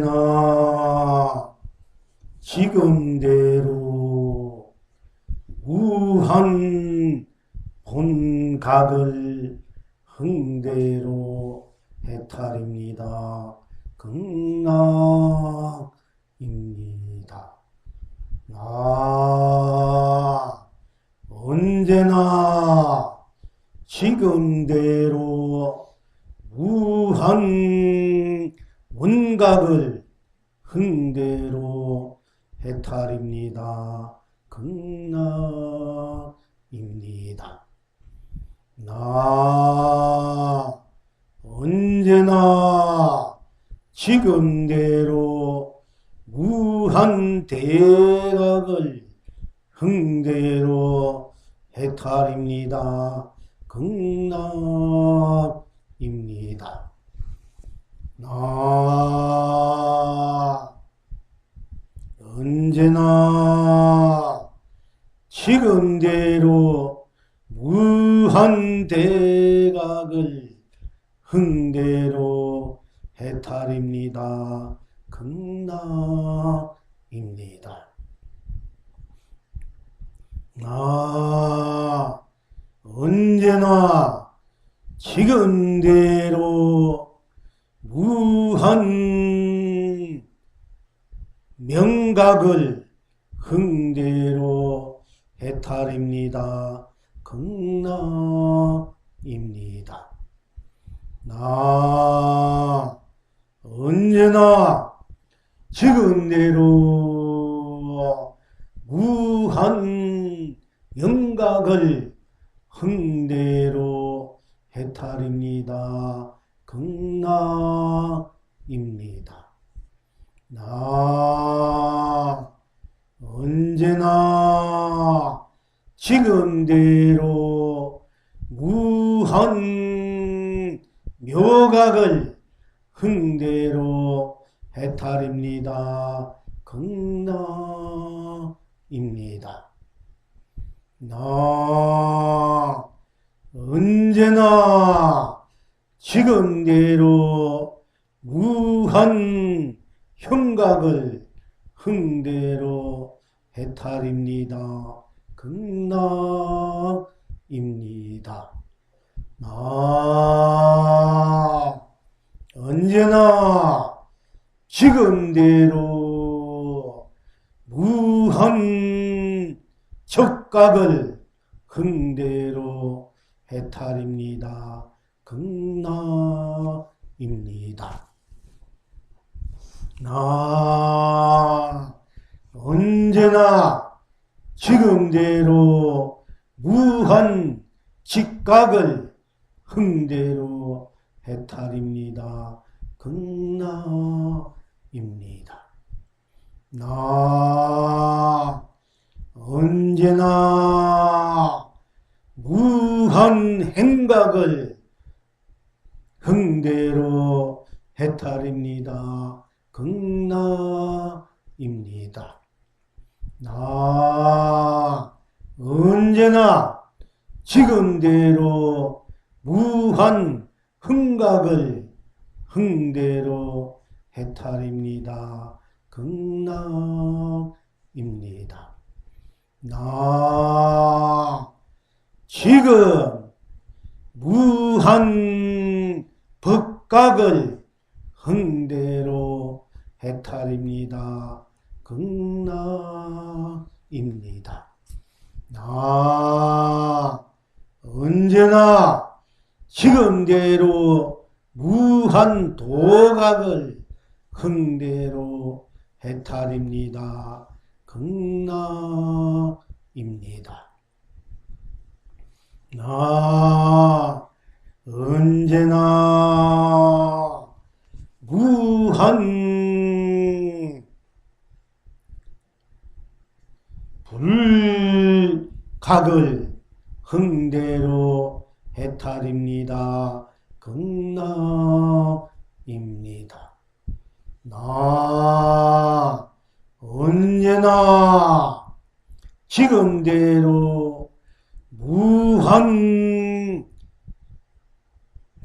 언제나 지금대로 무한 본각을 흥대로 해탈입니다. 극락입니다. 언제나 지금대로 무한 원각을 흥대로 해탈입니다. 극락입니다. 언제나 지금대로 무한 대각을 흥대로 해탈입니다. 극락입니다. 언제나 지금대로 무한 대각을 흥대로 해탈입니다. 극락입니다. 언제나 지금대로 무한 명각을 흥대로 해탈입니다. 극락입니다. 언제나 지금대로 무한 영각을 흥대로 해탈입니다. 극락입니다. 언제나 지금대로 무한 묘각을 흥대로 해탈입니다. 극락입니다. 언제나 지금대로 무한 형각을 흥대로 해탈입니다. 극락입니다. 언제나 지금대로 무한 적각을 흥대로 해탈입니다. 극락입니다. 언제나 지금대로 무한 직각을 흥대로 해탈입니다. 극락입니다. 언제나 무한 행각을 흥대로 해탈입니다. 극락입니다. 언제나 지금대로 무한 흥각을 흥대로 해탈입니다. 극락입니다. 지금 무한 법각을 흥대로 해탈입니다. 극락입니다. 언제나 지금대로 무한 도각을 흥대로 해탈입니다. 극락입니다. 언제나 무한 불각을 흥대로 해탈입니다. 극락입니다. 언제나 지금대로 무한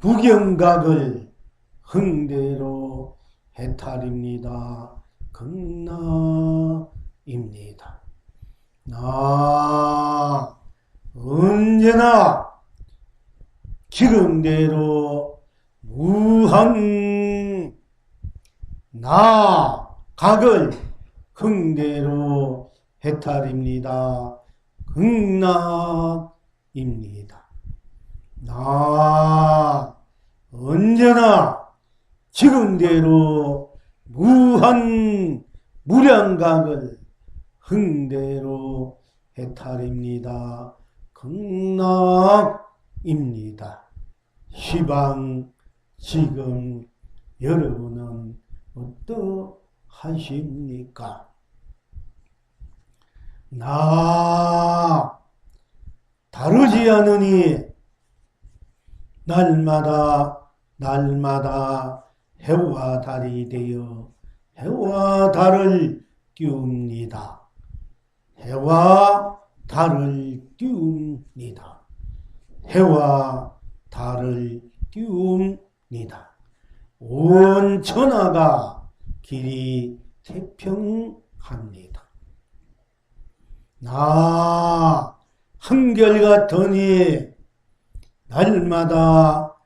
구경각을 흥대로 해탈입니다. 극락입니다. 나 언제나 지금대로 무한 나 각을 흥대로 해탈입니다. 극락입니다. 나 언제나 지금대로 무한 무량각을 흥대로 해탈입니다. 극락입니다. 시방 지금 여러분은 어떠하십니까? 나 다르지 않으니 날마다 해와 달이 되어 해와 달을 띄웁니다. 해와 달을 띄웁니다. 해와 달을 띄웁니다. 온 천하가 길이 태평합니다. 나 한결같으니 날마다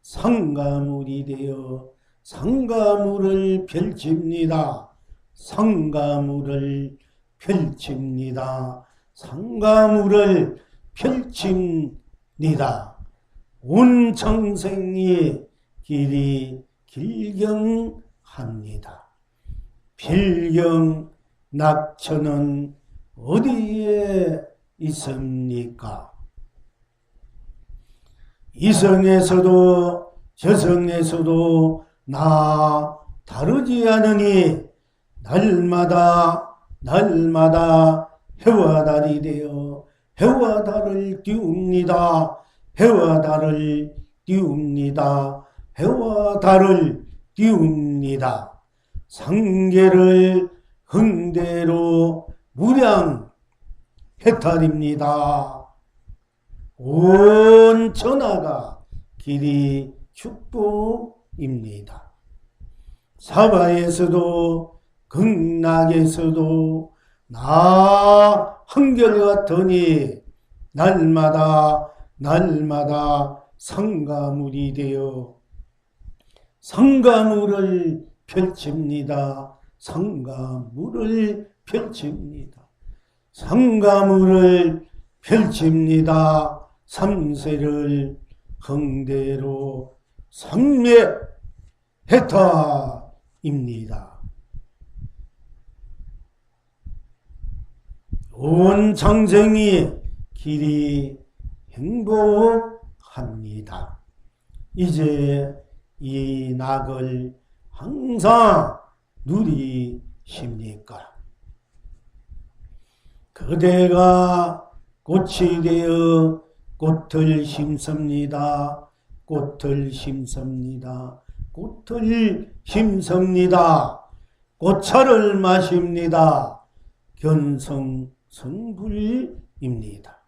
상가물이 되어 상가물을 펼칩니다. 상가물을 펼칩니다. 상가물을 펼칩니다. 온 청생이 길이 길경합니다. 필경 낙천은 어디에 있습니까? 이성에서도 저성에서도 나 다르지 않으니 날마다 해와 달이 되어 해와 달을 띄웁니다. 해와 달을 띄웁니다. 해와 달을 띄웁니다. 상계를 흥대로 무량 해탈입니다. 온 천하가 길이 축복입니다. 사바에서도 극락에서도 나 한결같으니 날마다 상가물이 되어 상가물을 펼칩니다. 상가물을 펼칩니다. 상가물을 펼칩니다. 삼세를 흥대로 상례해탈입니다. 온 장생이 길이 행복합니다. 이제 이 낙을 항상 누리십니까? 그대가 꽃이 되어 꽃을 심습니다. 꽃을 심습니다. 꽃을 심습니다. 꽃차를 마십니다. 견성성불입니다.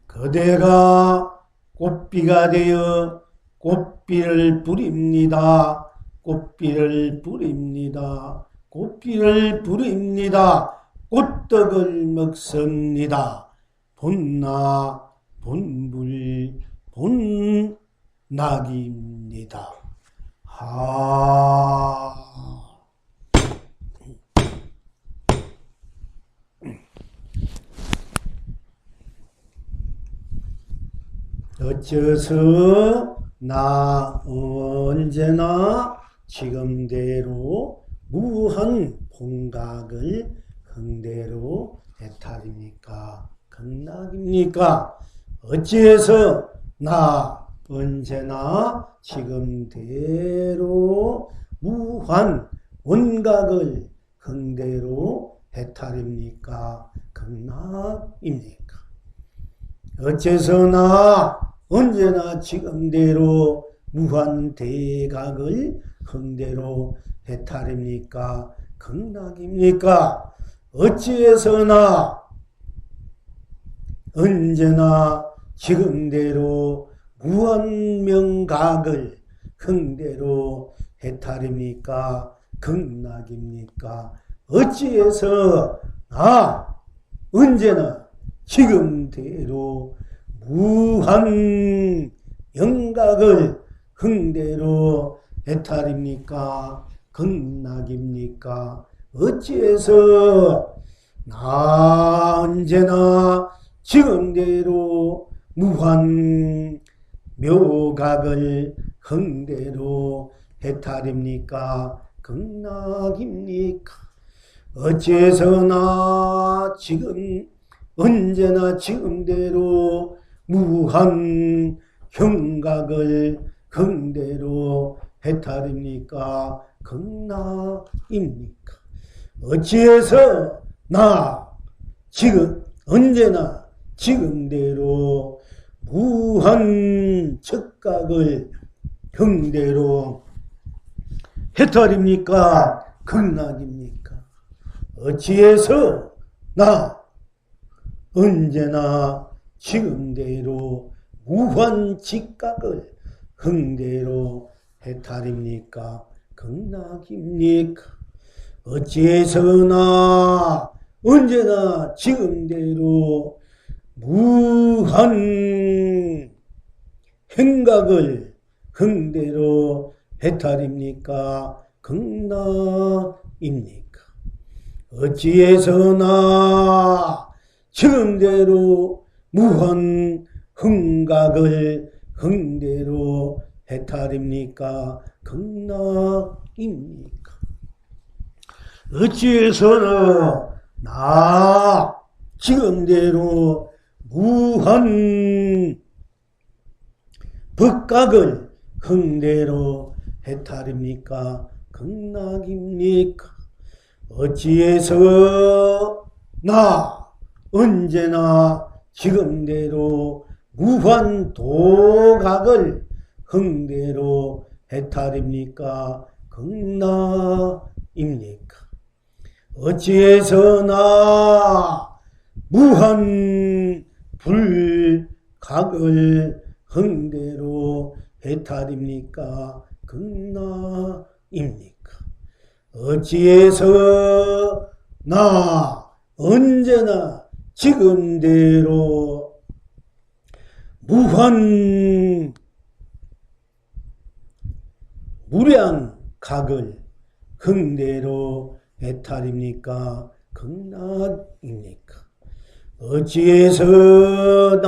그대가 꽃비가 되어 꽃비를 뿌립니다. 꽃비를 뿌립니다. 꽃비를 뿌립니다. 꽃떡을 먹습니다. 본나 본불 본낙입니다. 어째서 나 언제나 지금대로 무한 본각을 흥대로 해탈입니까? 극락입니까? 어찌해서 나 언제나 지금대로 무한 원각을 흥대로 해탈입니까? 극락입니까? 어째서 나 언제나 지금대로 무한 대각을 흥대로 해탈입니까? 극락입니까? 어찌해서 나 언제나 지금대로 무한명각을 흥대로 해탈입니까? 극락입니까? 어찌해서 언제나 지금대로 무한 영각을 흥대로 해탈입니까? 극락입니까? 어찌해서 언제나 지금대로 무한 묘각을 흥대로 해탈입니까? 극락입니까? 어째서나 언제나 지금대로 무한 형각을 흥대로 해탈입니까? 극락입니까? 어찌해서 언제나 지금대로 무한 척각을 흥대로 해탈입니까? 극락입니까? 어찌해서 언제나 지금대로 무한 직각을 흥대로 해탈입니까? 극락입니까? 어찌해서나 언제나 지금대로 무한 행각을 흥대로 해탈입니까? 극락입니까? 어찌해서나 지금대로 무한 흥각을 흥대로 해탈입니까? 극락입니까? 어찌해서나 지금대로 무한 법각을 흥대로 해탈입니까? 극락입니까? 어찌해서 언제나 지금대로 무한 도각을 흥대로 해탈입니까? 극락입니까? 어찌해서나 무한 불각을 흥대로 해탈입니까? 극락입니까? 어찌해서나 언제나 지금대로 무한 무량각을 흥대로 해탈입니까? 극락입니까? 어찌해서나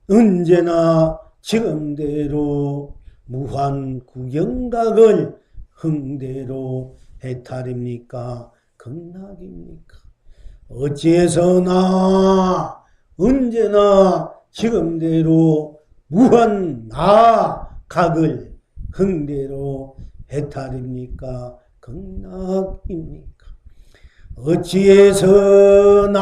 언제나 지금대로 무한 구경각을 흥대로 해탈입니까? 극락입니까? 어찌해서나 언제나 지금대로 무한 나각을 흥대로 해탈입니까? 극락입니까? 어찌해서나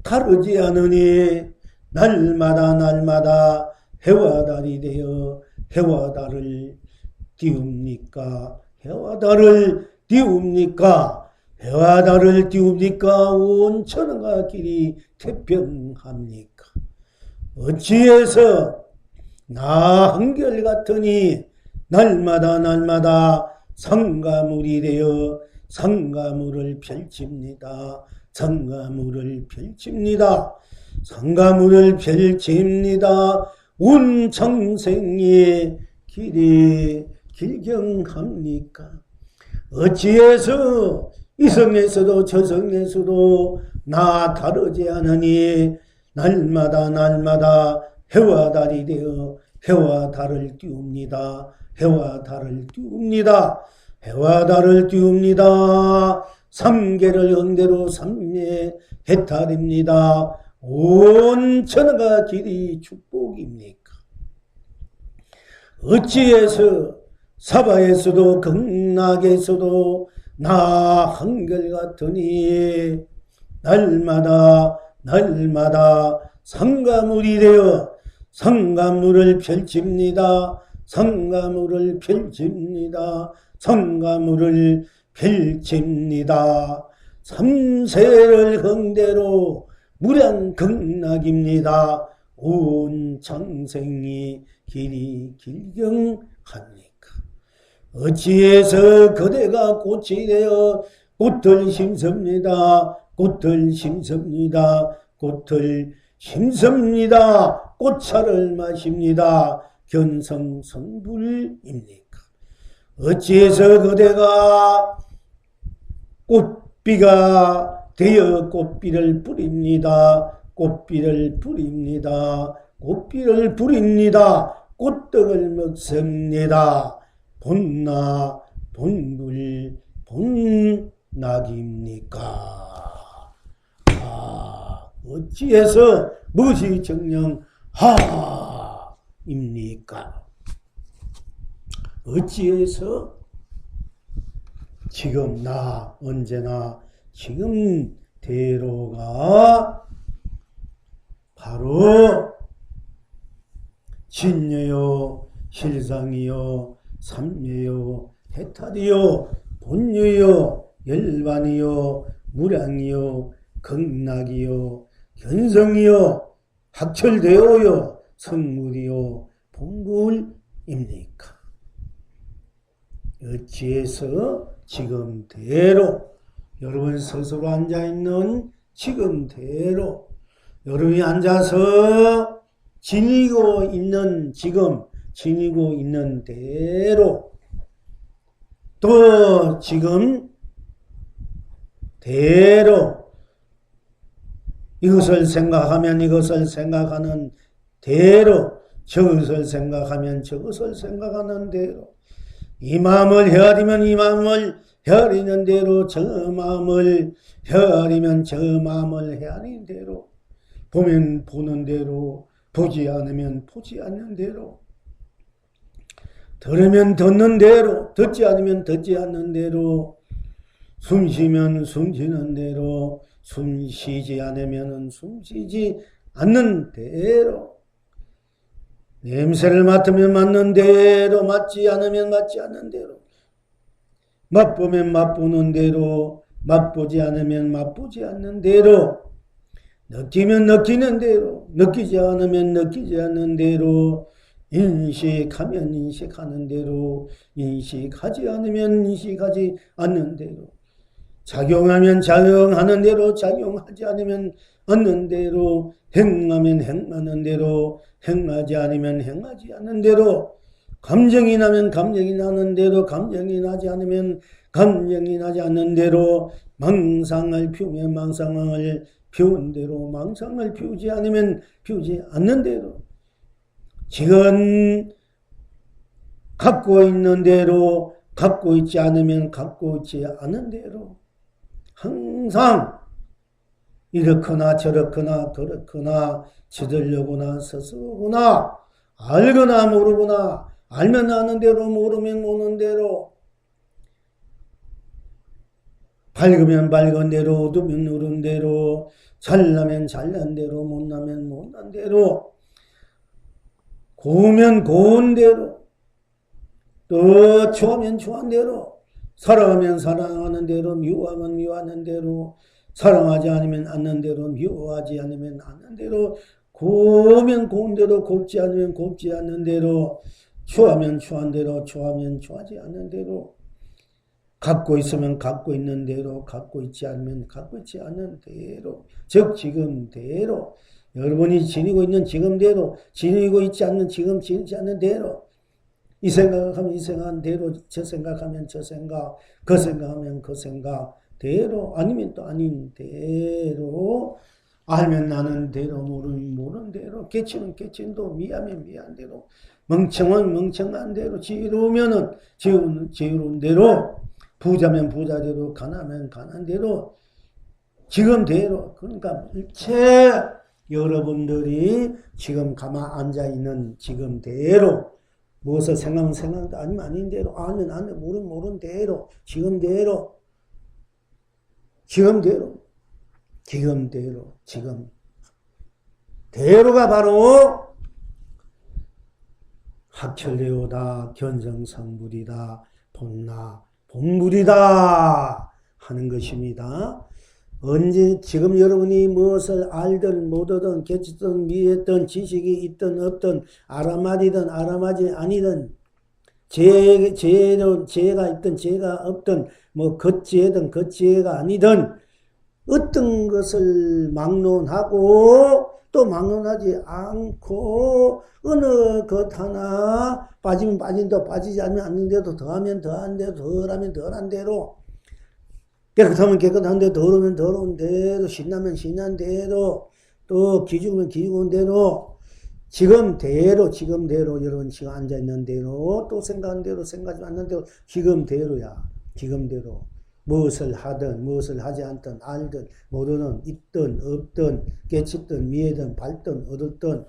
다르지 않으니 날마다 해와 달이 되어 해와 달을 띄웁니까? 해와 달을 띄웁니까? 해와 달을 띄웁니까? 온 천하가 길이 태평합니까? 어찌해서 한결같으니 날마다 상가물이 되어 상가물을 펼칩니다. 상가물을 펼칩니다. 상가물을 펼칩니다. 온 창생의 길이 길경합니까? 어찌해서 이성에서도 저성에서도 다르지 않으니 날마다 해와 달이 되어 해와 달을 띄웁니다. 해와 달을 띄웁니다. 해와 달을 띄웁니다. 삼계를 응대로 삼계 해탈입니다. 온 천하가 길이 축복입니까? 어찌해서 사바에서도 극락에서도 한결같으니 날마다 상가물이 되어 상가물을 펼칩니다. 상가물을 펼칩니다. 상가물을 펼칩니다. 삼세를 흥대로 무량극락입니다. 온 창생이 길이 길경합니까? 어찌해서 그대가 꽃이 되어 꽃을 심습니다. 꽃을 심습니다. 꽃을 심습니다. 꽃차를 마십니다. 견성성불입니까? 어찌해서 그대가 꽃비가 되어 꽃비를 뿌립니다. 꽃비를 뿌립니다. 꽃비를 뿌립니다. 꽃떡을 먹습니다. 본나 본불 본낙입니까? 어찌해서 무엇이 정령하입니까? 어찌해서 지금 나 언제나 지금 대로가 바로 진여요 실상이요 삼여요 해탈이요 본여요 열반이요 무량이요 극락이요 견성이요 학철대오요 성물이요 본불입니까? 어찌해서 지금대로 여러분 스스로 앉아있는 지금대로 여러분이 앉아서 지니고 있는 지금 지니고 있는 대로 또 지금 대로 이것을 생각하면 이것을 생각하는 대로 저것을 생각하면 저것을 생각하는 대로 이 마음을 헤아리면 이 마음을 헤아리는 대로 저 마음을 헤아리면 저 마음을 헤아리는 대로 보면 보는 대로 보지 않으면 보지 않는 대로 들으면 듣는 대로 듣지 않으면 듣지 않는 대로 숨 쉬면 숨 쉬는 대로 숨 쉬지 않으면 숨 쉬지 않는 대로 냄새를 맡으면 맡는 대로 맡지 않으면 맡지 않는 대로 맛보면 맛보는 대로 맛보지 않으면 맛보지 않는 대로 느끼면 느끼는 대로 느끼지 않으면 느끼지 않는 대로 인식하면 인식하는 대로 인식하지 않으면 인식하지 않는 대로 작용하면 작용하는 대로 작용하지 않으면 않는 대로 행하면 행하는 대로 행하지 않으면 행하지 않는 대로 감정이 나면 감정이 나는 대로 감정이 나지 않으면 감정이 나지 않는 대로 망상을 피우면 망상을 피운 대로 망상을 피우지 않으면 피우지 않는 대로 지금 갖고 있는 대로 갖고 있지 않으면 갖고 있지 않은 대로 항상 이렇거나 저렇거나 그렇거나 지들려거나 서서거나 알거나 모르거나 알면 아는 대로 모르면 모르는 대로 밝으면 밝은 대로 어두우면 어두운 대로 잘나면 잘난 대로 못나면 못난 대로 고우면 고운 대로 또 좋아하면 좋아하는 대로 사랑하면 사랑하는 대로 미워하면 미워하는 대로 사랑하지 않으면 않는 대로 미워하지 않으면 않는 대로 고우면 고운 대로 곱지 않으면 곱지 않는 대로 좋아하면 좋아하는 대로 좋아하면 좋아하지 않는 대로 갖고 있으면 갖고 있는 대로 갖고 있지 않으면 갖고 있지 않는 대로 즉 지금대로 여러분이 지니고 있는 지금대로 지니고 있지 않는 지금 지니지 않는 대로 이 생각하면 이 생각한 대로 저 생각하면 저 생각 그 생각하면 그 생각 대로 아니면 또 아닌 대로 알면 나는 대로 모르면 모르는 대로 깨치면 깨친 대로 미하면 미한 대로 멍청은 멍청한 대로 지혜로우면은 지혜로운 대로 부자면 부자대로 가난하면 가난대로 지금대로 그러니까 일체 여러분들이 지금 가만 앉아있는 지금대로 무엇을 생각하면 생각도 아니면 아닌 대로 알면 알면 모르면 모르는 대로 지금대로 지금대로가 바로 학철대오다 견성성불이다 본나 본불이다 하는 것입니다. 언제 지금 여러분이 무엇을 알든 못하든 깨치든 미했든 지식이 있든 없든 아람아디든 아람아지 아니든 죄가 있든 죄가 없든 뭐 겉죄든 겉죄가 아니든 어떤 것을 막론하고 또 막론하지 않고 어느 것 하나 빠지면 빠진 대로 빠지지 않으면 않는 대로 더하면 더한 대로 덜하면 덜한 대로 깨끗하면 깨끗한 대로 더러우면 더러운 대로 신나면 신난 대로 또 기죽으면 기죽은 대로 지금대로 여러분 지금 앉아있는 대로 또 생각한 대로 생각하지 않는 대로 지금대로야. 지금대로 무엇을 하든 무엇을 하지 않든 알든 모르든 있든 없든 깨치든 미해든 밝든 어둡든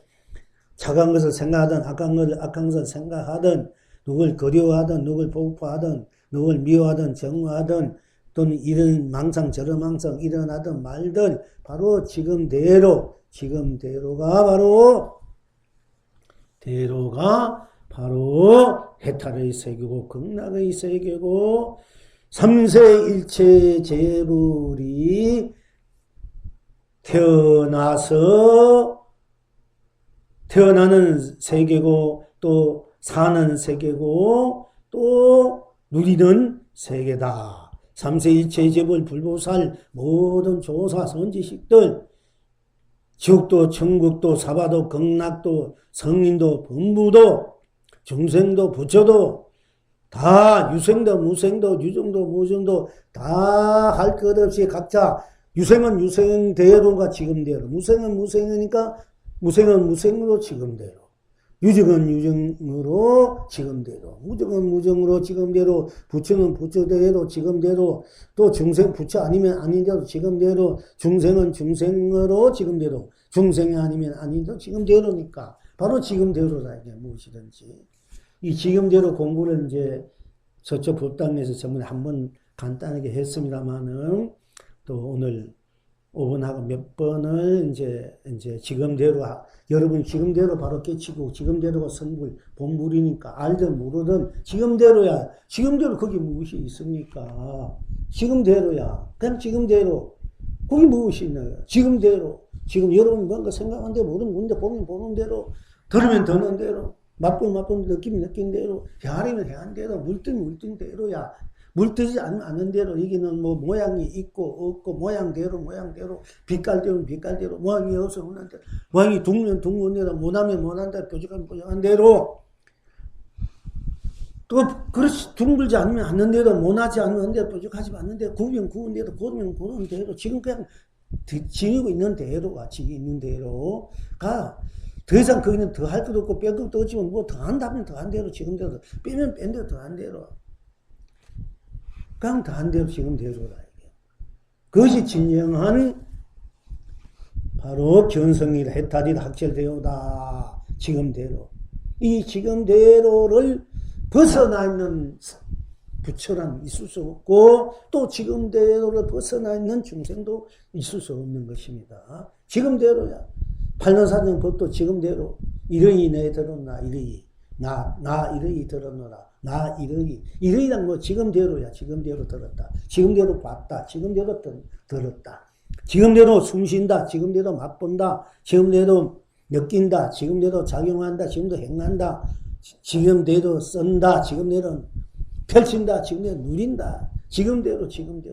착한 것을 생각하든 악한 것을 생각하든 누굴 그리워하든 누굴 보고하든 누굴 미워하든 정하든 또는 이런 망상 저런 망상 일어나든 말든 바로 지금대로가 바로 해탈의 세계고 극락의 세계고 삼세일체 재물이 태어나는 세계고 또 사는 세계고 또 누리는 세계다. 삼세일체 재물 불보살 모든 조사 선지식들 지옥도 천국도 사바도 극락도 성인도 범부도 중생도 부처도 다 유생도 무생도 유정도 무정도 다 할 것 없이 각자 유생은 유생대로가 지금대로 무생은 무생이니까 무생은 무생으로 지금대로 유정은 유정으로 지금대로 무정은 무정으로 지금대로 부처는 부처대로 지금대로 또 중생 부처 아니면 아닌대로 지금대로 중생은 중생으로 지금대로 중생이 아니면 아닌대로 지금대로니까 바로 지금대로다 이게 무엇이든지 이 지금대로 공부를 이제 저쪽 법당에서 전번에 한번 간단하게 했습니다만은 또 오늘 5번하고 몇 번을 이제 지금대로 여러분 지금대로 바로 깨치고 지금대로가 선불 본불이니까 알든 모르든 지금대로야. 지금대로 거기 무엇이 있습니까? 지금대로야. 그냥 지금대로 거기 무엇이 있나요? 지금대로 지금 여러분 뭔가 생각한 대로 모든 문제 보면 보는 대로 들으면 듣는 대로 맛보면 느끼면 느낀 대로 헤아리면 헤아린 대로 물뜬 대로야. 물뜨지 않는 대로 여기는 뭐 모양이 있고 없고 모양대로 빛깔대로 모양이 없어 없는 대로 모양이 둥면 둥근 대로 못하면 못한 대로 뾰족한 대로 또 그렇지 둥글지 않으면 않는 대로 못하지 않는 대로 뾰족하지 않는 대로 구우면 구운 대로 고르면 고른 대로 지금 그냥 지니고 있는 대로가 지기 있는 대로가 더 이상 거기는 더 할 것도 없고 뺄 것도 없지만 뭐 더 한다면 더 한 대로 지금대로 빼면 뺀 대로 더 한 대로 그냥 더한 대로 지금대로다. 그것이 진정한 바로 견성이다, 해탈이다, 학철대오다. 지금대로. 이 지금대로를 벗어나 있는 부처란 있을 수 없고 또 지금대로를 벗어나 있는 중생도 있을 수 없는 것입니다. 지금대로야. 팔년사정 법도 지금대로 이러이 내 들었나 이러이 나 이러이 들었노라. 나 이러이란 뭐 지금대로야. 지금대로 들었다. 지금대로 봤다. 지금대로 들었다. 지금대로 숨쉰다. 지금대로 맛본다. 지금대로 느낀다. 지금대로 작용한다. 지금대로 행한다. 지금대로 쓴다. 지금대로 펼친다. 지금대로 누린다. 지금대로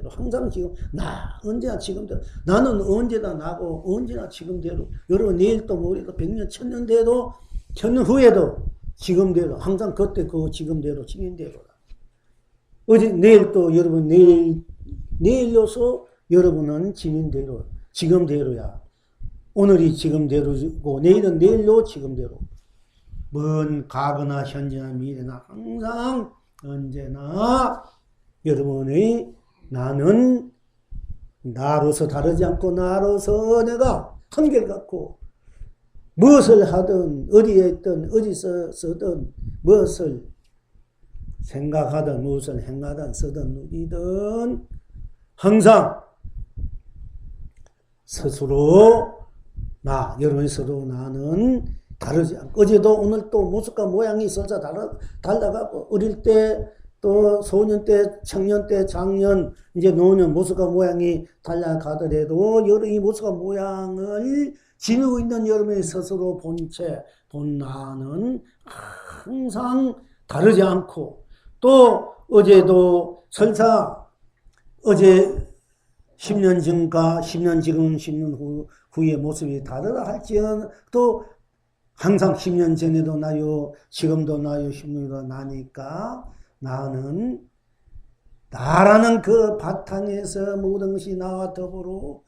항상 지금 나 언제나 지금대로 나는 언제나 나고 언제나 지금대로 여러분 내일도 모레도 100년 1000년 돼도 1000년 후에도 지금대로 항상 그때 그 지금대로 지금대로다. 어제 내일 또 여러분 내일로서 여러분은 지금대로 지금대로야. 오늘이 지금대로고 내일은 내일로 지금대로. 먼 과거나 현재나 미래나 항상 언제나 여러분의 나는 나로서 다르지 않고 나로서 내가 한결같고 무엇을 하든 어디에 있든 어디서 쓰든 무엇을 생각하든 무엇을 행하든 쓰든 누리든 항상 스스로 여러분이 스스로 나는 다르지 않고 어제도 오늘 또 모습과 모양이 있어서 달라가고 어릴 때 또 소년 때 청년 때 장년 이제 노년 모습과 모양이 달라가더라도 이 모습과 모양을 지니고 있는 여러분의 스스로 본체 본 나는 항상 다르지 않고 또 어제도 설사 어제 10년 전과 10년 지금 10년 후의 모습이 다르다 할지언 또 항상 10년 전에도 나요 지금도 나요 10년 후도 나니까 나는 나라는 그 바탕에서 모든 것이 나와 더불어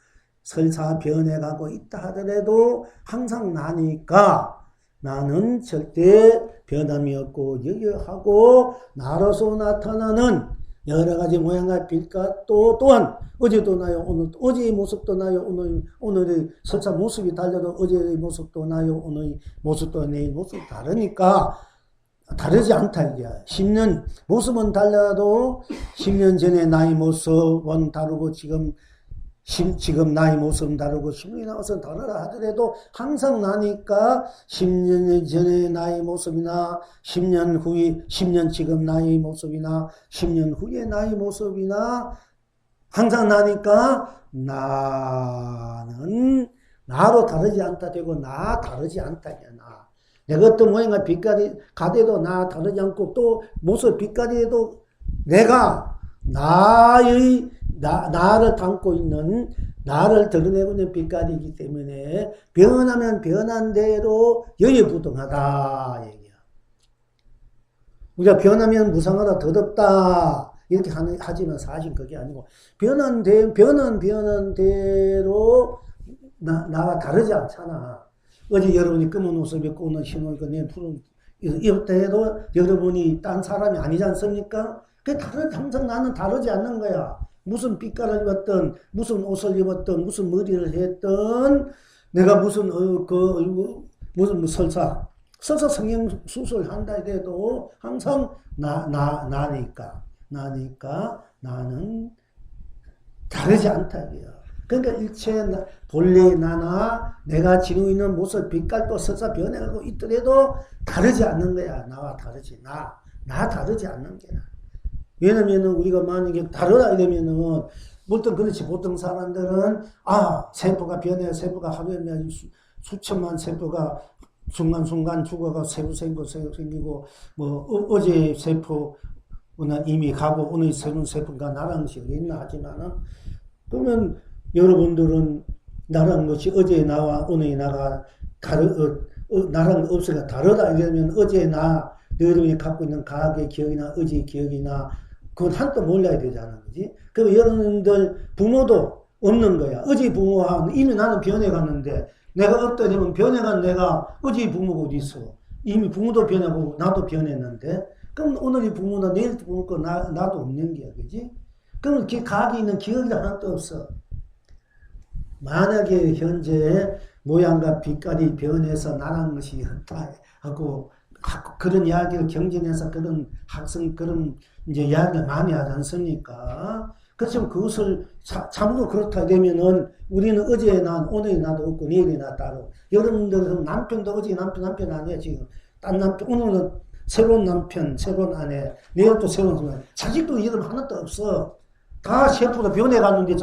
설사 변해가고 있다 하더라도 항상 나니까 나는 절대 변함이 없고 여여하고 나로서 나타나는 여러 가지 모양과 빛과 또한 어제도 나요 오늘 어제의 모습도 나요 오늘의 설사 모습이 달라도 어제의 모습도 나요 오늘의 모습도 내일 모습이 다르니까 다르지 않다 이게 10년 모습은 달라도 10년 전에 나의 모습은 다르고 지금 나의 모습은 다르고 10년이 나와서 다르다 하더라도 항상 나니까 10년 전에 나의 모습이나 10년 후에 10년 지금 나의 모습이나 10년 후에 나의 모습이나 항상 나니까 나는 나로 다르지 않다 되고 나 다르지 않다 나 내가 어떤 모양과 빛깔이 가대도 나 다르지 않고 또 모습 빛깔이도 내가 나를 담고 있는 나를 드러내고 있는 빛깔이기 때문에 변하면 변한 대로 여유부동하다 얘기야. 우리가 변하면 무상하다 더덥다 이렇게 하지만 사실 그게 아니고 변한 대로 나와 다르지 않잖아. 어제 여러분이 검은 옷을 입고 오늘 흰 옷을 입고 내일 푸른 입었다 해도 여러분이 딴 사람이 아니지 않습니까? 항상 나는 다르지 않는 거야. 무슨 빛깔을 입었든, 무슨 옷을 입었든, 무슨 머리를 했든, 내가 무슨 설사 성형수술 한다 해도 항상 나니까 나는 다르지 않다 이거야. 그러니까 일체 본래의 나나 내가 지니고 있는 모습 빛깔도 설사 변해가고 있더라도 다르지 않는 거야. 나와 다르지. 나 다르지 않는 거야. 왜냐면은 우리가 만약에 다르다 이러면은 보통 그렇지. 보통 사람들은 세포가 변해 세포가 하루에 수천만 세포가 순간순간 죽어가 세포 생기고 어제 세포는 이미 가고 오늘 새로운 세포가 나라는 것이 어딨나 하지만은 그러면 여러분들은 나라는 것이 어제 나와 오늘 나가 나라는 없어가 다르다 이러면 어제 여러분이 갖고 있는 과학의 기억이나 어제의 기억이나 그건 한도 몰라야 되잖아, 그지? 그럼 여러분들 부모도 없는 거야. 어제 부모와 이미 나는 변해갔는데 내가 없다 되면 변해간 내가 어제의 부모가 어디 있어? 이미 부모도 변하고 나도 변했는데 그럼 오늘의 부모나 내일 부모고 나도 없는 거야, 그지? 그럼 과학에 있는 기억이 하나도 없어. 만약에 현재 모양과 빛깔이 변해서 나라는 것이 하고 그런 이야기를 경전에서 그런 이제 이야기를 많이 하지 않습니까? 그렇지만 그것을 참으로 그렇다 되면은 우리는 어제 오늘 나도 없고 내일이 나 따로. 여러분들은 남편도 어제 남편 아니야 지금. 딴 남편 오늘은 새로운 남편, 새로운 아내, 내일 또 새로운 사람. 자식도 여러분 하나도 없어. 다 세포가 변해갔는데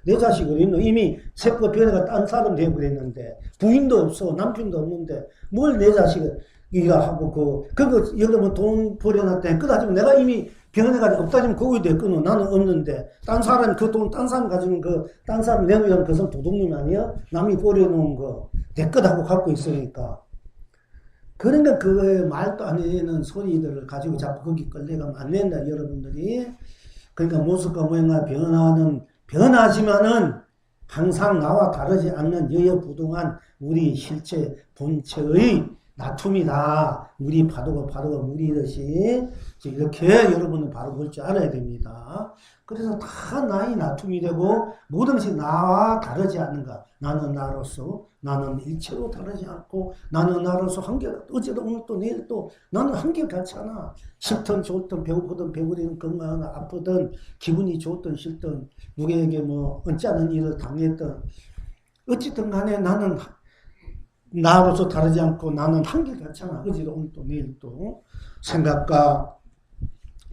내 자식이 어딨노? 이미 세포가 변해가 딴 사람 되어버렸는데 부인도 없어 남편도 없는데 뭘 내 자식을 이가 하고 그거 여러분 돈 버려놨대 그다지면 내가 이미 변해가지고 없다지면 거기 됐거든 나는 없는데 딴 사람 그 돈 딴 사람 가지면 딴 사람 내놓으면 그 사람 도둑놈 아니야? 남이 버려놓은 거 내 것하고 갖고 있으니까 그러니까 그거에 말도 안 되는 소리들을 가지고 자꾸 거기 끌려가면 안 된다 여러분들이. 그러니까 모습과 모양과 변하지만은 항상 나와 다르지 않는 여여부동한 우리 실체 본체의 나툼이다. 물이 파도가 물이듯이 이렇게 여러분은 바로 볼 줄 알아야 됩니다. 그래서 다 나의 나툼이 되고 모든 것이 나와 다르지 않는가. 나는 나로서 나는 일체로 다르지 않고 나는 나로서 어제도 오늘도 내일도 나는 한결같지 않아. 싫든 좋든 배고프든 배부르든 건강하든 아프든 기분이 좋든 싫든 누구에게 얹지 않은 일을 당했든 어쨌든 간에 나는 나로서 다르지 않고 나는 한결같잖아. 어제도 오늘도 내일도 생각과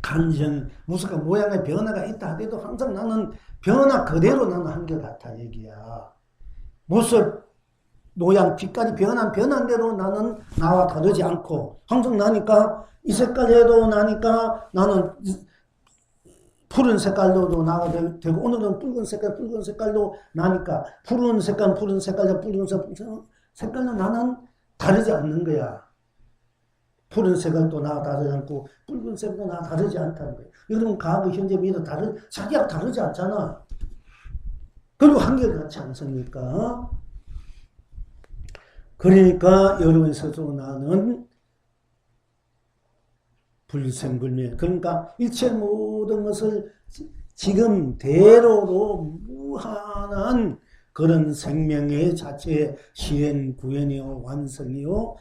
감정, 모습과 모양의 변화가 있다 하더라도 항상 나는 변화 그대로 나는 한결같아 얘기야. 모습 모양, 빛깔이 변한 대로 나는 나와 다르지 않고, 항상 나니까, 이 색깔 해도 나니까 나는 푸른 색깔로도 나가 되고, 오늘은 붉은 색깔도 나니까, 푸른 색깔로 붉은 색깔로 나는 다르지 않는 거야. 푸른 색깔도 나와 다르지 않고, 붉은 색도 나와 다르지 않다는 거야. 여러분, 과거, 현재, 미래 자기하고 다르지 않잖아. 그리고 한결같지 않습니까? 그러니까 여러분 스스로 나는 불생불멸. 그러니까 일체 모든 것을 지금대로로 무한한 그런 생명의 자체의 실현, 구현이요, 완성이요,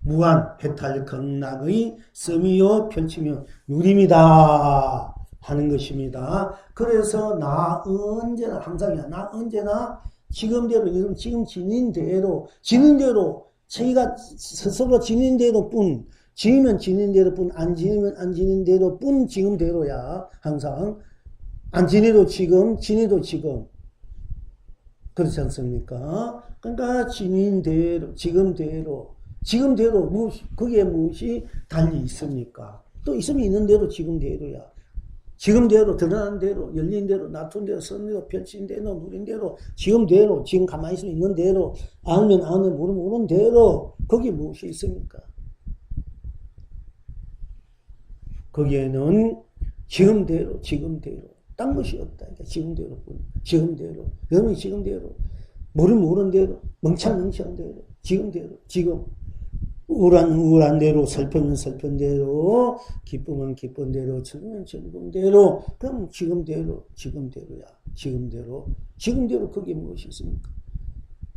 무한 해탈 극락의 씀이요, 펼치며 누림이다 하는 것입니다. 그래서 나 언제나 항상이야. 나 언제나 지금대로, 지금 지닌 대로, 자기가 스스로 지닌 대로뿐, 지니면 지닌 대로뿐, 안 지니면 안 지닌 대로뿐 지금대로야. 항상. 안 지니도 지금, 지니도 지금. 그렇지 않습니까? 그러니까 지닌 대로, 지금대로, 거기에 무엇이 달리 있습니까? 또 있으면 있는 대로 지금대로야. 지금대로, 드러난 대로, 열린 대로, 놔둔 대로, 선 대로, 펼친 대로, 누린 대로, 지금대로, 지금 가만히 있으면 있는 대로, 알면 아는, 모르는 대로, 거기에 무엇이 있습니까? 거기에는 지금대로, 딴 것이 없다. 그러니까 지금대로. 여러분이 지금대로, 모르는 대로, 멍청한 대로, 지금. 우울한 대로, 슬픔은 슬픈대로, 기쁨은 기쁜대로, 즐거움은 즐거움대로, 그럼 지금대로야. 지금대로 거기에 무엇이 있습니까?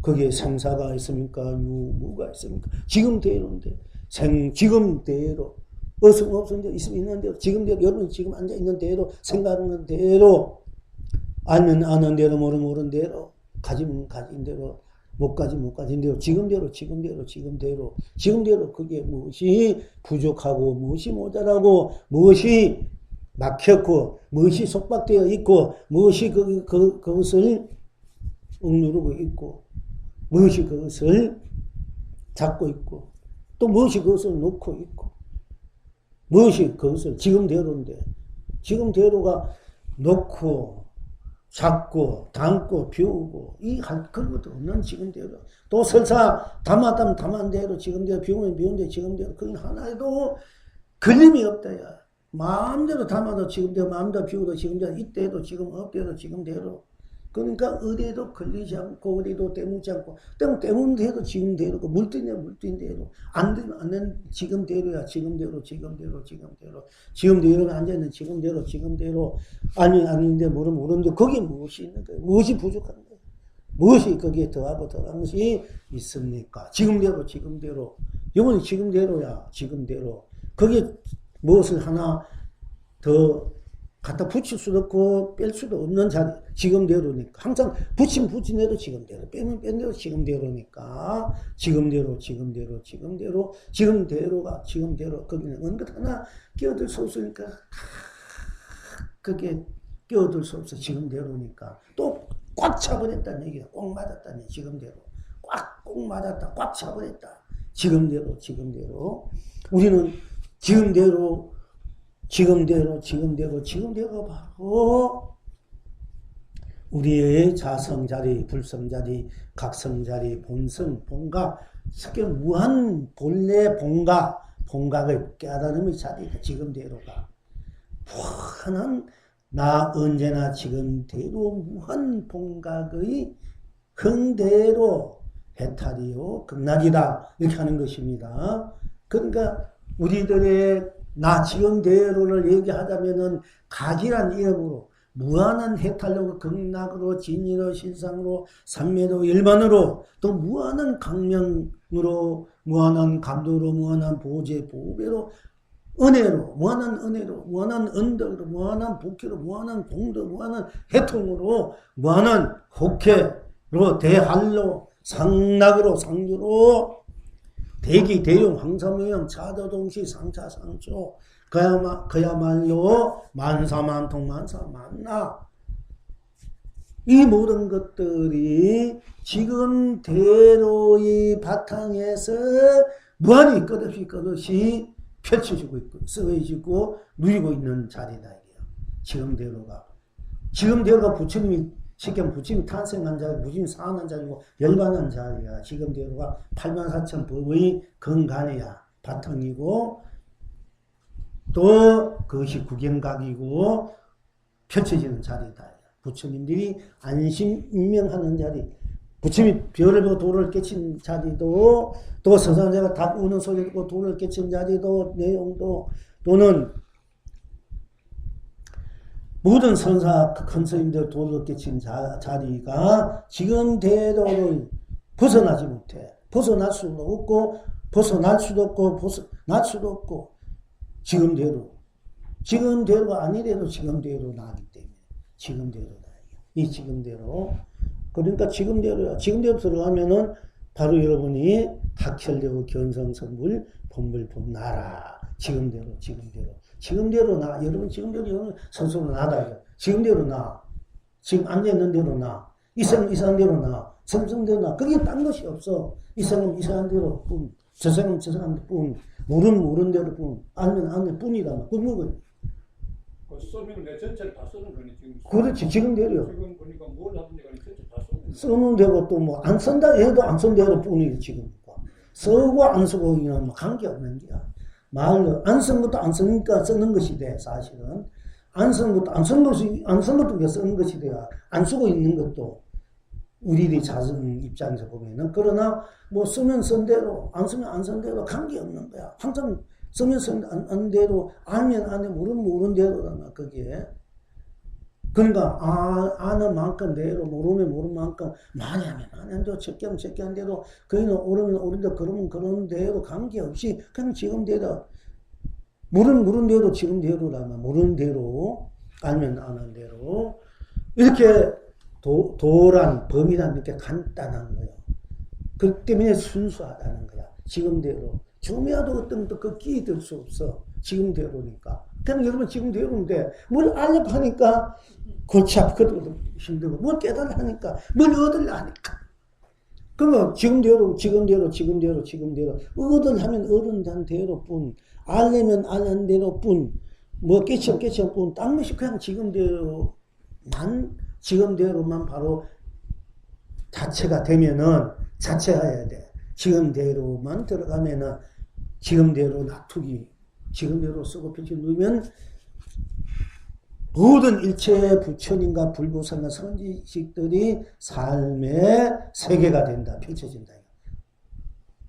거기에 생사가 있습니까? 유무가 있습니까? 지금대로인데, 지금대로, 없은 대로, 있으면 있는 대로, 지금대로, 여러분이 지금 앉아있는 대로, 생각하는 대로, 알면 아는 대로, 모르는 대로, 가지면 가진 대로, 못 가진 대로, 지금대로, 거기에 무엇이 부족하고, 무엇이 모자라고, 무엇이 막혔고, 무엇이 속박되어 있고, 무엇이 그것을 억누르고 있고, 무엇이 그것을 잡고 있고, 또 무엇이 그것을 놓고 있고, 무엇이 그것을 지금대로가 놓고, 잡고, 담고, 비우고, 그런 것도 없는 지금대로. 또 설사 담았다면 담은 대로, 지금대로, 비우면 비운 대로, 지금대로. 그건 하나에도 걸림이 없다, 야. 마음대로 담아도 지금대로, 마음대로 비우도 지금대로, 이때도 지금, 업대로 지금대로. 그러니까 어디에도 걸리지 않고, 어디도 때묻지 않고, 때문 대로 지금대로고, 물뛴 대로. 안 되면 안 되는 지금대로야. 지금대로가 앉아있는 지금대로. 아닌데, 모르는데, 거기에 무엇이 있는 거예요? 무엇이 부족한 거예요? 무엇이 거기에 더하고 덜한 것이 있습니까? 지금대로. 영원히 지금대로야. 거기에 무엇을 하나 더 갖다 붙일 수도 없고 뺄 수도 없는 자리, 지금대로니까. 항상 붙인 대로 지금대로, 빼면 뺀 대로 지금대로니까. 지금대로가 지금대로. 거기는 어느 것 하나 끼어들 수 없으니까 그게 끼어들 수 없어. 지금대로니까. 또 꽉 차버렸다는 얘기야. 꼭 맞았다는 얘기. 지금대로. 꼭 맞았다. 꽉 차버렸다. 지금대로. 우리는 지금대로가 바로 우리의 자성자리, 불성자리, 각성자리, 본성, 본각, 쉽게 무한 본래 본각의 깨달음의 자리가 지금대로가. 무한한 나 언제나 지금대로 무한 본각의 흥대로 해탈이요 극락이다 이렇게 하는 것입니다. 그러니까 우리들의 나 지금대로를 얘기하자면은 각이란 이름으로 무한한 해탈로 극락으로 진리로 신상으로 삼매로 일반으로 또 무한한 강명으로 무한한 감도로 무한한 보재 보배로 은혜로 무한한 언덕으로 무한한 복회로 무한한 공덕 무한한 해통으로 무한한 혹회로 대할로 상락으로 상주로 대기, 대용, 황사무용, 차도동시, 상차, 상초, 그야말로 만사만통, 만사만나. 이 모든 것들이 지금대로의 바탕에서 무한히 끝없이 펼쳐지고 있고 쓰여지고 누리고 있는 자리다. 지금대로가 부처님이 쉽게 부처님이 탄생한 자리, 부처님이 사한 자리고 열반한 자리야. 지금대로가 84,000 법의 근간이야. 바탕이고 또 그것이 구경각이고 펼쳐지는 자리다. 부처님들이 안심 임명하는 자리, 부처님이 별을 보고 도를 깨친 자리도, 또 서산자가 닭 우는 소리 듣고 도를 깨친 자리도, 내용도, 또는 모든 선사 큰 스님들 도를 깨친 자리가 지금 대도를 벗어나지 못해. 벗어날 수도 없고 벗어날 수도 없고 지금대로가 아니래도 지금대로 나기 때문에 지금대로다. 이 지금대로. 그러니까 지금대로야. 지금대로 들어가면은 바로 여러분이 학철되고 견성성불 본불법 나라. 지금대로 나. 여러분 지금대로 스스로 나다. 지금대로 나. 지금 앉아있는 대로 나. 이생은 이상한 대로 나. 성성대로 나. 그게 딴 것이 없어. 이생은 이상한 대로 뿐. 저생은 저생한 대로 뿐. 모른 대로 뿐. 알면 뿐이다. 그거 쓰면 내 전체를 다 쓰는 거니 지금. 그렇지. 지금대로요. 지금 보니까 뭘 하든지 간에 전체 다 쓰는 쓰는 대로 또 뭐 안 쓴다 해도 안 쓴 대로 뿐이지 지금. 쓰고 안 쓰고 이는 뭐 관계없는 게야. 말로 안 쓴 것도 안 쓰니까 쓰는 것이 돼. 사실은 안 쓴 것도 안 쓴 것도 왜 쓰는 것이 돼야. 안 쓰고 있는 것도 우리들이 자선 입장에서 보면은. 그러나 뭐 쓰면 쓴 대로 안 쓰면 안 쓴 대로 관계없는 거야. 항상 쓰면 쓴 대로 알면 안에 모르는 대로다. 그게. 그러니까 아는 만큼 대로 모르는 만큼 많이 하면 많이 한 대로 적게 하면 적게 한 대로 그이는 오르면 오른 대로 그러면 그런 대로 관계없이 그냥 지금대로 모르는 대로 지금대로라면 모르는 대로 알면 아는 대로 이렇게 도란 범위라는 게 간단한 거예요. 그렇기 때문에 순수하다는 거야. 지금대로. 조금이라도 어떤 그 끼 들 수 없어. 지금대로니까. 그냥 여러분 지금대로인데 뭘 알려고 하니까 골치 아프거든. 힘들고 뭘 깨달으려 하니까 뭘 얻으려 하니까. 그러면 지금대로 얻으려면 얻은 대로뿐 알려면 아는 대로뿐 뭐 깨치면 뿐 딴 것이 그냥 지금대로만 바로 자체가 되면은 자체해야 돼. 지금대로만 들어가면은 지금대로 놔두기 지금대로 쓰고 펼쳐 놓으면 모든 일체 부처님과 불보살과 선지식들이 삶의 세계가 된다. 펼쳐진다.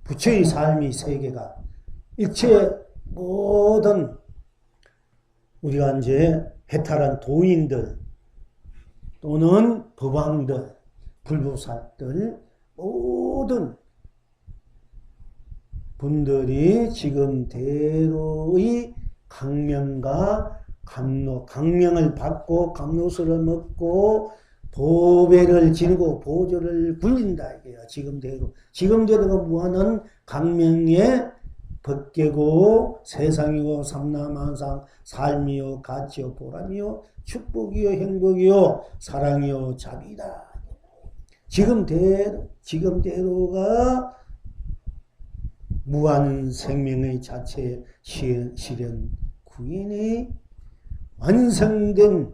부처의 삶이 세계가 일체 모든 우리가 이제 해탈한 도인들 또는 법왕들 불보살들 모든 분들이 지금대로의 강명과 강명을 받고 감로수를 먹고 보배를 지르고 보조를 굴린다 이게요. 지금대로가 무한한 강명의 법계고 세상이요 삼라만상 삶이요 가치요 보람이요 축복이요 행복이요 사랑이요 자비다. 지금대로가 무한 생명의 자체 실현 구인이 완성된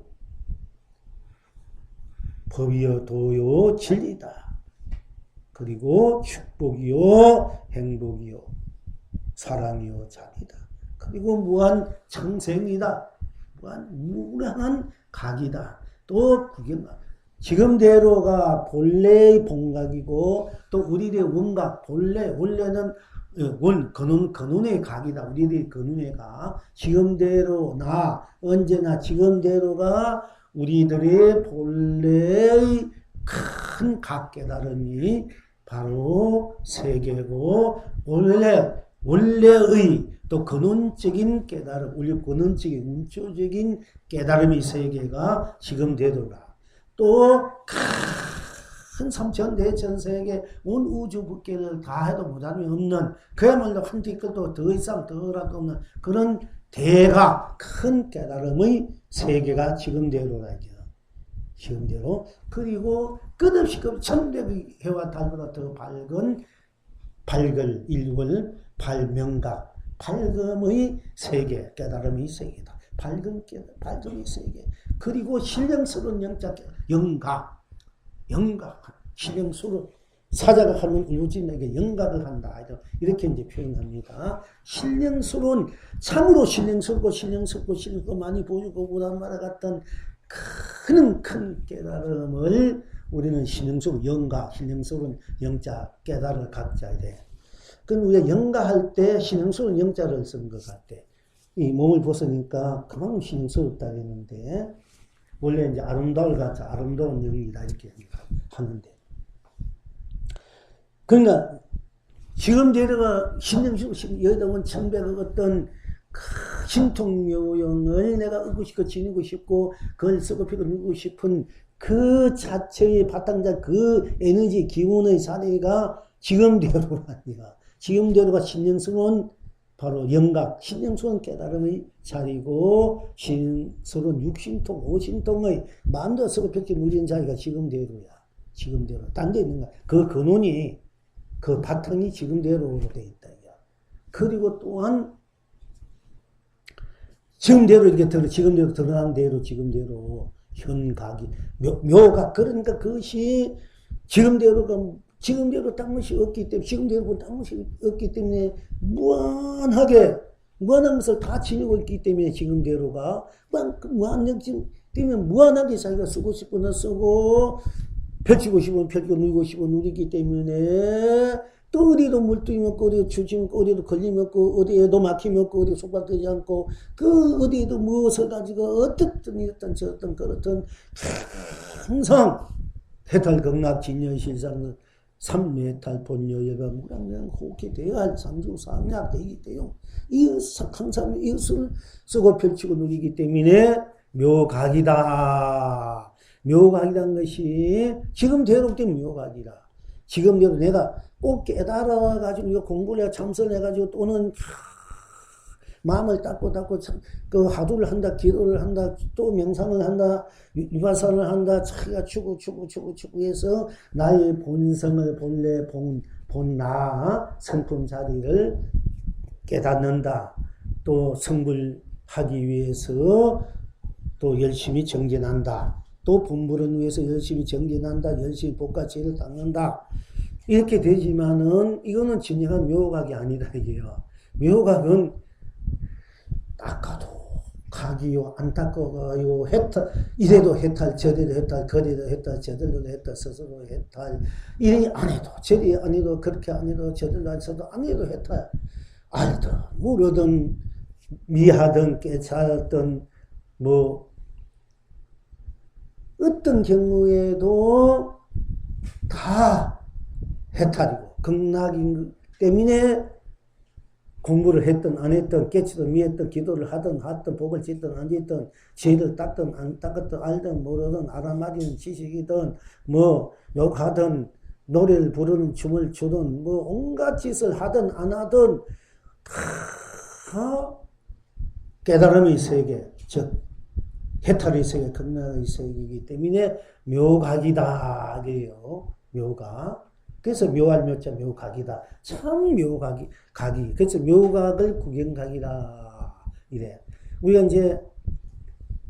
법이요 도요 진리다. 그리고 축복이요 행복이요 사랑이요 자비다. 그리고 무한 창생이다. 무한한 각이다. 또 구경각. 지금대로가 본래의 본각이고 또 우리들의 원각 원래는 근원의 각이다. 우리들이 근원의 각. 지금대로 언제나 지금대로가 우리들의 본래의 큰 각 깨달음이 바로 세계고 원래의 또 근원적인 깨달음, 우리 근원적인 우초적인 깨달음의 세계가 지금대로라. 또 큰 삼천대천세계 온 우주 법계를 다 해도 모자람이 없는 그야말로 한 티끌도 더 이상 더라도 없는 그런 대가 큰 깨달음의 세계가 지금대로라. 지금대로. 그리고 끝없이 천백의 해와 달보다 더 밝은 밝을 일월 발명각 밝음의 세계 깨달음의 세계다. 밝은 깨달음 밝음의 세계. 그리고 신령스러운 영자 영각 신령스러운 사자가 하는 이루어진에게 영각을 한다. 이렇게 이제 표현합니다. 신령스러운 참으로 신령스럽고 많이 보이고 보단 말과 같은 큰 깨달음을 우리는 신령스러운 영각, 신령스러운 영자 깨달을 갖자 이래. 그럼 우리가 영가할 때 신령스러운 영자를 쓴 것 같아. 이 몸을 벗으니까 그만큼 신령스럽다 했는데 원래 이제 아름다울 같아 아름다운 영이다 이렇게 하는데. 그러니까 지금 제가 신령스러운 여기다 온 천백의 어떤 신통묘용을 내가 얻고 싶고 지니고 싶고 그걸 쓰고 피고 누리고 싶은 그 자체의 바탕자 그 에너지 기운의 사례가 지금대로라니까. 지금대로가 신령스러운 바로 영각, 신령스러운 깨달음의 자리고 신령스러운 육신통, 오신통의 마음도 쓰고 펴게 누리는 자리가 지금대로야. 지금대로. 딴 데 있는 거야. 그 근원이 그 바탕이 지금대로로 되어 있다. 그리고 또한 지금대로 지금대로 드러난 대로 지금대로 현각이 묘각 그러니까 그것이 지금대로 딴 것이 없기 때문에 지금대로 딴 것이 없기 때문에 무한한 것을 다 지니고 있기 때문에 지금대로가 무한력 때문에 무한하게 자기가 쓰고 싶으면 쓰고 펼치고 싶으면 펼치고 누리고 싶으면 누리기 때문에 또 어디도 물뚱이 없고 어디도 주지 없고 어디도 걸림 없고 어디에도 막힘 없고 어디도 속박되지 않고 그 어디에도 무엇을 가지고 어떻든 이렇든 저렇든 그렇든 항상 해탈 극락 진여 실상 삼매탈 본여 여가 무량량 호기 대할 상주 삼약 되기 때문에 항상 이것을 쓰고 펼치고 누리기 때문에 묘각이다. 묘각이라는 것이 지금대로 때문에 묘각이다. 지금대로 내가 꼭 깨달아가지고 이거 공부를 해가 참선을 해가지고 또는 마음을 닦고 그 하두를 한다, 기도를 한다, 또 명상을 한다, 위바사를 한다, 자기가 추구 해서 나의 본성을 본래 본나 성품 자리를 깨닫는다. 또 성불하기 위해서 또 열심히 정진한다. 또 분부를 위해서 열심히 정진한다. 열심히 복과제를 닦는다. 이렇게 되지만은 이거는 진정한 묘각이 아니다 이게요. 묘각은 닦아도 각이요 안 닦아가요 해탈 이래도 해탈 저래도 해탈 거래도 해탈 저들도 해탈 스스로 해탈 이래 안 해도 저리 안 해도 그렇게 안 해도 저들도 안 해도 안 해도 해탈 알든 모르든 미하든 깨달든 뭐 어떤 경우에도 다 해탈이고 극락인 때문에 공부를 했든 안 했든 깨치든 미했든 기도를 하든 복을 짓든 안 짓든 죄를 닦든 안 닦았든 알든 모르든 알아맞이는 지식이든 뭐 욕하든 노래를 부르는 춤을 추든 뭐 온갖 짓을 하든 안 하든 다 깨달음의 세계 즉 해탈의 세계 극락의 세계이기 때문에 묘각이다 이래요. 묘각. 그래서 묘할 묘자 묘각이다. 참 묘각이 각이. 그래서 묘각을 구경각이라 이래. 우리가 이제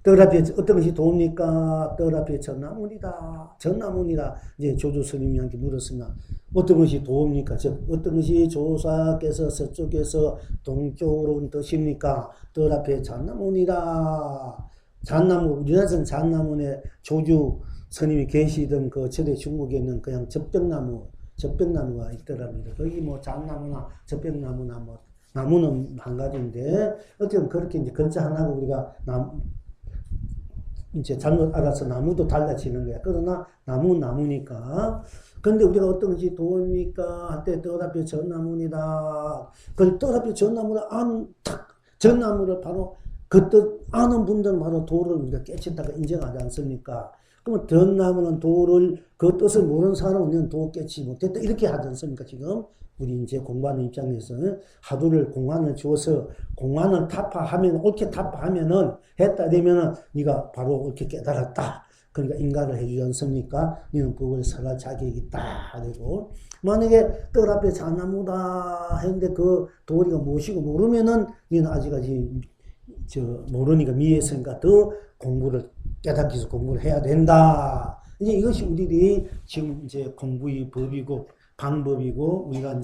떡 앞에 어떤 것이 도웁니까? 떡 앞에 전나무니다. 전나무니다. 이제 조조 스님한테 물었으나 어떤 것이 도웁니까? 즉 어떤 것이 조사께서 서쪽에서 동쪽으로 드십니까? 떡 앞에 전나무니다. 잣나무 우리나라에서는 잣나무에 조주 스님이 계시던 그 절에 중국에는 그냥 젖병나무가 있더랍니다. 거기 뭐 잣나무나 젖병나무나 뭐 나무는 한 가지인데 어쨌든 그렇게 이제 글자 하나고 우리가 이제 잘못 알아서 나무도 달라지는 거야. 그러나 나무니까. 근데 우리가 어떤 것이 도입니까? 한때 떡 앞에 전나무니다. 그걸 떡 앞에 전나무를 전나무를 바로 그 뜻 아는 분들은 바로 도를 우리가 깨쳤다가 인정하지 않습니까? 그러면 전나무는 도를 그 뜻을 모르는 사람은 도 깨치 못했다 이렇게 하지 않습니까? 지금 우리 이제 공부하는 입장에서는 하두를 공안을 주어서 공안을 타파하면 옳게 타파하면은 했다 되면은 네가 바로 옳게 깨달았다. 그러니까 인가를 해주지 않습니까? 너는 그걸 설할 자격이 있다. 되고 만약에 뜰 앞에 잣나무다 했는데 그 도리가 무엇이고 모르면은 너는 아직까지 모르니까 미했으니까 더 공부를 깨닫기 위해서 공부를 해야 된다. 이제 이것이 우리들이 지금 이제 공부의 법이고 방법이고 우리가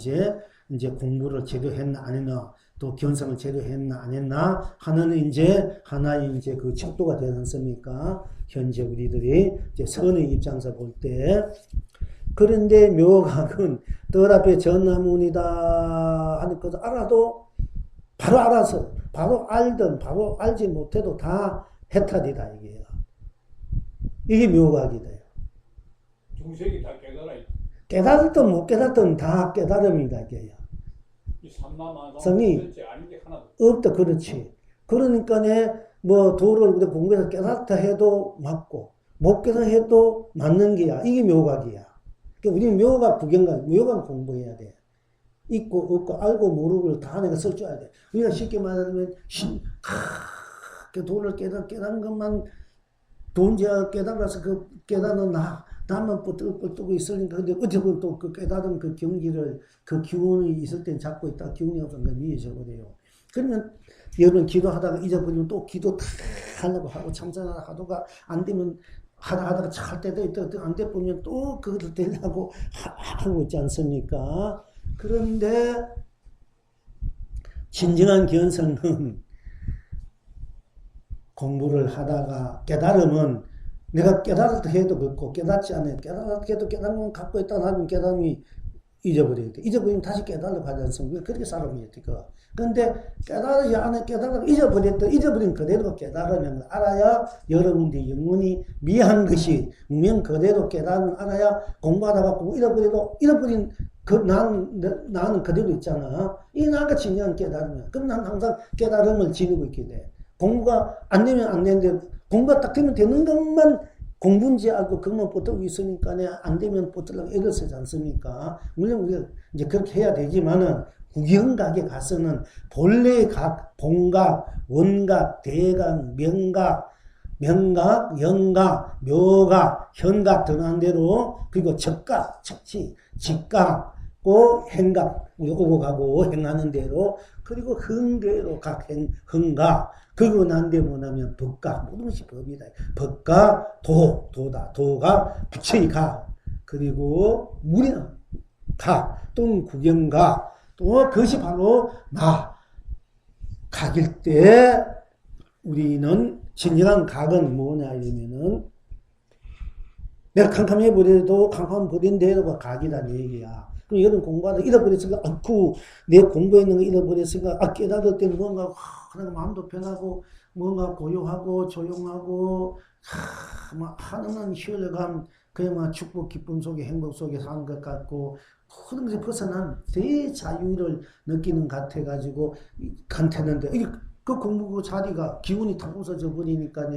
이제 공부를 제대로 했나 안 했나 또 견성을 제대로 했나 안 했나 하는 이제 하나의 이제 그 척도가 되지 않습니까? 현재 우리들이 이제 선의 입장에서 볼 때 그런데 묘각은 뜰 앞에 전나무니다 하는 것을 알아도 바로 알아서 바로 알든 바로 알지 못해도 다 해탈이다 이게요. 이게 묘각이다. 중생이 다 깨달아 있다. 깨달든 못 깨달든 다 깨달음이다 이게요. 이 삼라만상 성이 전체 아닌 게 하나도 없다 그렇지. 그러니까 뭐 도를 공부해서 깨닫다 해도 맞고 못 깨닫다 해도 맞는 게야. 이게 묘각이야. 그러니까 우리는 묘각 구경각 묘각 공부해야 돼. 있고 없고 알고 모르고를 다 내가 써줘야 돼. 우리가 쉽게 말하면 도를 깨닫는 것만 돈지어 깨달아서 그 깨닫는 나만 뜨고 있으니까 근데 어떻게 또 그 깨달은 그 경기를 그 기운이 있을 땐 잡고 있다 기운이 없으면 건 미해져버려요. 그러면 여러분 기도하다가 잊어버리면 또 기도 다 하려고 하고 참선하다가 안 되면 하다가 잘 때도 있다 안 돼 보면 또 그걸 되려고 하고 있지 않습니까? 그런데 진정한 견성은 공부를 하다가 깨달음은 내가 깨달았다 해도 그렇고 깨닫지 않아요. 깨달았다 해도 깨달음은 갖고 있다 하면 깨달음이 잊어버려야 돼. 잊어버리면 다시 깨달으려고 하지 않습니까? 그렇게 살아야 돼. 그런데 깨달지 않아 깨달아 잊어버린 그대로 깨달으면 알아야 여러분들이 영혼이 미한 것이 분명 그대로 깨달으면 알아야 공부하다가 잃어버린 나는 그대로 있잖아. 이 나가 진정한 깨달음이야. 그럼 난 항상 깨달음을 지니고 있게 돼. 공부가 안 되면 안 되는데 공부가 딱 되면 되는 것만 공부인지 알고 그것만 붙들고 있으니까 안 되면 붙들려고 애를 쓰지 않습니까? 물론 우리가 이제 그렇게 해야 되지만은 구경각에 가서는 본래의 각, 본각, 원각, 대각, 명각, 영각, 묘각, 현각 등한 대로 그리고 적각, 척치, 직각, 행각, 오고 가고 행하는 대로 그리고 흥대로 각 흥각 그리고 난데 뭐냐면 법각 모든 것이 법이다. 법각 도다. 도가 부처의 각 그리고 무리는 각 또는 구경각 또 그것이 바로 각일 때 우리는 진정한 각은 뭐냐 이러면은 내가 캄캄해 버려도 캄캄 버린 대로가 각이라는 얘기야. 그럼 여러분 공부하다 잃어버렸으니까 아쿠 내 공부했는 거 잃어버렸으니까 깨달을 때는 뭔가 하나가 마음도 편하고 뭔가 고요하고 조용하고 막 하늘은 희열감 그냥 막 축복 기쁨 속에 행복 속에 사는 것 같고 모든 것에 벗어난 대자유를 느끼는 것 같아가지고 간태는데 그 공부 그 자리가 기운이 다 없어져 버리니까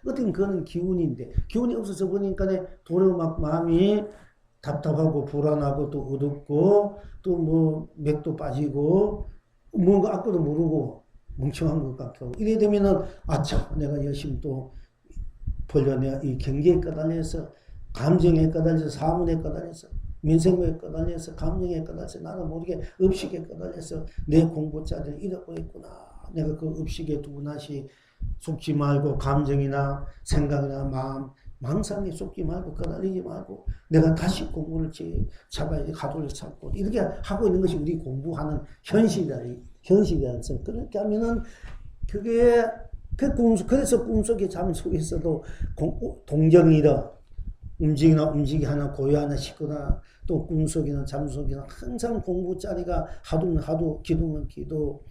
어떤 그거는 기운인데 기운이 없어져 버리니까 도로 막 마음이 답답하고 불안하고 또 어둡고 또 뭐 맥도 빠지고 뭔가 아무것도 모르고 멍청한 것 같고 이래 되면은 아차 내가 열심히 또 벌려내야 이 경계에 꺼달려서 감정에 꺼달려서 사문에 꺼달려서 민생에 꺼달려서 감정에 꺼달려서 나는 모르게 업식에 꺼달려서 내 공부자를 잃어버렸구나. 내가 그 업식에 두고나시 속지 말고 감정이나 생각이나 마음 망상에 속지 말고 꺼달리지 말고 내가 다시 공부를 잡아야지 가도를 잡고 이렇게 하고 있는 것이 우리 공부하는 현실이라서 그렇게 하면은 그게 그래서 꿈속에 잠 속에서도 동정이라 움직이 하나 고요 하나 싶거나 또 꿈속이나 잠속이나 항상 공부 자리가 하루는 하루 기도는 기도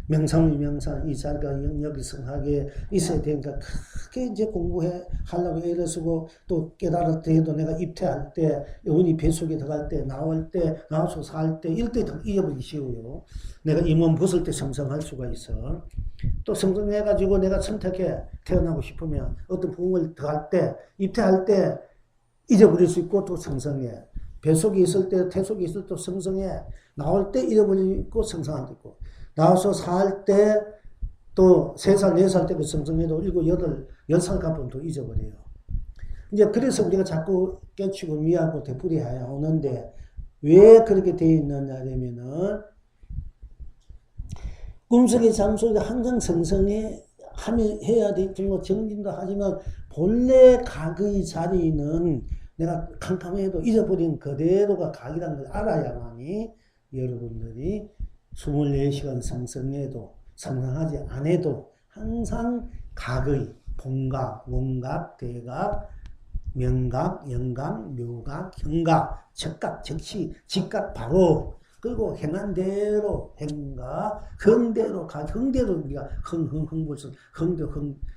명상은 명상 이 자리가 영역이 성하게 있어야 되니까 크게 이제 공부해 하려고 애를 쓰고 또 깨달을 때에도 내가 입퇴할 때 영혼이 뱃속에 들어갈 때 나올 때 나와서 살 때 이럴 때 잊어버리기 쉬워요. 내가 이 몸 벗을 때 성성할 수가 있어. 또 성성해가지고 내가 선택해 태어나고 싶으면 어떤 부흥을 더할 때 입퇴할 때 잊어버릴 수 있고 또 성성해. 뱃속에 있을 때 태속에 있을 때 성성해. 나올 때 잊어버리고 성성할 때 있고 나와서 살 때 또 3살, 4살 때 그 성성해도 7, 8, 10살 가면 또 잊어버려요. 이제 그래서 우리가 자꾸 깨치고 미하고 되풀이해야 오는데 왜 그렇게 되어 있느냐 하면은 꿈속의 잠속에 항상 성성해 해야 될 정도 정진도 하지만 본래 각의 자리는 내가 캄캄해도 잊어버린 그대로가 각이라는 걸 알아야만이 여러분들이 24시간 성성해도 성성하지 않아도 항상 각의 본각, 원각, 대각, 명각, 영각, 묘각, 형각, 적각, 적시, 직각 바로 그리고 행한 대로 행각, 흥대로 가, 흥대로 우리가 흥불선, 흥대,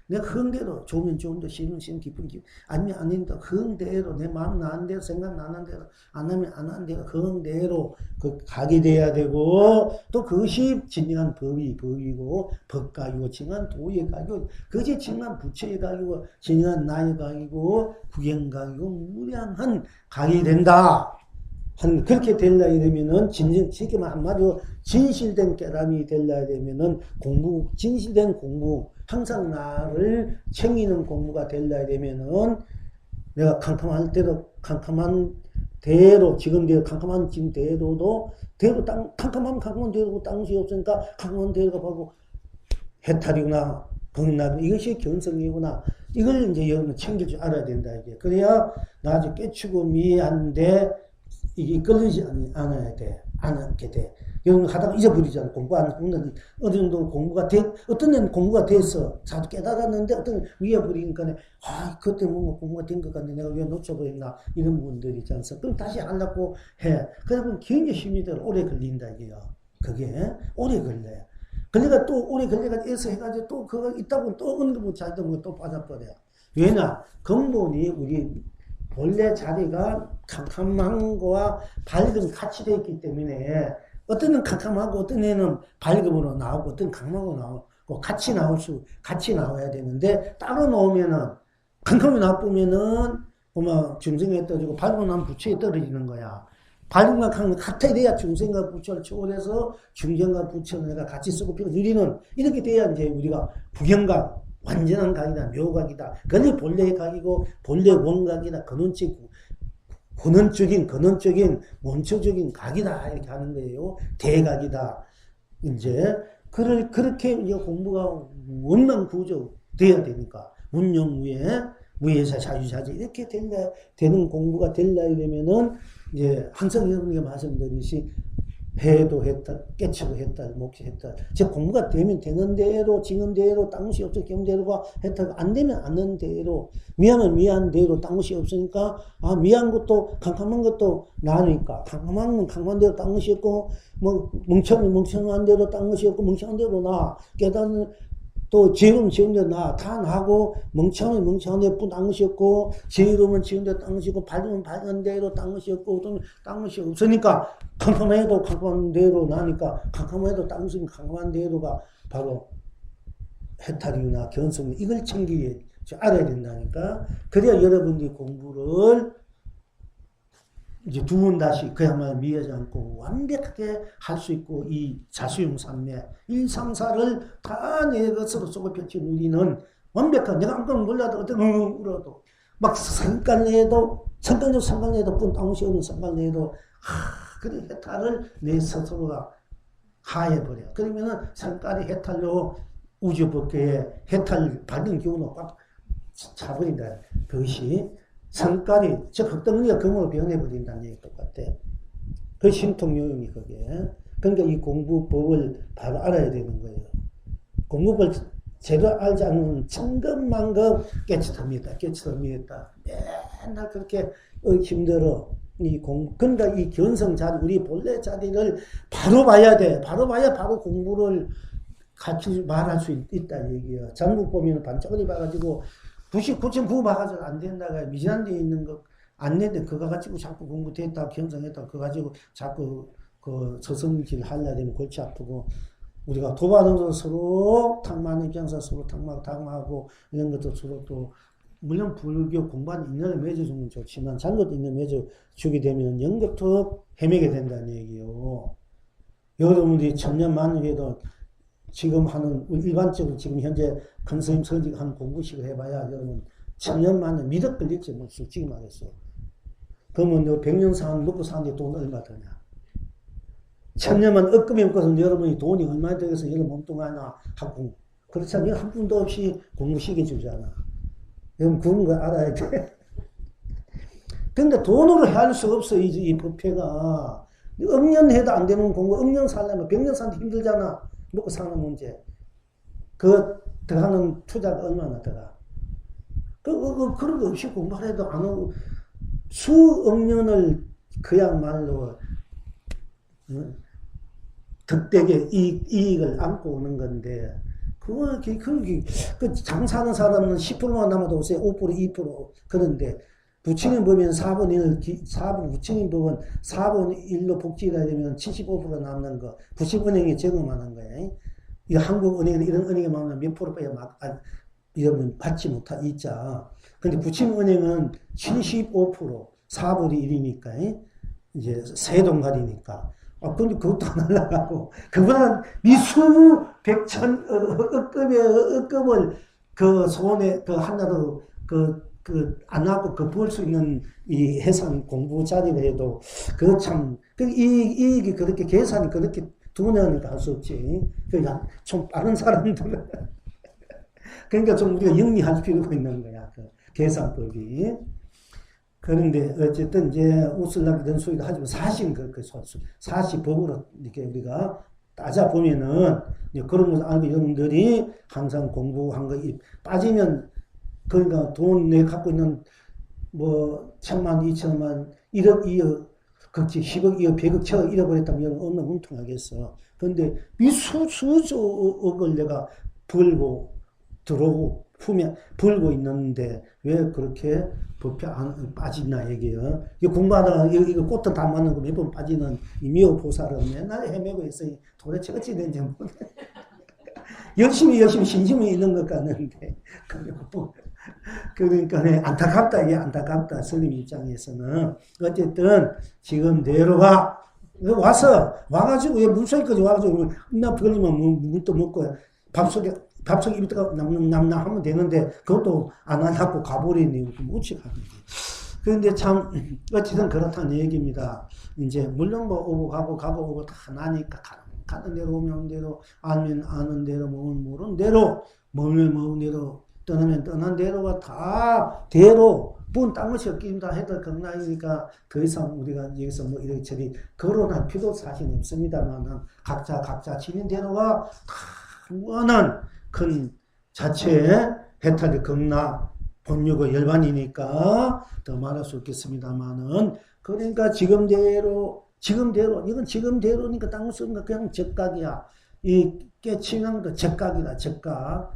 내가 흥대로 좋으면 좋은데 싫으면 싫은 기쁜 기분 아니면 아닌데 흥대로 내 마음 나는 대로 생각 나는 대로 안 하면 안 하는 대로 흥대로 그 각이 돼야 되고 또 그것이 진정한 법이고 법각이고 진정한 도의 각이고 그것이 진정한 부처의 각이고 진정한 나의 각이고 구경각이고 무량한 각이 된다. 그렇게 되려 이러면은, 쉽게 말 한마디로, 진실된 깨달음이 되려 되면은, 진실된 공부, 항상 나를 챙기는 공부가 되려 되면은, 내가 캄캄한 대로, 캄캄한 지금 대로도, 캄캄한 대로고 땅이 없으니까, 캄캄한 대로가 바로 해탈이구나, 번락, 이것이 견성이구나. 이걸 이제 여러분 챙길 줄 알아야 된다, 이게. 그래야, 나중에 깨치고 미한데, 이게 끌리지 않아야 돼. 않게 돼. 여러분 하다가 잊어버리잖아. 공부 안 하는 어느 정도 공부가 어떤 애는 공부가 됐어. 자주 깨달았는데 어떤 애는 잊어버리니까, 그때 뭔가 공부가 된 것 같네. 내가 왜 놓쳐버렸나. 이런 분들이 있지 않습니까? 그럼 다시 하려고 해. 그러면 굉장히 힘이 들어. 오래 걸린다, 이게요. 그게 오래 걸려요. 그러니까 또 오래 걸려가지고 애서 해가지고 또 그거 있다고 또 어느 거 잘 되면 또 빠져버려. 왜냐? 근본이 우리 본래 자리가 캄캄한 거와 밝음 같이 되어 있기 때문에 어떤 애는 캄캄하고 어떤 애는 밝음으로 나오고 어떤 캄캄하고 나오고 같이 나와야 되는데 따로 놓으면은 캄캄이 나쁘면은 중생에 떨어지고 밝음이 나면 부처에 떨어지는 거야. 밝음과 캄캄이 같아야 돼야 중생과 부처를 초월해서 중생과 부처를 내가 같이 쓰고 피고 누리는 이렇게 돼야 이제 우리가 부경각 완전한 각이다, 묘각이다. 그게 본래의 각이고, 본래 원각이다, 근원적인, 원초적인 각이다. 이렇게 하는 거예요. 대각이다. 이제, 그렇게 이제 공부가 원만 구조 돼야 되니까. 무예사, 자유자재. 이렇게 되는 공부가 되려면은, 이제, 항상 여러분께 말씀드리시, 해도 했다, 깨치고 했다, 목치했다. 즉 공부가 되면 되는 대로, 지는 대로, 땅시 없어 경대로가 했다. 안 되면 안 되는 대로, 미하면 미한 대로, 땅시 없으니까, 미한 것도, 캄캄한 것도 나으니까, 캄캄한 건 캄캄한 대로 땅시 없고, 멍청한 대로 땅시 없고, 멍청한 대로 나. 깨닫는, 또 지은 대로 다 나고 멍청한 대로 땅시 없고 지으면 지은 대로 땅시 없고 밝은 대로 땅시 없고 또 땅시 없으니까 캄캄해도 캄캄한 대로 나니까 캄캄해도 땅시 캄캄한 대로가 바로 해탈이나 견성 이걸 알아야 된다니까. 그래야 여러분들이 공부를 이제 두 번 다시 그야말로 미하지 않고 완벽하게 할 수 있고 이 자수용산매 1, 3, 4를 다 내 것으로 쏘고 펼친 우리는 완벽한 내가 아무것도 몰라도 어떤 울어도 막 성깔내도 뿐 땅시 없는 성깔내도 그래 해탈을 내 스스로가 하해버려. 그러면은 성깔이 해탈로 우주법계에 해탈 받은 기운을 꽉 차버린다. 그것이 성깔이, 즉, 흙덩어리가 금으로 변해버린다는 얘기 똑같아. 그 신통요인이 그게. 그러니까 이 공부법을 바로 알아야 되는 거예요. 공부법을 제대로 알지 않으면 천급만급 깨치답니다. 맨날 그렇게 힘들어. 그러니까 이 견성 자리, 우리 본래 자리를 바로 봐야 돼. 바로 봐야 바로 공부를 같이 말할 수 있다 얘기야. 장국 보면 반짝거리 봐가지고 99.9 봐가지고 안 된다가 미진한 데 있는 거 안 내는데 그거 가지고 자꾸 공부됐다 견성했다 그거 가지고 자꾸 그 서성질 하려 되면 골치 아프고 우리가 도반으로 서로 탕마는 입장에서 서로 탕마하고 이런 것도 서로 또 물론 불교 공부한 인연을 맺어주면 좋지만 잘못 인연 맺어주게 되면 연극도 헤매게 된다는 얘기요. 여러분들이 천년 만년에도 지금 하는 일반적으로 지금 현재 큰 스님 선지가 하는 공부식을 해봐야 여러분 천년 만에 미덕 걸렸지, 뭐, 솔직히 말해서. 그러면 너 백년산 먹고 사는데 돈 얼마 드냐? 천년만 억금이 없고서 여러분이 돈이 얼마 되겠어? 여러분 몸뚱아나 하고. 그렇잖아요. 한 푼도 없이 공부시켜주잖아. 여러분 그런 거 알아야 돼. 근데 돈으로 해할 수 없어, 이 법회가. 억년해도 안 되는 공부, 억년 살려면 백년 사는데 힘들잖아. 먹고 사는 문제. 그, 들어가는 투자가 얼마나 들어가. 그런 거 없이 공부를 해도 안 오고, 수억 년을 그야말로, 득되게 이익을 안고 오는 건데, 그 장사하는 사람은 10%만 남아도 오세요. 5%, 2%. 그런데, 부처님 보면 4분 1, 부처님 보면 4분 1로 복지가 되면 75% 남는 거, 부심은행에 적용하는 거예요. 이 한국은행은 이런 은행에 만나면 몇 프로 빼야 이러면 받지 못하, 있자. 근데 부침은행은 75%, 4분의 1이니까, 이제 세동갈이니까. 근데 그것도 안 날라가고, 그보다 미수 백천, 억급을 그 손에, 그 하나로, 안 하고 그 벌 수 있는 이 해상 공부 자리를 해도, 그거 참, 이익이 그렇게 계산이 그렇게 두뇌하니까 할 수 없지. 그러니까 좀 빠른 사람들은. 그러니까 좀 우리가 영리할 필요가 있는 거야. 그 계산법이. 그런데 어쨌든 이제 웃으려고 이런 소리도 하지만 사실 법으로 이렇게 우리가 따져보면은 그런 것을 알고 여러분들이 항상 공부한 거 빠지면 그러니까 돈 내 갖고 있는 뭐 1,000만, 2,000만, 1억, 2억, 그렇지 10억, 2억, 100억, 1,000억 잃어버렸다면 여러분 얼마나 뭉퉁하겠어. 그런데 수조억을 내가 벌고 들어오고 벌고 있는데 왜 그렇게 법회 안 빠지나 얘기예요. 이 공부하다가 이거 꽃도 다 맞는 거 몇 번 빠지는 이 미호보살은 맨날 헤매고 있어요. 도대체 어찌 된지 모르겠어요. 열심히 신심이 있는 것 같는데 그러니까 안타깝다, 이게 안타깝다. 스님 입장에서는 어쨌든 지금대로가 와가지고 물속에까지 와가지고 나 걸리면 물도 먹고 밥속에 입다가 남남 하면 되는데 그것도 안 하고 가버리니 무식하지. 그런데 참 어쨌든 그렇다는 얘기입니다. 이제 물론 뭐 오고 가고 다 나니까 가는 대로 오면 대로 알면 아는 대로 모르는 대로 먹는 대로 떠나면 떠난 대로가 다 대로 딴 것이 없긴다 해도 건강이니까 더 이상 우리가 여기서 뭐 이렇게 거론할 필요 사실 없습니다만 각자 지닌 대로가 다 무한한 큰 자체의 해탈의 극락 본유고 열반이니까 더 말할 수 없겠습니다만은 그러니까 지금대로 이건 지금대로니까 딴 것은 그냥 적각이야. 이 깨치는 거 적각이다. 적각.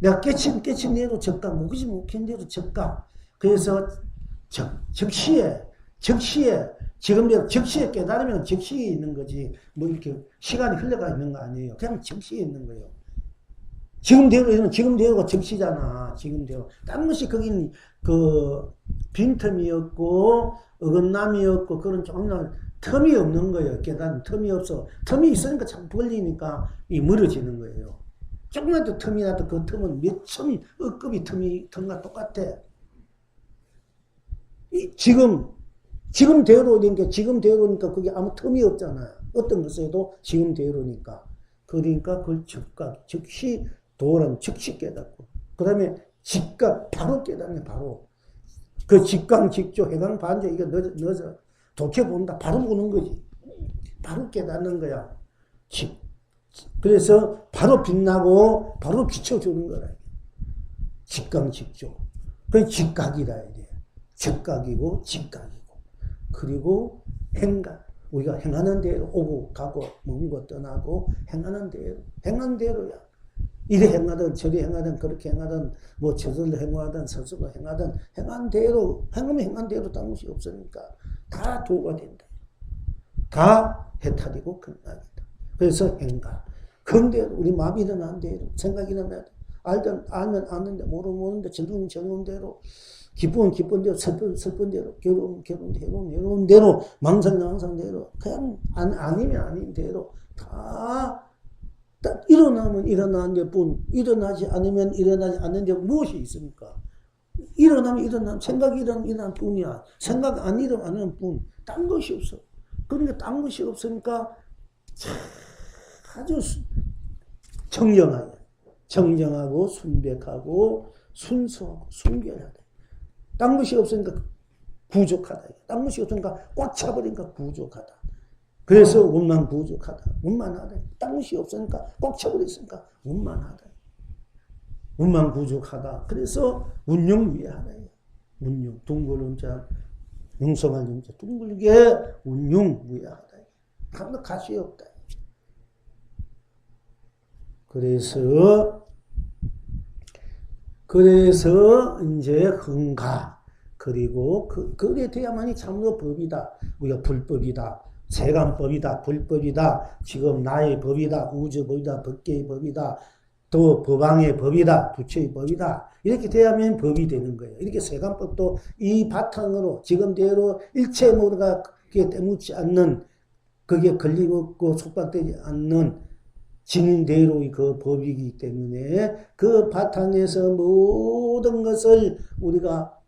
내가 깨친 대로 적각, 묵힌 대로 적각. 그래서 적시에 지금대로 적시에 깨달으면 적시에 있는 거지. 뭐 이렇게 시간이 흘러가 있는 거 아니에요. 그냥 적시에 있는 거예요. 지금대로가 적시잖아. 지금대로. 딴 것이 거긴 빈틈이었고 어긋남이었고 그런 조금만 텀이 없는 거예요. 깨달은 텀이 없어. 텀이 있으니까 자꾸 벌리니까 멀어지는 거예요. 조금만 텀이 나도 그 텀은 몇천 억급이 텀과 똑같아. 지금대로니까 그게 아무 텀이 없잖아요. 어떤 것에도 지금대로니까. 그러니까 그걸 즉시 도란 즉시 깨닫고. 그 다음에 직각 바로 깨닫네, 바로. 그 직강, 직조, 해강, 반조, 이거 넣어서 독해 본다. 바로 보는 거지. 바로 깨닫는 거야. 그래서 바로 빛나고 바로 비춰주는 거라. 직강, 직조. 그게 직각이라 해야 돼. 적각이고, 직각이고. 그리고 행각. 우리가 행하는 대로 오고 가고 먹는 거 떠나고 행하는 대로야. 이래 행하든 저래 행하든 그렇게 행하든 뭐 저절로 행하든 스스로 행하든 행한 대로 딴 것이 없으니까 다 도가 된다. 다 해탈이고 극락이다. 그래서 행각. 그런대로 우리 마음이 일어난 대로 생각이 일어나야 돼. 알면 아는데 모르는데 정은 대로 기쁨은 기쁜 대로 슬픈 대로 괴로운 대로 망상 대로 그냥 아니면 아닌 대로 다 일어나면 일어나는 데뿐 일어나지 않으면 일어나지 않는 데 무엇이 있습니까? 일어나면 일어나면 생각이 일어나면 일어나는 뿐이야. 생각 안 일어나는 뿐. 딴 것이 없어. 그러니까 딴 것이 없으니까 아주 정정하고 순백하고 순수하고 순결하다. 딴 것이 없으니까 부족하다. 딴 것이 없으니까 꽉 차버리니까 부족하다. 그래서 운만 부족하다. 운만하다. 딴 것이 없으니까 꽉 차버렸으니까 운만하다. 운만 부족하다. 그래서 운용위하다. 운용. 둥글운자, 융성할 용자. 둥글게 운용위하다. 아무 가시 없다. 그래서 이제 흥가. 그리고 그게 돼야만이 참으로 법이다. 우리가 불법이다. 세간법이다. 불법이다. 지금 나의 법이다. 우주법이다. 법계의 법이다. 또 법왕의 법이다. 부처의 법이다. 이렇게 돼야만 법이 되는 거예요. 이렇게 세간법도 이 바탕으로 지금대로 일체 모두가 그게 때묻지 않는, 그게 걸리고 속박되지 않는 진대로의 그 법이기 때문에 그 바탕에서 모든 것을 우리가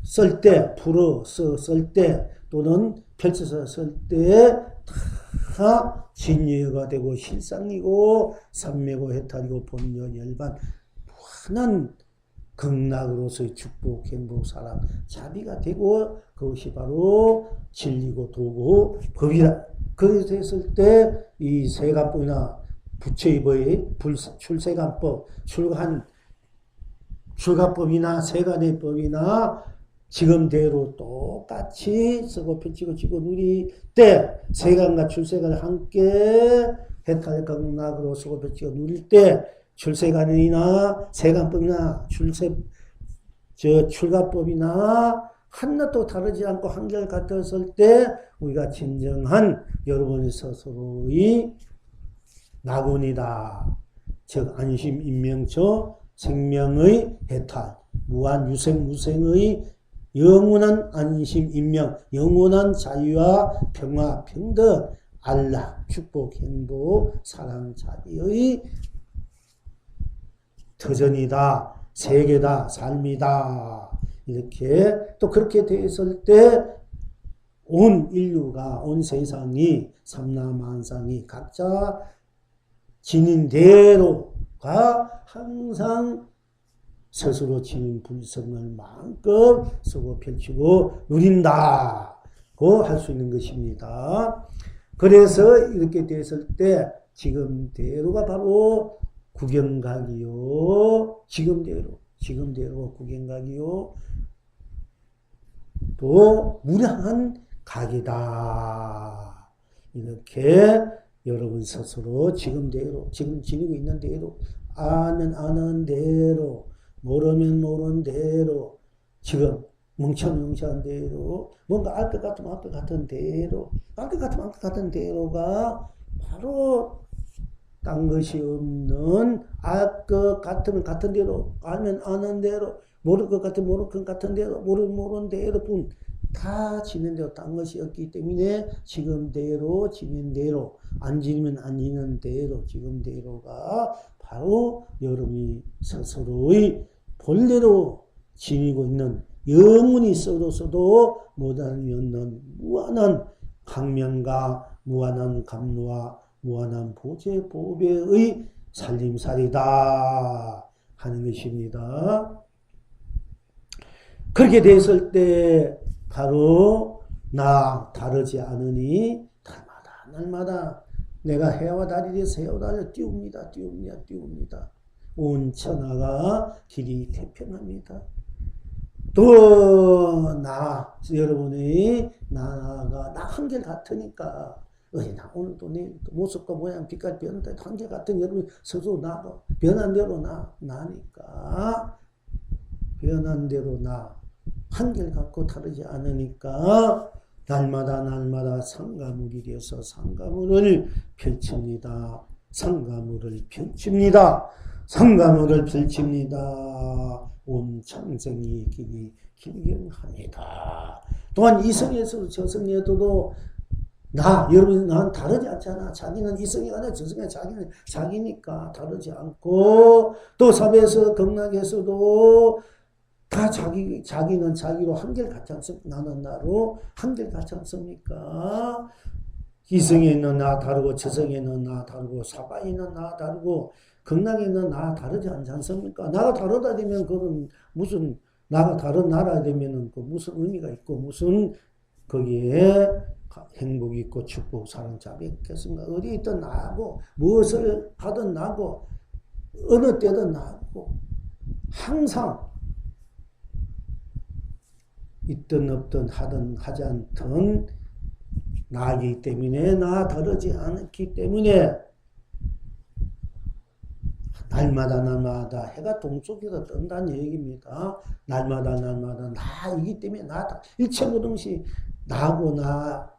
쓸 때, 풀어서 쓸 때, 또는 펼쳐서 쓸 때 다 진리가 되고 실상이고 삼매고 해탈이고 본려 열반 무한한 극락으로서의 축복, 행복, 사랑, 자비가 되고 그것이 바로 진리고 도고 법이다. 그렇게 됐을 때 이 세간법이나 부처의 법의 출세간법, 출가법이나 세간의 법이나 지금대로 똑같이 쓰고 펼치고 지고 누릴 때, 세간과 출세간을 함께 해탈 극락으로 쓰고 펼치고 누릴 때, 출세간이나 세간법이나 출가법이나 하나도 다르지 않고 한결 같았을 때 우리가 진정한 여러분의 스스로의 낙원이다. 즉 안심 인명처 생명의 해탈, 무한 유생 무생의 영원한 안심 인명, 영원한 자유와 평화 평등, 안락, 축복, 행복, 사랑, 자비의 터전이다. 세계다. 삶이다. 이렇게 또 그렇게 되었을 때 온 인류가, 온 세상이, 삼라만상이 각자 지닌대로가 항상 스스로 지닌 불성을 마음껏 쓰고 펼치고 누린다고 할 수 있는 것입니다. 그래서 이렇게 됐을 때 지금대로가 바로 구경각이요. 지금대로 구경각이요. 또 무량한 각이다. 이렇게 여러분 스스로 지금대로, 지금 지니고 있는 대로, 아면 아는 대로, 모르면 모르는 대로, 지금 뭉쳐뭉쳐한 대로, 뭔가 알 것 같으면 알 것 같은 대로, 알 것 같으면 알 것 같은 대로가 바로 딴 것이 없는, 알 것 같으면 같은 대로, 알면 아는 대로, 모를 것 같으면 모를 것 같은 대로, 모르면 모르는 대로뿐 다 지는 대로 딴 것이 없기 때문에 지금대로 지는 대로, 안 지니면 안 지는 대로, 지금대로가 바로 여러분이 스스로의 본래로 지니고 있는 영원히 써도 못하는 없는 무한한 강명과 무한한 감로와 무한한 보재 보배의 살림살이다 하는 것입니다. 그렇게 됐을 때 바로 나 다르지 않으니 날마다 내가 해와 달이돼서 해와 달을 띄웁니다. 온 천하가 길이 태평합니다. 또 여러분의 나가 나 한결 같으니까 나 오늘도 내일도 모습과 모양 빛깔 변한다 한결 같은 여러분 스스로 나가 변한 대로 나니까 변한 대로 한결 같고 다르지 않으니까 날마다 상가물이 되어서 상가물을 펼칩니다. 온 창생이 길이 길경합니다. 또한 이성에서 저성에도 여러분, 난 다르지 않잖아. 자기는 이성이 아니라 저성이 자기는 자기니까 다르지 않고, 또 사배에서 극락에서도 다 자기는 자기로 한결같지 않습니까? 나는 나로 한결같지 않습니까? 이성에 있는 나 다르고 저성에 있는 나 다르고 사바에 있는 나 다르고 극락에 있는 나 다르지 않지 않습니까? 나가 다르다 되면 그건 무슨 나가 다른 나라 되면은 그 무슨 의미가 있고 무슨 거기에 행복이 있고 축복 사랑 자비 있겠습니까? 어디 있든 나고 무엇을 하든 나고 어느 때든 나고 항상 있든 없든 하든 하지 않든 나이기 때문에 나 다르지 않기 때문에 날마다 해가 동쪽에서 뜬다는 얘기입니다. 날마다 나이기 때문에 나다. 일체 모든 것이 나고 나가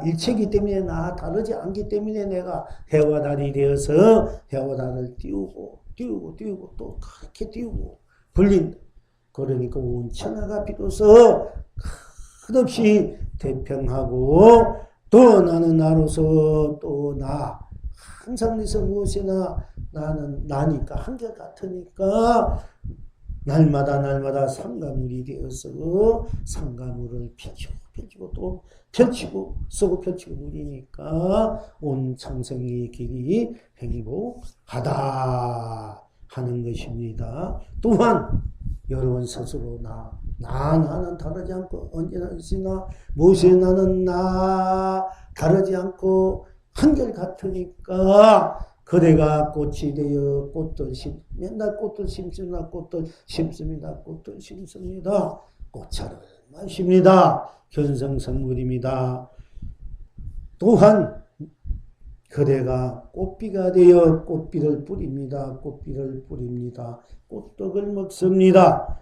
일체이기 때문에 나 다르지 않기 때문에 내가 해와 달이 되어서 해와 달을 띄우고 또 그렇게 띄우고 불린다. 그러니까 온 천하가 비로소 끝없이 태평하고 또 나는 나로서 또 나 항상 어디서 무엇이나 나는 나니까 한결같으니까 날마다 상가물이 되어서 상가물을 펼치고 또 펼치고 쓰고 펼치고 누리니까 온 창생의 길이 행복하다 하는 것입니다. 또한 여러분 스스로 나는 다르지 않고 언제나 있으나 무엇이 나는 나 다르지 않고 한결같으니까 그대가 꽃이 되어 꽃들 맨날 꽃들 심습니다. 꽃들 심습니다. 꽃차를 마십니다. 견성성물입니다. 또한 그대가 꽃비가 되어 꽃비를 뿌립니다. 꽃떡을 먹습니다.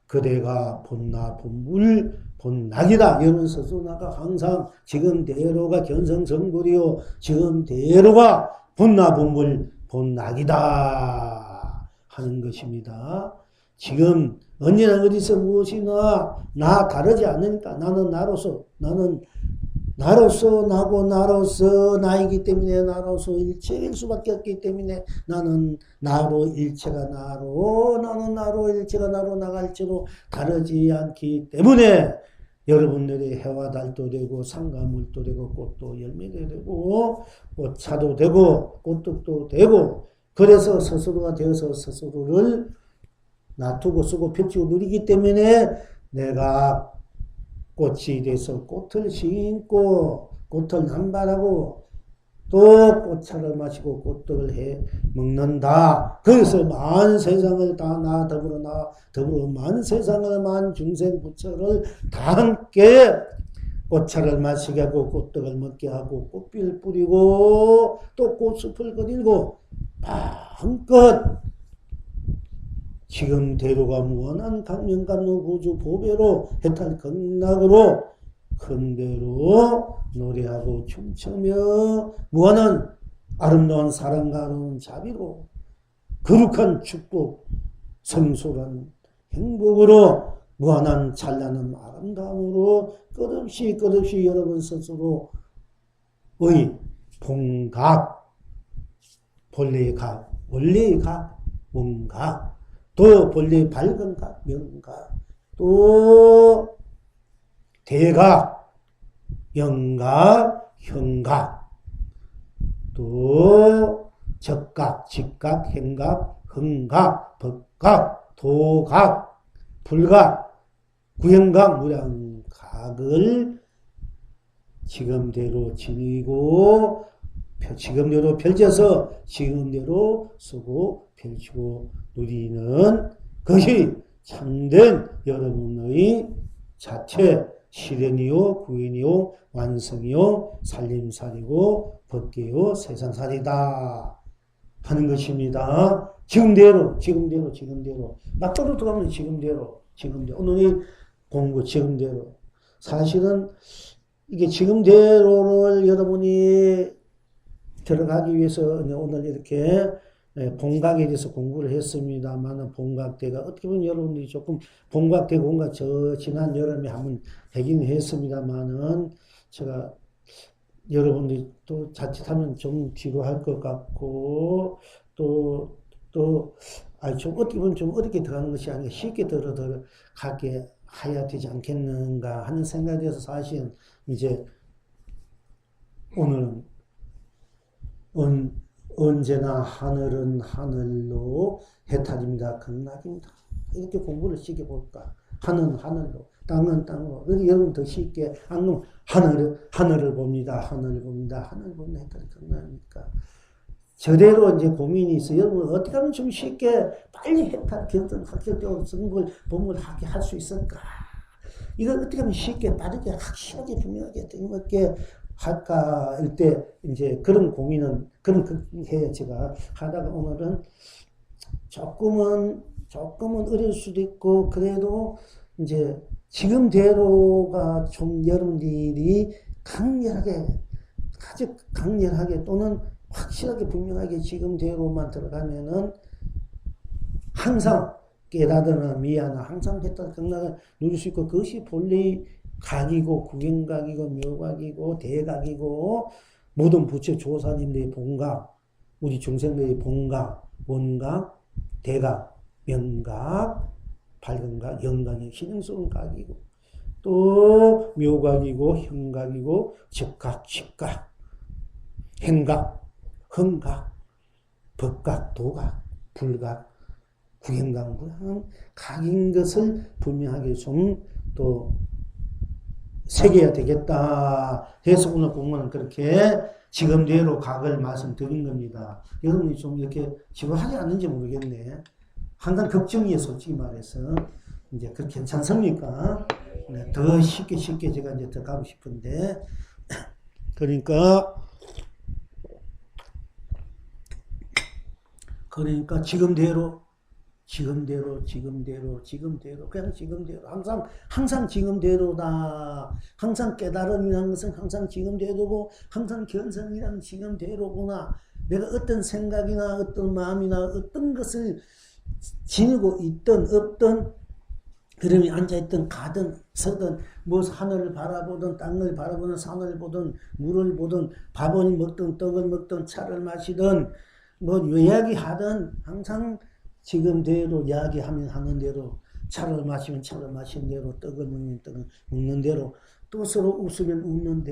그대가 본나 본물 본낙이다. 여러분 스스로가 항상 지금대로가 견성성불이요 지금대로가 본나 본물 본낙이다 하는 것입니다. 지금 언제나 어디서 무엇이나 나 다르지 않으니까 나는 나로서 나고 나로서 나이기 때문에 나로서 일체일 수밖에 없기 때문에 나는 나로 일체가 나로 나는 나로 일체가 나로 나갈지로 다르지 않기 때문에 여러분들이 해와 달도 되고 상가물도 되고 꽃도 열매도 되고 꽃차도 되고 꽃떡도 되고 그래서 스스로가 되어서 스스로를 놔두고 쓰고 펼치고 누리기 때문에 내가 꽃이 돼서 꽃을 심고 꽃을 남발하고 또 꽃차를 마시고 꽃떡을 해 먹는다. 그래서 만 세상을 다 나 더불어 만 세상을 만 중생 부처를 다 함께 꽃차를 마시게 하고 꽃떡을 먹게 하고 꽃비를 뿌리고 또 꽃숲을 거닐고 마음껏 지금대로가 무한한 강명감로 구주 보배로 해탈 극락으로 큰대로 노래하고 춤추며 무한한 아름다운 사랑과 아름다운 자비로 거룩한 축복 성솔한 행복으로 무한한 찬란한 아름다움으로 끝없이 여러분 스스로의 본각 본래의 각 원래의 각 원각 또 본래 밝은 각, 명각, 또 대각, 영각, 현각, 또 적각, 직각, 행각, 흥각, 법각, 도각, 불각, 구현각, 무량각을 지금대로 지니고 지금대로 펼쳐서 지금대로 쓰고 펼치고 누리는 것이 참된 여러분의 자체 실현이요 구현이요 완성이요 살림살이고 법계요 세상살이다 하는 것입니다. 지금대로 맞도록 들어가면 지금대로 오늘의 공부 지금대로 사실은 이게 지금대로를 여러분이 들어가기 위해서 오늘 이렇게 본각에 대해서 공부를 했습니다만 본각대가 어떻게 보면 여러분들이 조금 본각대 공각 지난 여름에 한번 하긴 했습니다만은 제가 여러분들이 또 자칫하면 좀 뒤로 할 것 같고 또 좀 어떻게 보면 좀 어렵게 들어가는 것이 아니라 쉽게 들어가게 해야 되지 않겠는가 하는 생각에 대해서 사실은 이제 오늘은 언제나 하늘은 하늘로 해탈입니다. 극락입니다. 이렇게 공부를 쉽게 볼까? 하늘은 하늘로, 땅은 땅으로. 여러분 더 쉽게 안 그러면 하늘을 봅니다. 하늘을 봅니다. 하늘을 봅니다. 해탈이 극락입니까? 저대로 이제 고민이 있어. 여러분 어떻게 하면 좀 쉽게 빨리 해탈 결정 확실적으로 승부를 본을 하게 할 수 있을까? 이걸 어떻게 하면 쉽게 빠르게 확실하게 분명하게 이렇게 할까 할 때 이제 그런 고민은 그런 해 제가 하다가 오늘은 조금은 어려울 수도 있고 그래도 이제 지금대로가 좀 여러분들이 아주 강렬하게 또는 확실하게 분명하게 지금대로만 들어가면은 항상 깨닫으나 미하나 항상 했던 극락을 누릴 수 있고 그것이 본래의 각이고 구경각이고 묘각이고 대각이고 모든 부처 조사님들의 본각 우리 중생들의 본각 원각 대각 명각 밝은각 영각이 신형스러운 각이고 또 묘각이고 형각이고 즉각 직각 행각 흥각 법각 도각 불각 구경각 각인 것을 분명하게 좀 또 새겨야 되겠다 해서 오늘 공부는 그렇게 지금대로 각을 말씀드린 겁니다. 여러분이 좀 이렇게 지금 하지 않는지 모르겠네. 항상 걱정이에요, 솔직히 말해서. 이제 그렇게 괜찮습니까? 네, 더 쉽게 제가 이제 더 가고 싶은데. 그러니까 지금대로 그냥 지금대로 항상 지금대로다. 항상 깨달음이라는 것은 항상 지금대로고 항상 견성이라는 지금대로구나. 내가 어떤 생각이나 어떤 마음이나 어떤 것을 지니고 있든 없든 그림이 앉아있든 가든 서든 뭐 하늘을 바라보든 땅을 바라보든 산을 보든 물을 보든 밥을 먹든 떡을 먹든 차를 마시든 뭐 이야기하든 항상 지금대로 이야기하면 하는 대로 차를 마시면 차를 마시는 대로 떡을 먹으면 떡을 먹는 대로 또 서로 웃으면 웃는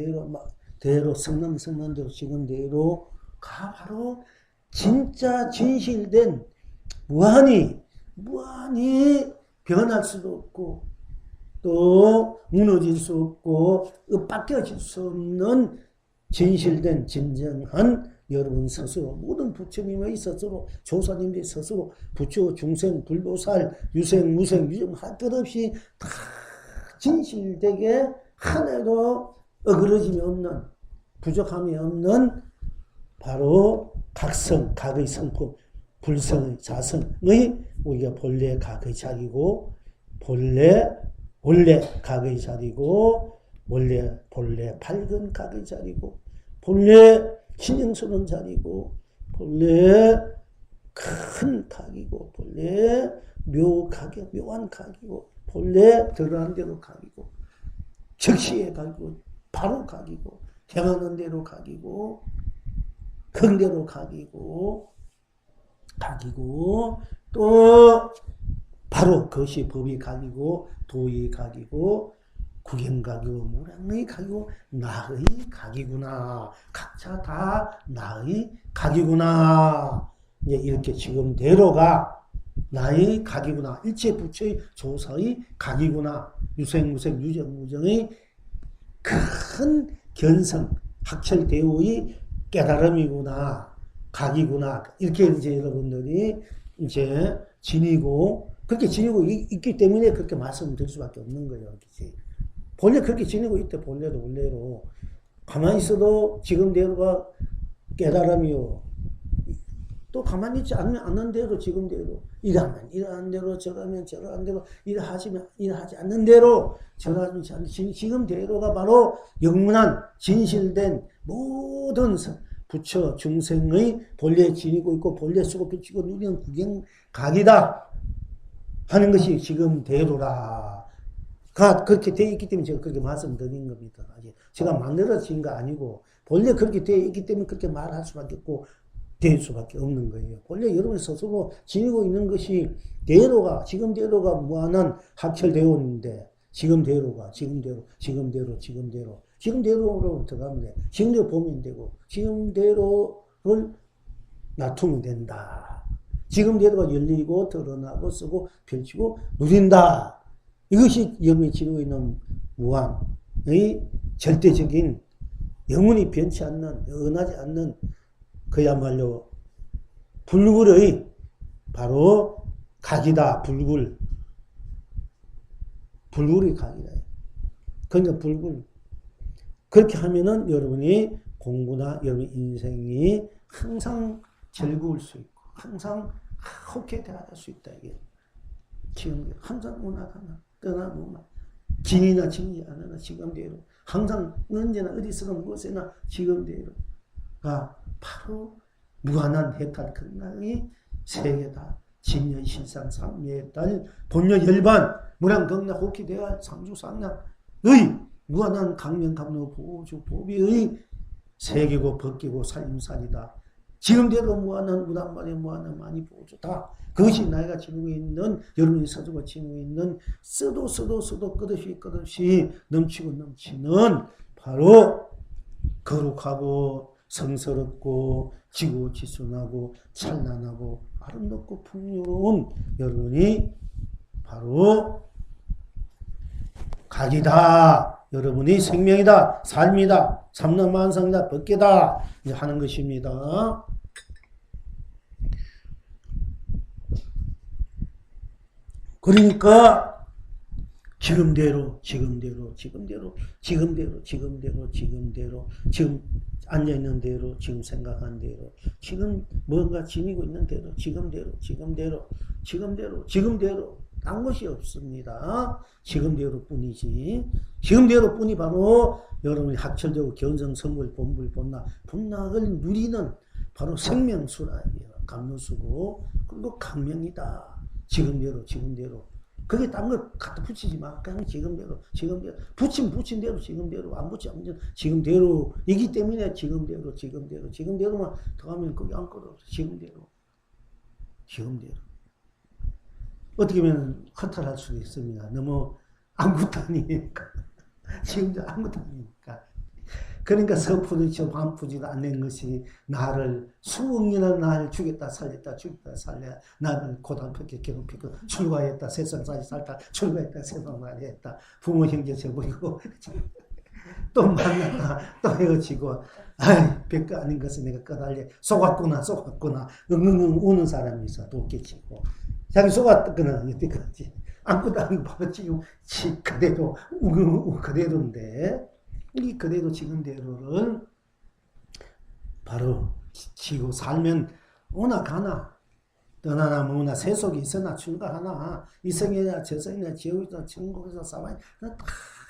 대로 성는 대로 지금대로가 바로 진짜 진실된 무한히 변할 수도 없고 또 무너질 수 없고 엇바뀌어질 수 없는 진실된 진정한 여러분 스스로 모든 부처님의 스스로 조사님들의 스스로 부처 중생 불보살 유생 무생 유정 할 것 없이 다 진실되게 하나도 어그러짐이 없는 부족함이 없는 바로 각성 각의 성품 불성의 자성의 우리가 본래 각의 자리고 원래 각의 자리고 원래 밝은 각의 자리고 본래 신형스러운 자리고 본래 큰 각이고 본래 묘한 각이고 본래 들어간 대로 각이고 즉시의 각이고 바로 각이고 행하는 대로 각이고 긍대로 각이고 또 바로 그것이 법의 각이고 도의 각이고 구경각이고 무량의 각이고 나의 각이구나. 각자 다 나의 각이구나. 이제 이렇게 지금대로가 나의 각이구나. 일체 부처의 조사의 각이구나. 유생무생 유정무정의 큰 견성 학철대오의 깨달음이구나. 각이구나. 이렇게 이제 여러분들이 이제 그렇게 지니고 있기 때문에 그렇게 말씀드릴 수밖에 없는 거예요. 그치? 본래 그렇게 지니고 있대, 원래로. 가만히 있어도 지금대로가 깨달음이요. 또 가만히 있지 않는 대로 지금대로. 일하면 일하는 대로, 저러면 저러는 대로, 일하지 않는 대로, 저러지 않는 지금대로가 바로 영문한 진실된 모든 부처 중생의 본래 지니고 있고 본래 쓰고 비치고 누리는 구경각이다 하는 것이 지금대로라. 그렇게 되어 있기 때문에 제가 그렇게 말씀드린 겁니다. 제가 만들어진 거 아니고 본래 그렇게 되어 있기 때문에 그렇게 말할 수밖에 없고 될 수밖에 없는 거예요. 원래 여러분이 스스로 지니고 있는 것이 대로가, 지금대로가 무한한 학철대원인데, 지금대로로 들어가면 돼. 지금대로 보면 되고, 지금대로를 놔두면 된다. 지금대로가 열리고, 드러나고, 쓰고, 펼치고, 누린다. 이것이 여러분이 지니고 있는 무한의 절대적인 영원히 변치 않는, 변하지 않는 그야말로 불굴의 바로 각이다. 불굴의 각이다. 그러니까 불굴. 그렇게 하면은 여러분이 공부나 여러분 인생이 항상 즐거울 수 있고, 항상 좋게 대할 수 있다. 이게 지금 항상 오나가나 떠나보나 진이나 진이 않으나 지금대로 항상 언제나 어디서나 무엇에나 지금대로가 바로 무한한 해탈 극락의 세계다. 진여 실상 삼매의 딸 본여 열반 무량극락 호기 대할 상주상락의 무한한 강명감로 보주 보비의 세계고 벗기고 살림살이다. 지금대로 무한한 무단만에 무한한 많이 보주다. 그것이 나이가 지니고 있는 여러분이 서주고 지니고 있는 써도 끝없이 넘치고 넘치는 바로 거룩하고 성스럽고 지고지순하고 찬란하고 아름답고 풍요로운 여러분이 바로 각이다. 여러분이 생명이다. 삶이다. 삼라만상이다. 법계다. 이제 하는 것입니다. 그러니까 지금대로 지금 앉아있는 대로, 지금 생각한 대로, 지금 뭔가 지니고 있는 대로, 지금대로, 딴 것이 없습니다. 지금대로 뿐이지. 지금대로 뿐이 바로 여러분이 학철되고 견성, 성불, 본불, 본락을 누리는 바로 생명수라예요. 감로수고, 그리고 강명이다. 지금대로. 그게 딴 걸 갖다 붙이지 마. 그냥 지금대로. 붙인 대로 지금대로. 안 붙이면 지금대로이기 때문에 지금대로만 더 하면 그게 아무것도 없어. 지금대로. 어떻게 보면 허탈할 수도 있습니다. 너무 아무것도 아니니까. 지금도 아무것도 아니니까. 그러니까 서푸르지 반푸지도 않는 것이 나를 수억이나 나를 죽였다 살렸다 나를 고단하게 괴롭히고 출가했다 세상살이 살다 출가했다 세상살이 했다 부모 형제 저버리고 또 만나다 또 헤어지고 별거 아닌 것을 내가 꺼달래 속았구나 응응응 우는 사람이 있어 또 깨치고 자기 속았거나 여태까지 아무것도 아니고 바로 지금 그대로 그대로인데 이 그대로 지금대로를 바로 지고 살면 오나 가나 떠나나 뭐나 세속이 있으나 출가하나 이성이나 저성이나 지옥이나 천국에서 사바이 다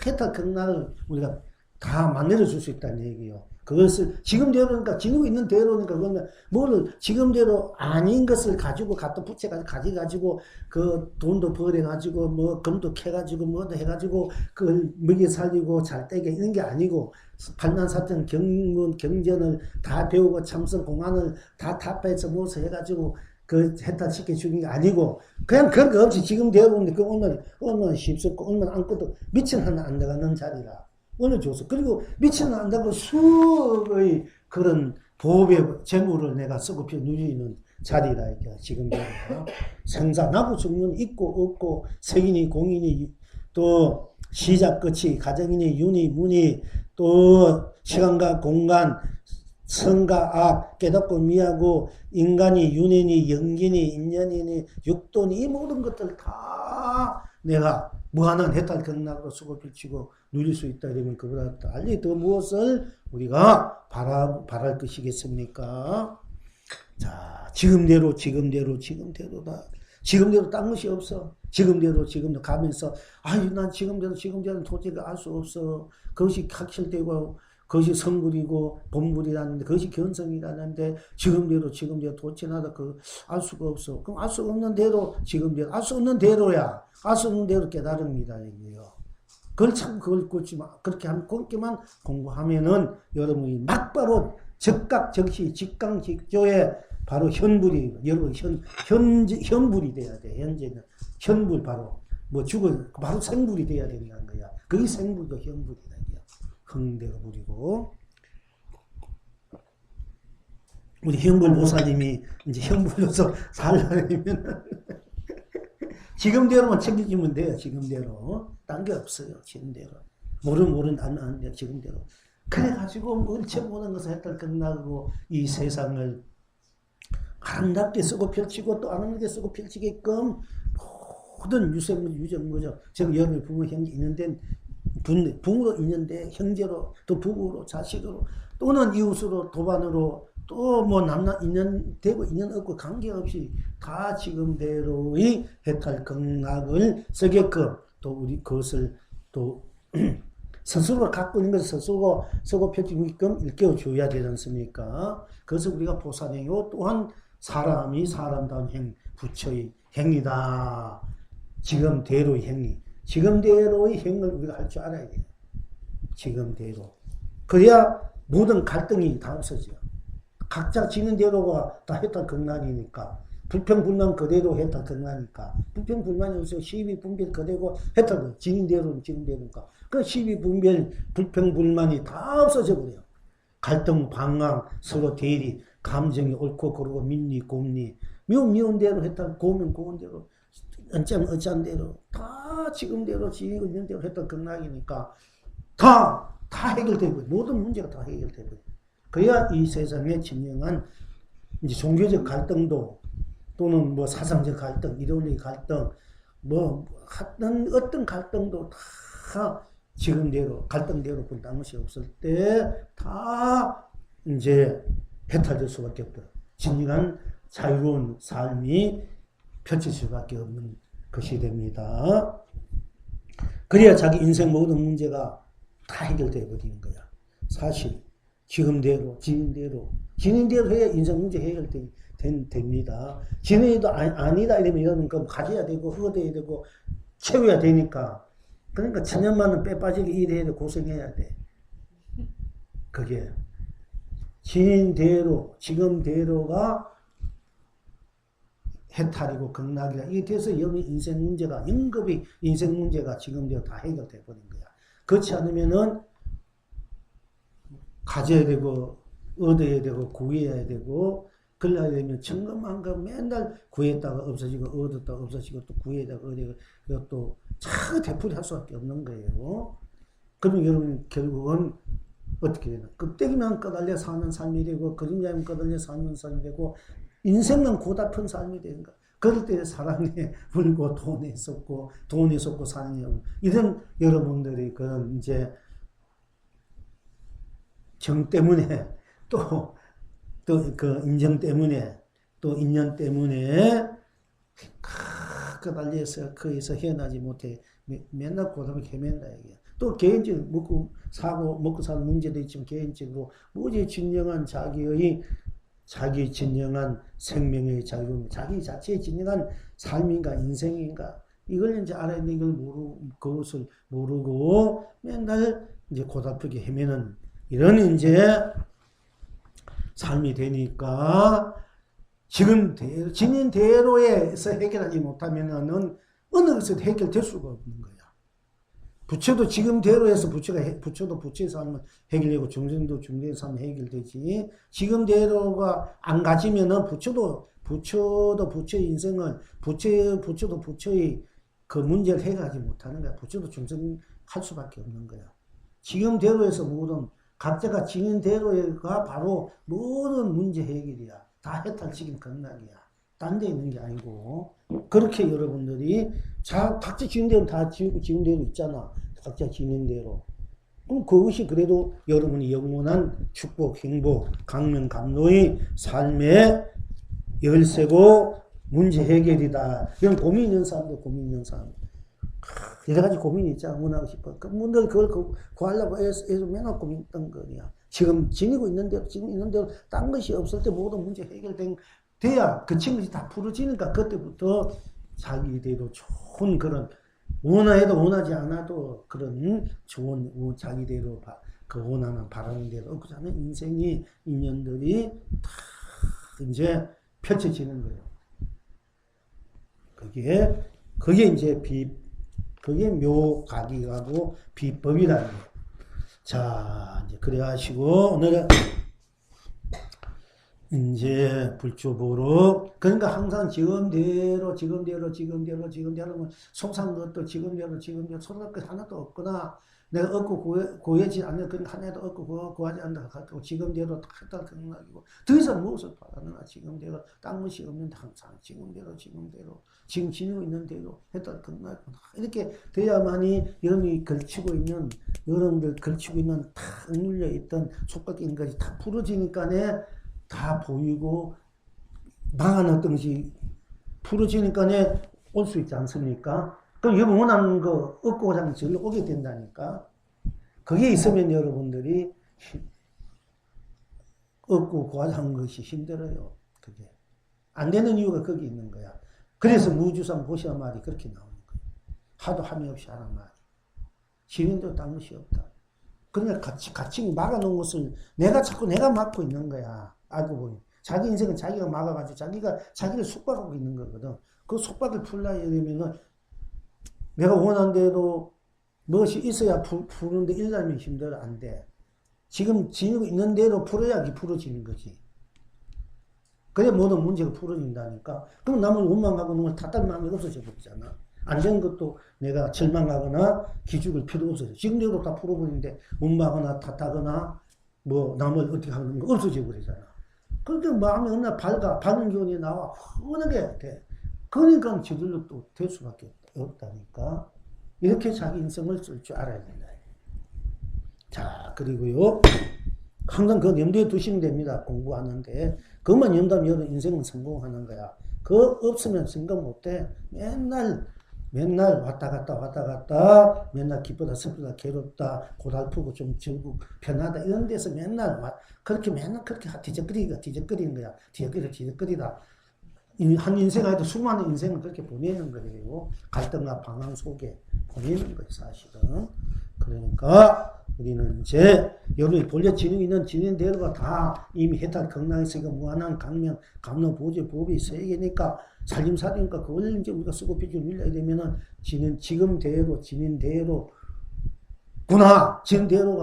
해탈 극락을 우리가 다 만들어줄 수 있다는 얘기예요. 그것을 지금대로니까 지니고 있는 대로니까 그러면 뭐를 지금대로 아닌 것을 가지고 갖다 붙여가지고 그 돈도 벌어가지고 뭐 금도 캐가지고 뭐도 해가지고 그걸 먹여 살리고 잘 떼게 이런 게 아니고 반란사건 경문 경전을 다 배우고 참선 공안을 다 타파해서 모아서 해가지고 그 해탈시켜 주는 게 아니고 그냥 그런 거 없이 지금대로인데 그 얼마나 쉽습고 얼마나 아무것도 미친 하나 안 들어가는 자리라. 오늘 줬어. 그리고 미치는 안다고 수의 그런 보호의 재물을 내가 쓰고 누리는 자리라, 이게 지금 생산하고 죽는 있고 없고 색이니 공이니 또 시작 끝이 가정이니 윤이 문이 또 시간과 공간 선과 악 깨닫고 미하고 인간이 윤이니 영기니 인연이니 육도니 이 모든 것들 다 내가 무한한 해탈 극락으로 수고 펼치고 누릴 수 있다 이러면 그보다 달리 더 무엇을 우리가 바랄 것이겠습니까? 자, 지금대로다. 지금대로 딴 것이 없어. 지금대로 가면서 난 지금대로 도저히 알 수 없어. 그것이 각실되고 그것이 성불이고 본불이라는데 그것이 견성이라는데 지금대로 도체나다 알 수가 없어. 그럼 알 수 없는 대로 지금대로 알 수 없는 대로야. 알 수 없는 대로 깨달음이다 이거요. 그걸 참 그렇게 하면 그렇게만 공부하면은 여러분이 막바로 즉각 즉시 직강직조에 바로 현불이 여러분 현불이 돼야 돼. 현재는 현불 바로 뭐 죽을 바로 생불이 돼야 된다는 거야. 그게 생불도 현불이다. 흥대로 불이고 우리 현불 보사님이 이제 현불로서 살려면 지금대로만 챙겨주면 돼요. 지금대로 딴 게 없어요. 지금대로 모르는 안 돼요. 지금대로 그래가지고 얼체 모든 것을 했다 끝나고 이 세상을 아름답게 쓰고 펼치고 또 아름답게 쓰고 펼치게끔 모든 유정무죠. 지금 여러분이 부모 형제 있는데 부모로 있는데 형제로 또 부부로 자식으로 또는 이웃으로 도반으로 또 뭐 남남 인연 되고 인연 없고 관계없이 다 지금대로의 해탈 극락을 쓰게끔 또 우리 그것을 또 스스로 갖고 있는 것을 스스로 쓰고 펼치게끔 일깨워줘야 되지 않습니까? 그래서 우리가 보살행이고 또한 사람이 사람다운 행, 부처의 행위다. 지금대로의 행위. 지금대로의 행을 우리가 할 줄 알아야 돼요. 지금대로. 그래야 모든 갈등이 다 없어져요. 각자 지는 대로가 다 해탈 극락이니까. 불평불만 그대로 해탈 극락이니까. 불평불만이 없어요. 시비 분별 그대로 해탈 지는 대로는 지는 대로니까. 그 시비 분별 불평불만이 다 없어져 버려요. 갈등, 방황, 서로 대리, 감정이 옳고 그르고 민리, 곰리, 미운 대로 해탈, 고면 고운 대로, 어짠 대로 다 지금대로 지니고 있는 대로 했던 극락이니까 다 해결되고 모든 문제가 다 해결되고 그래야 이 세상에 진정한 이제 종교적 갈등도 또는 뭐 사상적 갈등, 이데올로기 갈등, 뭐 어떤 갈등도 다 지금대로 갈등대로 분담 것이 없을 때 다 이제 해탈될 수밖에 없다. 진정한 자유로운 삶이 펼칠 수밖에 없는 것이 됩니다. 그래야 자기 인생 모든 문제가 다 해결되어 버리는 거야. 사실 지금대로 지는대로 해야 인생 문제 해결됩니다. 지는이도 아니다 이러면 그 가져야 되고 얻어야 되고 채워야 되니까 그러니까 천년만은 빼빠지게 일해야 돼. 고생해야 돼. 그게 지금대로가 해탈이고 극락이다. 이게 돼서 여기 인생 문제가 영급이 인생 문제가 지금대로 다 해결돼 버린 거야. 그렇지 않으면은 가져야 되고 얻어야 되고 구해야 되고 그러려 되면 천금만금 맨날 구했다가 없어지고 얻었다가 없어지고 또 구했다가 얻어야 또 참 되풀이할 수밖에 없는 거예요. 그러면 여러분 결국은 어떻게 되나? 껍데기만 꺼달려 사는 삶이 되고 그림자만 꺼달려 사는 삶이 되고 인생은 고달픈 삶이 되는 거야. 그럴 때 사랑에 울고 돈에 쏟고 사랑에 울고 이런 여러분들이 그 이제 정 때문에 또 그 인정 때문에 또 인연 때문에 달려서 거기서 헤어나지 못해 맨날 고달프게 헤맨다 이게. 또 개인적으로 먹고 사는 문제도 있지만 개인적으로 무지 진정한 자기 진정한 생명의 자유로움, 자기 자체의 진정한 삶인가 인생인가 이걸 이제 알아야 되는 걸 그것을 모르고 맨날 이제 고달프게 헤매는 이런 이제 삶이 되니까 지닌 대로에서 해결하지 못하면은 어느 것에도 해결될 수가 없는 거야. 부처도 지금대로에서 부처도 부처의 삶을 해결되고 중생도 중생의 삶을 해결되지. 지금대로가 안 가지면은 부처도 부처의 인생을 부처도 부처의 그 문제를 해결하지 못하는 거야. 부처도 중생 할 수밖에 없는 거야. 지금대로에서 모든 각자가 지닌 대로가 바로 모든 문제 해결이야. 다 해탈지긴 극락이야. 딴 데 있는 게 아니고. 그렇게 여러분들이 각자 지는 대로 다 지고 지는 대로 있잖아. 각자 지는 대로. 그럼 그것이 그래도 여러분이 영원한 축복, 행복, 강명, 감로의 삶의 열쇠고 문제 해결이다. 이런 고민 있는 사람들, 여러 가지 고민이 있잖아. 원하고 싶어. 그분들 그걸 구하려고 해서 맨날 고민했던 거야. 지금 있는 대로 딴 것이 없을 때 모든 문제 해결돼야 그 친구들이 다 풀어지니까 그때부터 자기대로 좋은 그런 원해도 원하지 않아도 그런 좋은 자기대로 그 원하는 바라는 대로 얻고자 하는 인생이 인연들이 다 이제 펼쳐지는 거예요. 그게 이제 그게 묘각이라고 비법이라는 거예요. 자, 이제 그래 하시고 오늘은 이제 불주보로 그러니까 항상 지금대로 속상 것도 지금대로 속상 것 하나도 없거나 내가 얻고 구하지 않는 그 하나도 얻고 구하지 않는다 하고 지금대로 다 했다 생각이고 더 이상 무엇을 바라느냐 지금대로 딴 것이 없는데 항상 지금대로 지금 지니고 있는 대로 했다 생각이고 이렇게 돼야만이 여러분들 걸치고 있는 다 억눌려 있던 속박인 것이 다 풀어지니까네 다 보이고 망한 어떤 것이 풀어지니까네 올 수 있지 않습니까? 그럼 여러분 원하는 거 얻고자 하는 절로 오게 된다니까. 그게 있으면 여러분들이 얻고 구하자 하는 것이 힘들어요. 그게 안 되는 이유가 거기 있는 거야. 그래서 무주상 보시아 말이 그렇게 나오는 거예요. 하도 함이 없이 하는 말이. 지인도 딴 것이 없다. 그러니까 같이 막아놓은 것을 내가 막고 있는 거야. 알고 보니. 자기 인생은 자기가 막아가지고 자기를 속박하고 있는 거거든. 그 속박을 풀려면은 내가 원하는 대로 무엇이 있어야 푸는데 일하면 힘들어. 안 돼. 지금 지니고 있는 대로 풀어야 풀어지는 거지. 그래 모든 문제가 풀어진다니까. 그럼 남을 원망하고 놈을 탓할 마음이 없어져 버리잖아. 안 되는 것도 내가 절망하거나 기죽을 필요 없어요. 지금대로 다 풀어버리는데 원망하거나 탓하거나 뭐 남을 어떻게 하는 거 없어져 버리잖아. 그러니까 마음이 어느 날 밝은 기운이 나와 환하게 돼. 그러니까 저절로 또 될 수밖에 없다니까. 이렇게 자기 인생을 쓸 줄 알아야 된다. 자, 그리고요. 항상 그 염두에 두시면 됩니다. 공부하는데. 그것만 염두하면 여러분 인생은 성공하는 거야. 그거 없으면 생각 못 해. 맨날 왔다 갔다, 맨날 기쁘다, 슬프다, 괴롭다, 고달프고 좀 즐겁고 편하다, 이런 데서 맨날 그렇게 뒤적거리는 거야. 뒤적거리다. 한 인생 아니도 수많은 인생을 그렇게 보내는 거예요. 갈등과 방황 속에 보내는 거예요, 사실은. 그러니까, 우리는 이제, 여러분이 본래 지능 있는 지능대로가 다 이미 해탈 경락에서 무한한 강명, 감로, 보조, 법이 세계니까, 살림살이니까 그걸 이제 우리가 쓰고 빚을 밀려야 되면은, 지금대로, 지금대로가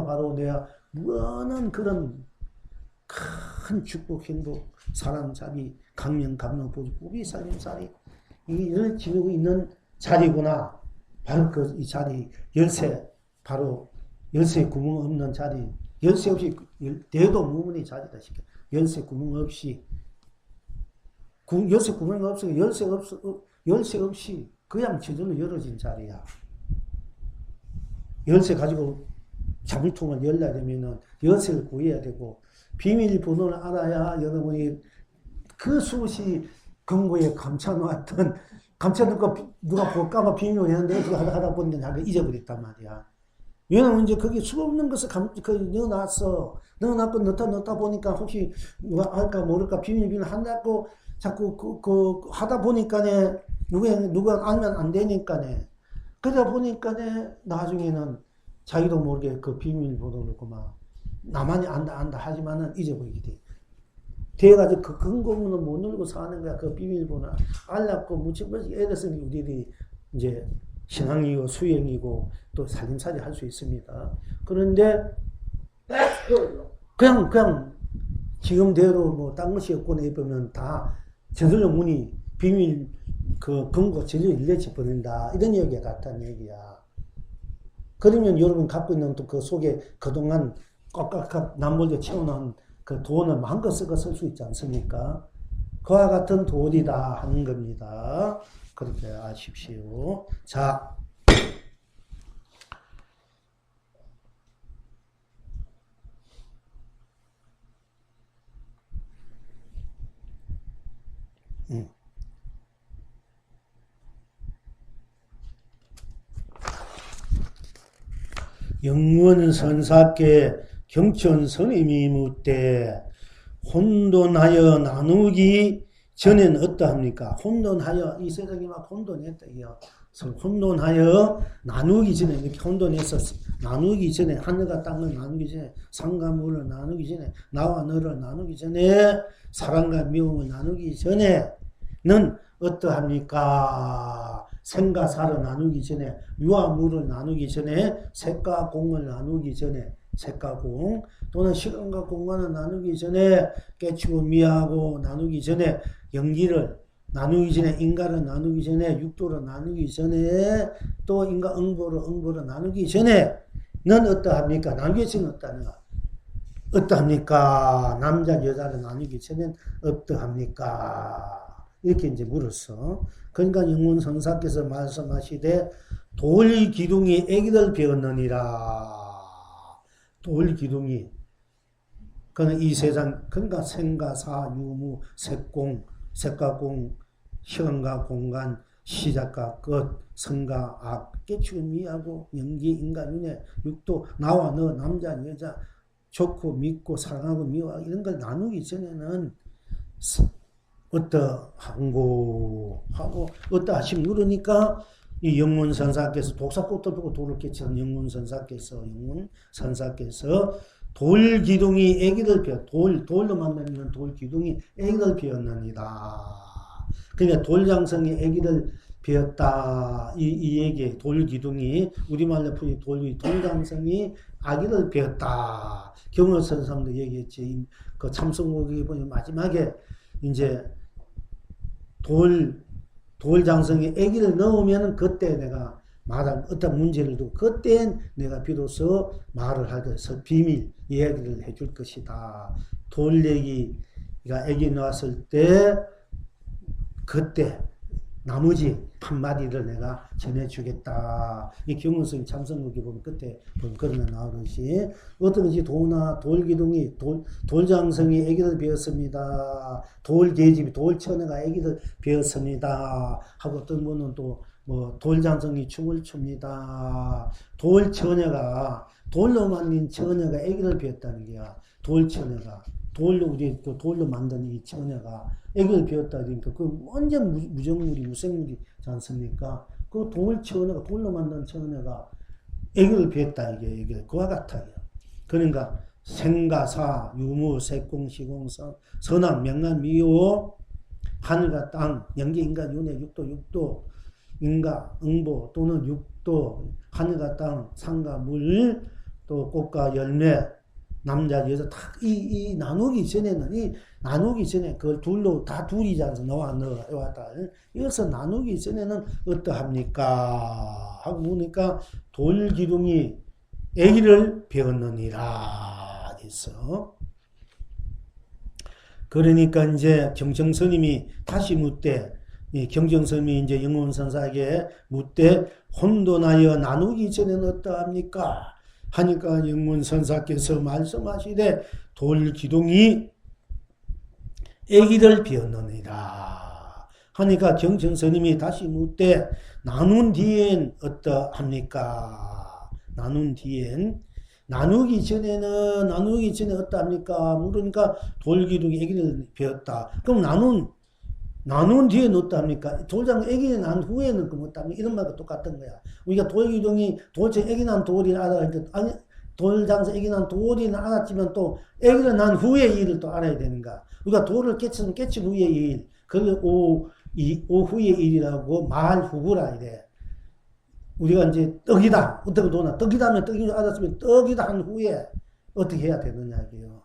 바로 내가 무한한 그런 큰 축복, 행복, 사람, 자비, 강명, 감로, 보조, 법이 살림살이, 이를 지니고 있는 자리구나. 바로 이 자리, 바로 열쇠 구멍 없는 자리, 열쇠 없이, 대도 무문의 자리다 시켜. 열쇠 구멍 없이, 열쇠 구멍이 없으니까 열쇠 없이, 그냥 저절로 열어진 자리야. 열쇠 가지고 자물통을 열려야 되면은 열쇠를 구해야 되고, 비밀번호를 알아야 여러분이 그 수시 금고에 감춰놓고 누가 볼까봐 비밀을 했는데 그거 하다 보니까 자기가 잊어버렸단 말이야. 왜냐면 이제 거기 수 없는 것을 넣어놨어. 넣다 보니까 혹시 누가 알까 모를까 비밀 한다고 자꾸 하다 보니까네 누가 알면 안 되니까네. 그러다 보니까네 나중에는 자기도 모르게 그 비밀번호를 막 나만이 안다 하지만은 잊어버리게 돼. 돼가지고 그 근거문은 못 누르고 사는 거야. 그 비밀번호 알았고 무척무척 애랬으니 우리들이 이제 신앙이고 수행이고 또 살림살이 할 수 있습니다. 그런데 그냥 지금대로 뭐 딴 것이 없고 내보면 다 저절로 문이 비밀 그 근거 저절로 일레치 버린다 이런 얘기가 같다는 얘기야. 그러면 여러분 갖고 있는 또 그 속에 그동안 꽉꽉 남몰래 채워놓은 그 돈을 마음껏 쓰고 쓸 수 있지 않습니까? 그와 같은 돈이다 하는 겁니다. 그렇게 아십시오. 자. 영원선사께 경천 스님이 묻되 혼돈하여 나누기 전에는 어떠합니까? 혼돈하여 이 세상이 막 혼돈했다. 서로 혼돈하여 나누기 전에 이렇게 혼돈해서 나누기 전에 하늘과 땅을 나누기 전에 산과 물을 나누기 전에 나와 너를 나누기 전에 사랑과 미움을 나누기 전에는 어떠합니까? 생과 사를 나누기 전에 유와 물을 나누기 전에 색과 공을 나누기 전에 색과 공 또는 시간과 공간을 나누기 전에 깨치고 미하고 나누기 전에 연기를 나누기 전에 인가를 나누기 전에 육도를 나누기 전에 또 인가 응보를 나누기 전에는 어떠합니까? 나누기 전에 어떠합니까? 남자 여자를 나누기 전에는 어떠합니까? 이렇게 이제 물었어. 그러니까 영문선사께서 말씀하시되 돌기둥이 애기를 배웠느니라. 돌기둥이 그는 이 세상 그러니까 생과 사, 유무, 색공, 색과 공, 시간과 공간, 시작과 끝, 선과 악, 깨치고 미하고 연기, 인간, 윤회, 육도, 나와 너, 남자, 여자, 좋고 믿고 사랑하고 미워하고 이런 걸 나누기 전에는 어떠한고 하고 어떠하심 물으니까 이 영문선사께서 독사꽃을 보고 돌을 깨치는 영문선사께서 돌기둥이 애기를 배웠 돌로 만드는 돌기둥이 애기를 배웠느니라. 그러니까 돌장성이 애기를 배웠다. 이 얘기 돌기둥이 우리말로 풀이 돌장성이 아기를 배웠다. 경어선사도 얘기했지. 그 참성국에 보니 마지막에 이제 돌장성에 아기를 넣으면 그때 내가 말할 어떤 문제를 두고 그때 내가 비로소 말을 할 것을 비밀 이야기를 해줄 것이다. 돌 얘기가 아기 낳았을 때 그때 나머지 한마디를 내가 전해주겠다. 이 경문성 참선국에 보면 그때 보면 그런 거 나오듯이 어떤 것이 돌기둥이 돌장성이 아기를 배웠습니다. 돌계집이 돌처녀가 아기를 배웠습니다. 하고 어떤 분은 또 뭐 돌장성이 춤을 춥니다. 돌처녀가 돌로 만든 처녀가 아기를 배웠다는 게야. 돌처녀가 돌로 만든 이 처녀가 아기를 배웠다 그러니까 그 완전 무정물이 무생물이지 않습니까? 그 돌처녀가 돌로 만든 처녀가 아기를 배웠다 이게 그와 같아요. 그러니까 생과 사, 유무, 색공, 시공, 선악, 명란, 미호, 하늘과 땅, 영계, 인간, 윤회, 육도, 인가, 응보 또는 육도, 하늘과 땅, 산과 물, 또 꽃과 열매, 남자, 여자 이 나누기 전에는 그걸 둘로 다 둘이지 않습니까? 너와 딸. 이것을 나누기 전에는 어떠합니까? 하고 보니까 돌기둥이 아기를 배웠느니라 했어. 그러니까 이제 경정스님이 다시 묻되 경정스님이 이제 영문선사에게 묻되 혼돈하여 나누기 전에는 어떠합니까? 하니까 영문선사께서 말씀하시되 돌기둥이 아기를 배웠느니라. 하니까 경정스님이 다시 묻되 나눈 뒤엔 어떠합니까? 나누기 전에 어떠합니까? 물으니까 돌기둥이 아기를 배웠다. 그럼 나눈 뒤에는 어떠합니까? 돌장 아기 난 후에는 그럼 어떠합니까? 이런 말과 똑같은 거야. 우리가 돌기둥이 돌장 아기 난 돌이 알아야 돼. 아니, 돌장에서 아기 난 돌이는 알았지만 또 아기를 난 후의 일을 또 알아야 되는가. 우리가 돌을 깨친 후의 일. 그걸 오후의 일이라고 말후구라 이래. 우리가 이제 떡이다. 어떻게 도나? 떡이다면 떡인 줄 알았으면 떡이다 한 후에 어떻게 해야 되느냐 이게요.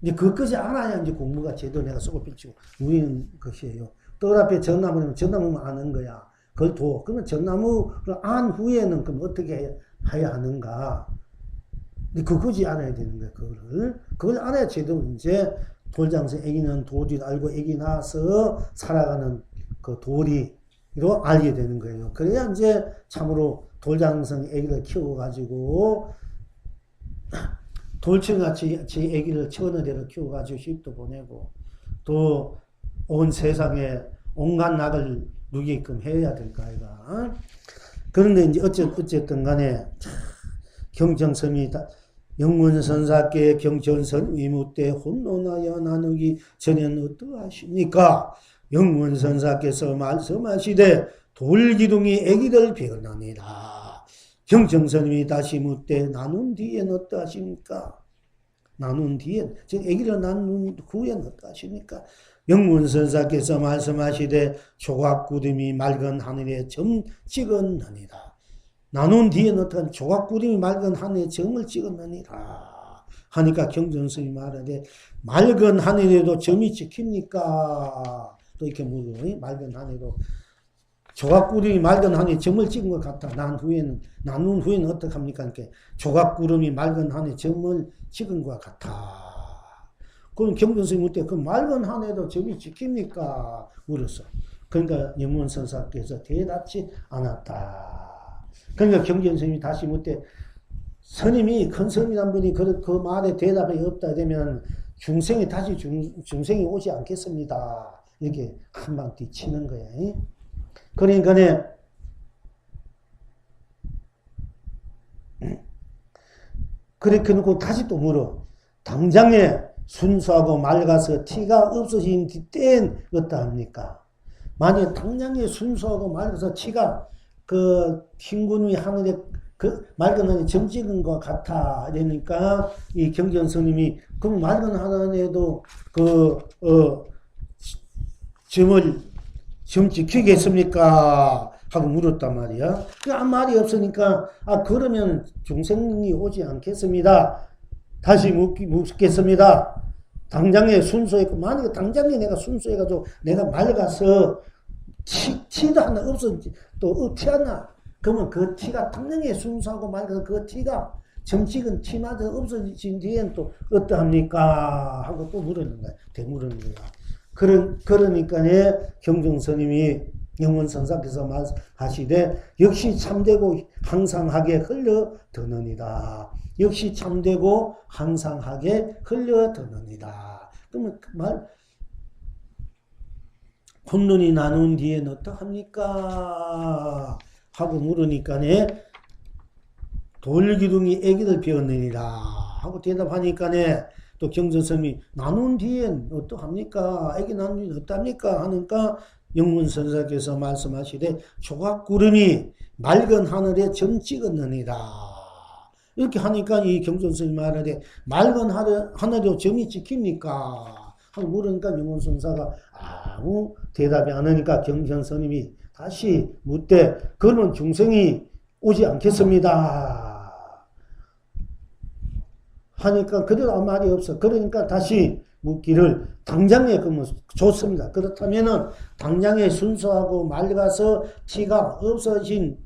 이제 그것까지 알아야 이제 공부가 제대로 내가 속을 펼치고 누리는 것이에요. 떡 앞에 전나무는 전나무만 아는 거야. 그걸 도. 그러면 전나무를 안 후에는 그럼 어떻게 해야 하는가? 그것이 알아야 되는 거야. 그걸 알아야 제대로 이제 돌장에서 아기는 돌이 알고 아기 낳아서 살아가는 그 도리로 알게 되는 거예요. 그래야 이제 참으로 돌장성 아기를 키워가지고 돌처같이 제 아기를 처녀대로 키워가지고 시집도 보내고 또 온 세상에 온갖 낙을 누리게끔 해야 될까 아이가. 그런데 이제 어쨌든 간에 경정섬이 영문선사께 경전선 위무 때 혼돈하여 나누기 전에는 어떠하십니까? 영문선사께서 말씀하시되 돌기둥이 애기를 베었나니라. 경정스님이 다시 묻되 나눈 뒤엔 어떠하십니까? 나눈 뒤엔, 즉 애기를 낳은 후엔 어떠하십니까? 영문선사께서 말씀하시되 조각구름이 맑은 하늘에 점 찍었느니라. 나눈 뒤엔 어떠한 조각구름이 맑은 하늘에 점을 찍었느니라. 하니까 경전스님이 말하되 맑은 하늘에도 점이 찍힙니까? 또 이렇게 물어요. 맑은 하늘에도 조각구름이 맑은 하늘에 점을 찍은 것 같다. 나눈 후에는 어떡합니까? 이렇게 조각구름이 맑은 하늘에 점을 찍은 것 같아. 그럼 경전스님이 묻되 그 맑은 하늘에도 점이 찍힙니까? 물었어. 그러니까 영문선사께서 대답지 않았다. 그러니까 경전스님이 다시 묻되 스님이 큰 스님이란 분이 그 말에 대답이 없다 되면 중생이 다시 중생이 오지 않겠습니다. 이렇게 한방 뒤치는 거야. 그러니까 그렇게 놓고 다시 또 물어. 당장에 순수하고 맑아서 티가 없어진 때엔 어떠합니까? 만약에 당장에 순수하고 맑아서 티가 그 흰구름이 하늘에 그 맑은 하늘에 점 찍은 것 같아. 그러니까 이 경전스님이 그럼 맑은 하늘에도 점 찍히겠습니까? 하고 물었단 말이야. 그 아무 말이 없으니까 그러면 중생이 오지 않겠습니다. 다시 묻겠습니다. 당장에 순수했고 만약에 당장에 내가 순수해가지고 내가 맑아서 티도 하나 없어지 또 없지 않나? 그러면 그 티가 당장에 순수하고 맑아서 그 티가 점 찍은 티마저 없어진 뒤엔 또 어떠합니까? 하고 또 물었는 거야. 되물었는 거야. 그러니까 경정스님이 영문선사께서 말하시되 역시 참되고 항상하게 흘러드느니라. 역시 참되고 항상하게 흘러드느니라. 그러면 그 말 혼론이 나눈 뒤엔 어떠합니까? 하고 물으니까 돌기둥이 애기를 베었느니라 하고 대답하니까 또 경전스님이 나눈 뒤엔 어떠합니까? 애기 나눈 뒤엔 어떠합니까? 하니까 영문선사께서 말씀하시되 조각구름이 맑은 하늘에 점 찍었느니라. 이렇게 하니까 이 경전스님이 말하되 맑은 하늘에 점이 찍힙니까? 하고 물으니까 영문선사가 아무 대답이 안 하니까 경전스님이 다시 묻되 그러면 중생이 오지 않겠습니다. 하니까 그래도 아무 말이 없어. 그러니까 다시 묻기를 당장에 그러면 좋습니다. 그렇다면은 당장에 순수하고 맑아서 티가 없어진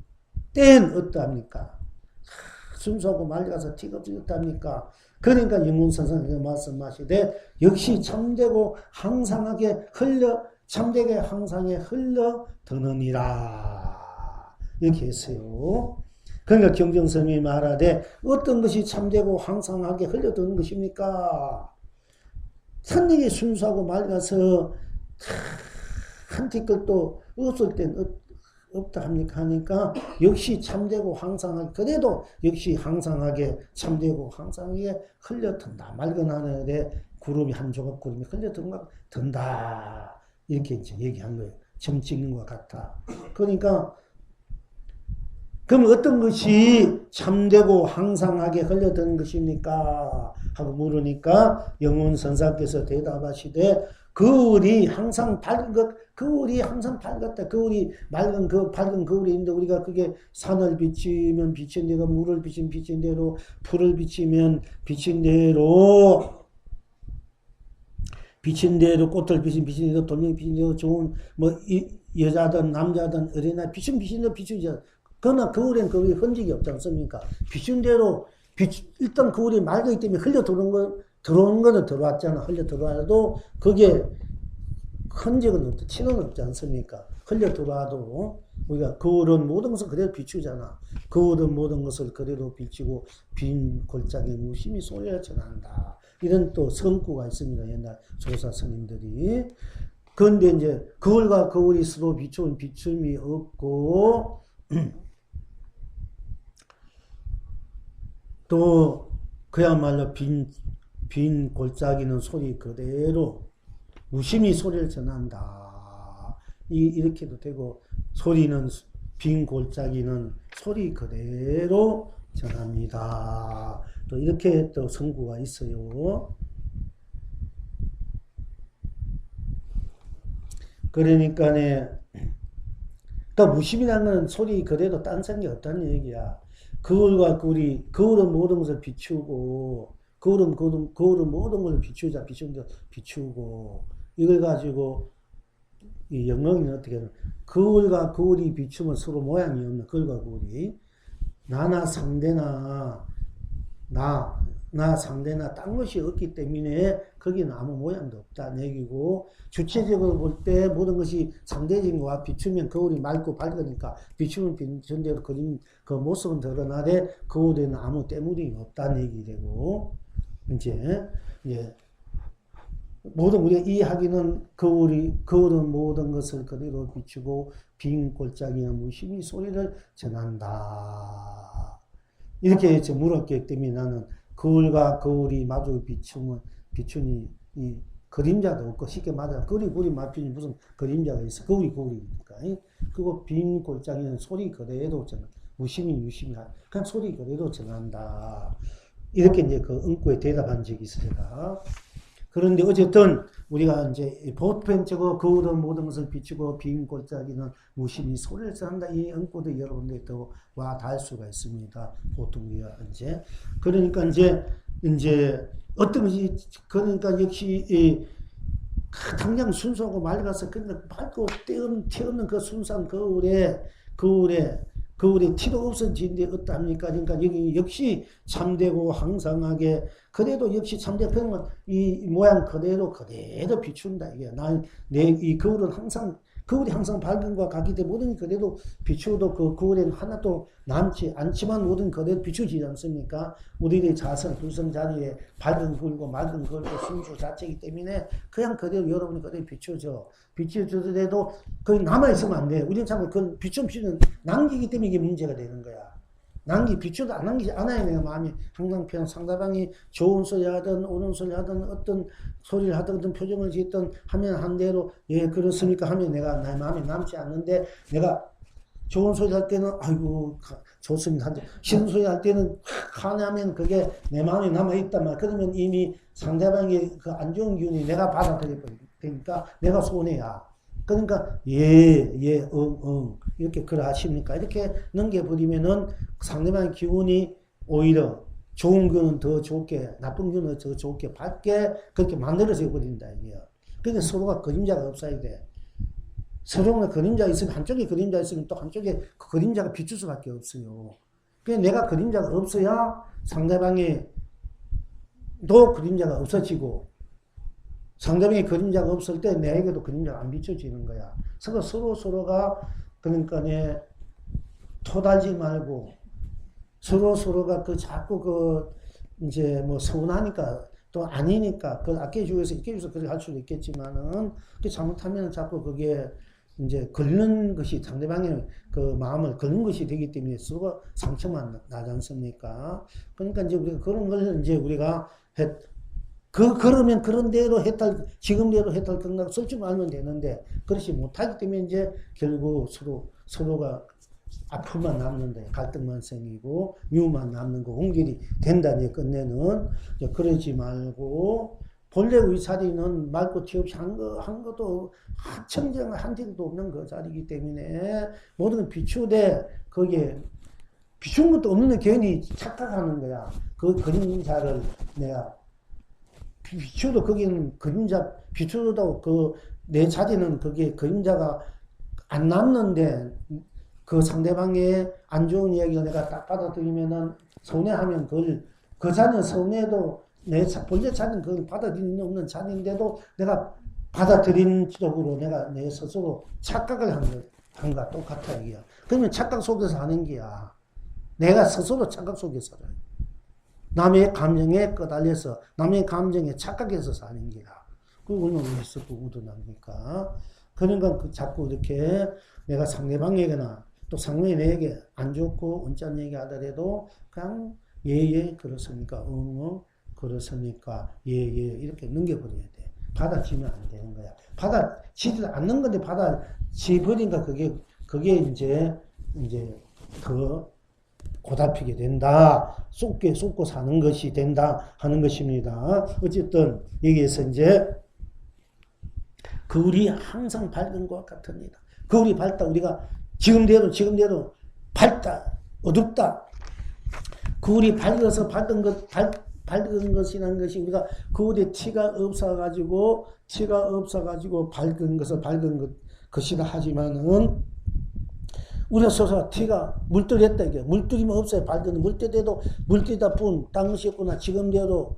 때는 어떠합니까? 순수하고 맑아서 티가 없어졌답니까? 그러니까 영문선사께서 말씀하시되 역시 참되고 항상하게 참되게 항상에 흘러드느니라. 이렇게 했어요. 그러니까 경정스님이 말하되 어떤 것이 참되고 항상하게 흘러드는 것입니까? 선생이 순수하고 맑아서 한 티끌도 없을 땐 없다 합니까? 하니까 역시 참되고 항상하게 그래도 역시 항상하게 참되고 항상하게 흘러든다. 맑은 하늘에 구름이 한 조각 구름이 흘러든다. 이렇게 이제 얘기한 거예요. 점 찍는 것 같아. 그러니까 그럼 어떤 것이 참되고 항상하게 흘러드는 것입니까? 하고 물으니까 영문선사께서 대답하시되 거울이 항상 밝은 것, 거울이 항상 밝았다. 거울이 밝은 거울이 있는데 우리가 그게 산을 비치면 비친 대로, 물을 비치면 비친 대로, 풀을 비치면 비친 대로, 비친 대로, 꽃을 비친 대로, 돌멩이 비친 대로, 좋은 여자든 남자든 어린아이 비친 대로 비추죠. 그러나 거울엔 거울이 흔적이 없지 않습니까? 비춘 대로 일단 거울이 맑기 때문에 들어오는 거는 들어왔잖아. 흘려 들어와도 그게 흔적은 없다. 티는 없지 않습니까? 흘려 들어와도 우리가 거울은 모든 것을 그대로 비추잖아. 거울은 모든 것을 그대로 비추고 빈 골짜기에 무심히 소리를 전한다. 이런 또 성구가 있습니다. 옛날 조사 스님들이. 그런데 이제 거울과 거울이 서로 비추면 비춤이 없고 또 그야말로 빈 골짜기는 소리 그대로 무심히 소리를 전한다. 이렇게도 되고, 소리는, 빈 골짜기는 소리 그대로 전합니다. 또 이렇게 또 성구가 있어요. 그러니까네, 또 무심이라는 건 소리 그대로 딴 게 없다는 얘기야. 거울과 거울이, 거울은 모든 것을 비추고, 거울은 모든 것을 비추고, 이걸 가지고, 이 영어는 어떻게 하면, 거울과 거울이 비추면 서로 모양이 없는, 거울과 거울이. 나나 상대나, 나 상대나 딴 것이 없기 때문에 거기는 아무 모양도 없다는 얘기고, 주체적으로 볼 때 모든 것이 상대적인 것과 비추면 거울이 맑고 밝으니까 비추면 비춘 대로 그림 그 모습은 드러나되 거울에는 아무 때물이 없다는 얘기 되고, 이제 모든 우리가 이해하기는 거울은 모든 것을 그대로 비추고 빈 골짜기는 무심히 소리를 전한다. 이렇게 물었기 때문에 나는 거울과 거울이 마주 비추니 이 그림자도 없고 쉽게 말하면 거울이 마주니 무슨 그림자가 있어. 거울이니까. 그리고 빈 골짜기는 소리 그대로 전한다. 무심히 그냥 소리 그대로 전한다. 이렇게 이제 그 응구에 대답한 적이 있어요. 제가. 그런데 어쨌든 우리가 이제 보편적으로 거울은 모든 것을 비추고 빈 골짜기는 무심히 소리를 전한다. 이 응구도 여러분들 또 와 닿을 수가 있습니다. 보통 우리가 이제 그러니까 이제 어떤 것이 그러니까 역시 당장 순수하고 맑아서 그러니까 밝고 튀어없는 그 순수한 거울에 티도 없어진데 어떠합니까? 그러니까 여기 역시 참되고 항상하게 그래도 역시 참되 그러면 이 모양 그대로 비춘다 이게 이 거울이 항상 밝은 것과 같기 때문에 모든 그대로 비추어도 그 거울에는 하나도 남지 않지만 모든 그대로 비추지 않습니까? 우리의 자성, 두성 자리에 밝은 거울과 맑은 거울과 순수 자체이기 때문에 그냥 그대로 여러분이 그대로 비춰주더라도 거기 남아있으면 안 돼. 우리는 자꾸 그 비추는 남기기 때문에 이게 문제가 되는 거야. 비추도 안 남기지 않아야 내가 마음이 항상 편한 상대방이 좋은 소리 하든 옳은 소리 하든 어떤 소리를 하든 어떤 표정을 짓든 하면 한 대로 예 그렇습니까 하면 내가 내 마음에 남지 않는데 내가 좋은 소리 할 때는 아이고 좋습니다. 싫은 소리 할 때는 하면 그게 내 마음에 남아있단 말이야. 그러면 이미 상대방의 그 안 좋은 기운이 내가 받아들여 버리니까 내가 손해야. 그러니까 응 이렇게 그러하십니까? 이렇게 넘겨버리면은 상대방의 기운이 오히려 좋은 기운은 더 좋게 나쁜 기운은 더 좋게 밝게 그렇게 만들어져 버린다 이게요. 그러니까 서로가 그림자가 없어야 돼. 서로가 그림자가 있으면 한쪽에 그림자가 있으면 또 한쪽에 그 그림자가 비출 수밖에 없어요. 그래서 내가 그림자가 없어야 상대방의 또 그림자가 없어지고 상대방의 그림자가 없을 때 내에게도 그림자가 안 비춰지는 거야. 서로가 그러니까 토달지 말고 서로가 자꾸 이제 뭐 서운하니까 또 아니니까 그걸 아껴주기 위해서 그렇게 할 수도 있겠지만은 그 잘못하면 자꾸 그게 이제 걸는 것이 상대방의 그 마음을 걸는 것이 되기 때문에 서로가 상처만 나지 않습니까? 그러니까 이제 우리가 그런 걸 이제 우리가 그러면 그런 대로 지금대로 해탈 건다고 쓸 줄 알면 되는데, 그렇지 못하기 때문에 이제 결국 서로가 아픔만 남는데 갈등만 생기고, 미움만 남는 거, 공길이 된다니, 끝내는. 그러지 말고, 본래 우리 자리는 맑고 티 없이 한 것도, 천정한 한 딜도 없는 그 자리이기 때문에, 모든 걸 비추되, 거기에, 비춘 것도 없는 괜히 착각하는 거야. 그 그림자를 내가, 비추도 거기는 비추도 내 자리는 거기에 그림자가 안 남는데, 그 상대방의 안 좋은 이야기를 내가 딱 받아들이면은, 서운해하면 그 자리는 서운해도 본래 자리는 그걸 받아들이는 없는 자리인데도 내가 받아들인 쪽으로 내 스스로 착각을 한 거야. 똑같아, 이게. 그러면 착각 속에서 하는 게야. 내가 스스로 착각 속에서 살아요. 남의 감정에 끄달려서, 남의 감정에 착각해서 사는 게야. 그거 얼마나 있었고, 우둔합니까? 그러니까 자꾸 이렇게 내가 상대방에게나 또 상대방이 내게 안 좋고 언짢은 얘기 하더라도 그냥 예, 그렇습니까? 그렇습니까? 예, 이렇게 넘겨버려야 돼. 받아치면 안 되는 거야. 받아치지 않는 건데 받아치버리니까 그게 이제 더 고달피게 된다. 쏟고 사는 것이 된다 하는 것입니다. 어쨌든 여기에서 이제 거울이 항상 밝은 것 같습니다. 거울이 밝다. 우리가 지금대로 밝다. 어둡다. 거울이 밝은 것이라는 것이 우리가 거울에 티가 없어가지고 밝은 것을 밝은 것이다 하지만은 우리가 서서 티가 물들였다 이게 물들이면 없어요. 밝은 물들여도 물들이다 뿐 딴 것이 없구나. 지금대로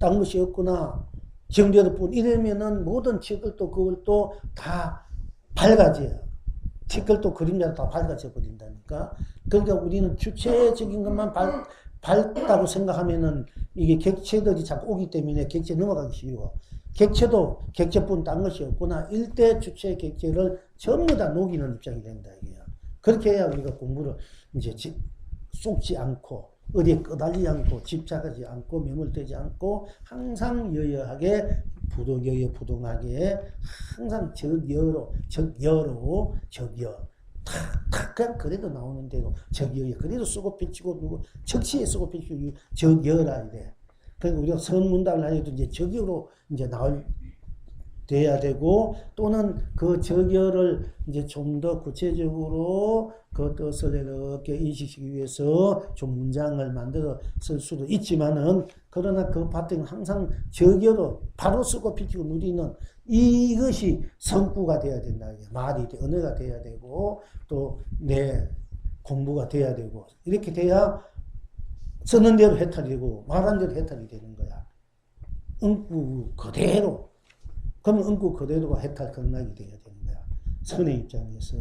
딴 것이 없구나. 지금대로 뿐 이러면은 모든 티끌도 거울도 다 밝아져요. 티끌도 그림자도 다 밝아져 버린다니까. 그러니까 우리는 주체적인 것만 밝다고 생각하면은 이게 객체들이 자꾸 오기 때문에 객체 넘어가기 쉬워. 객체뿐 딴 것이 없구나. 일대 주체 객체를 전부 다 녹이는 입장이 된다 이게요. 그렇게 해야 우리가 공부를 이제 쏟지 않고 어디에 끄달리지 않고 집착하지 않고 매몰되지 않고 항상 여여하게 부동하게 항상 적여 탁 그냥 그래도 나오는 대로 적여야 그래도 쓰고 펼치고 누구 적시에 쓰고 펼치고 적여라 이래. 그러니까 우리가 선문답을 하여도 이제 적여로 이제 돼야 되고 또는 그 적여를 이제 좀 더 구체적으로 그 뜻을 이렇게 인식시키기 위해서 좀 문장을 만들어 쓸 수도 있지만은 그러나 그 바탕은 항상 적여로 바로 쓰고 펼치고 누리는 이것이 성구가 돼야 된다. 말이 언어가 돼야 되고 또 내 공부가 돼야 되고 이렇게 돼야 쓰는 대로 해탈이 되고 말한 대로 해탈이 되는 거야. 응구 그대로. 그러면 응구 그대로가 해탈 극락이 돼야 되는 거야. 선의 입장에서.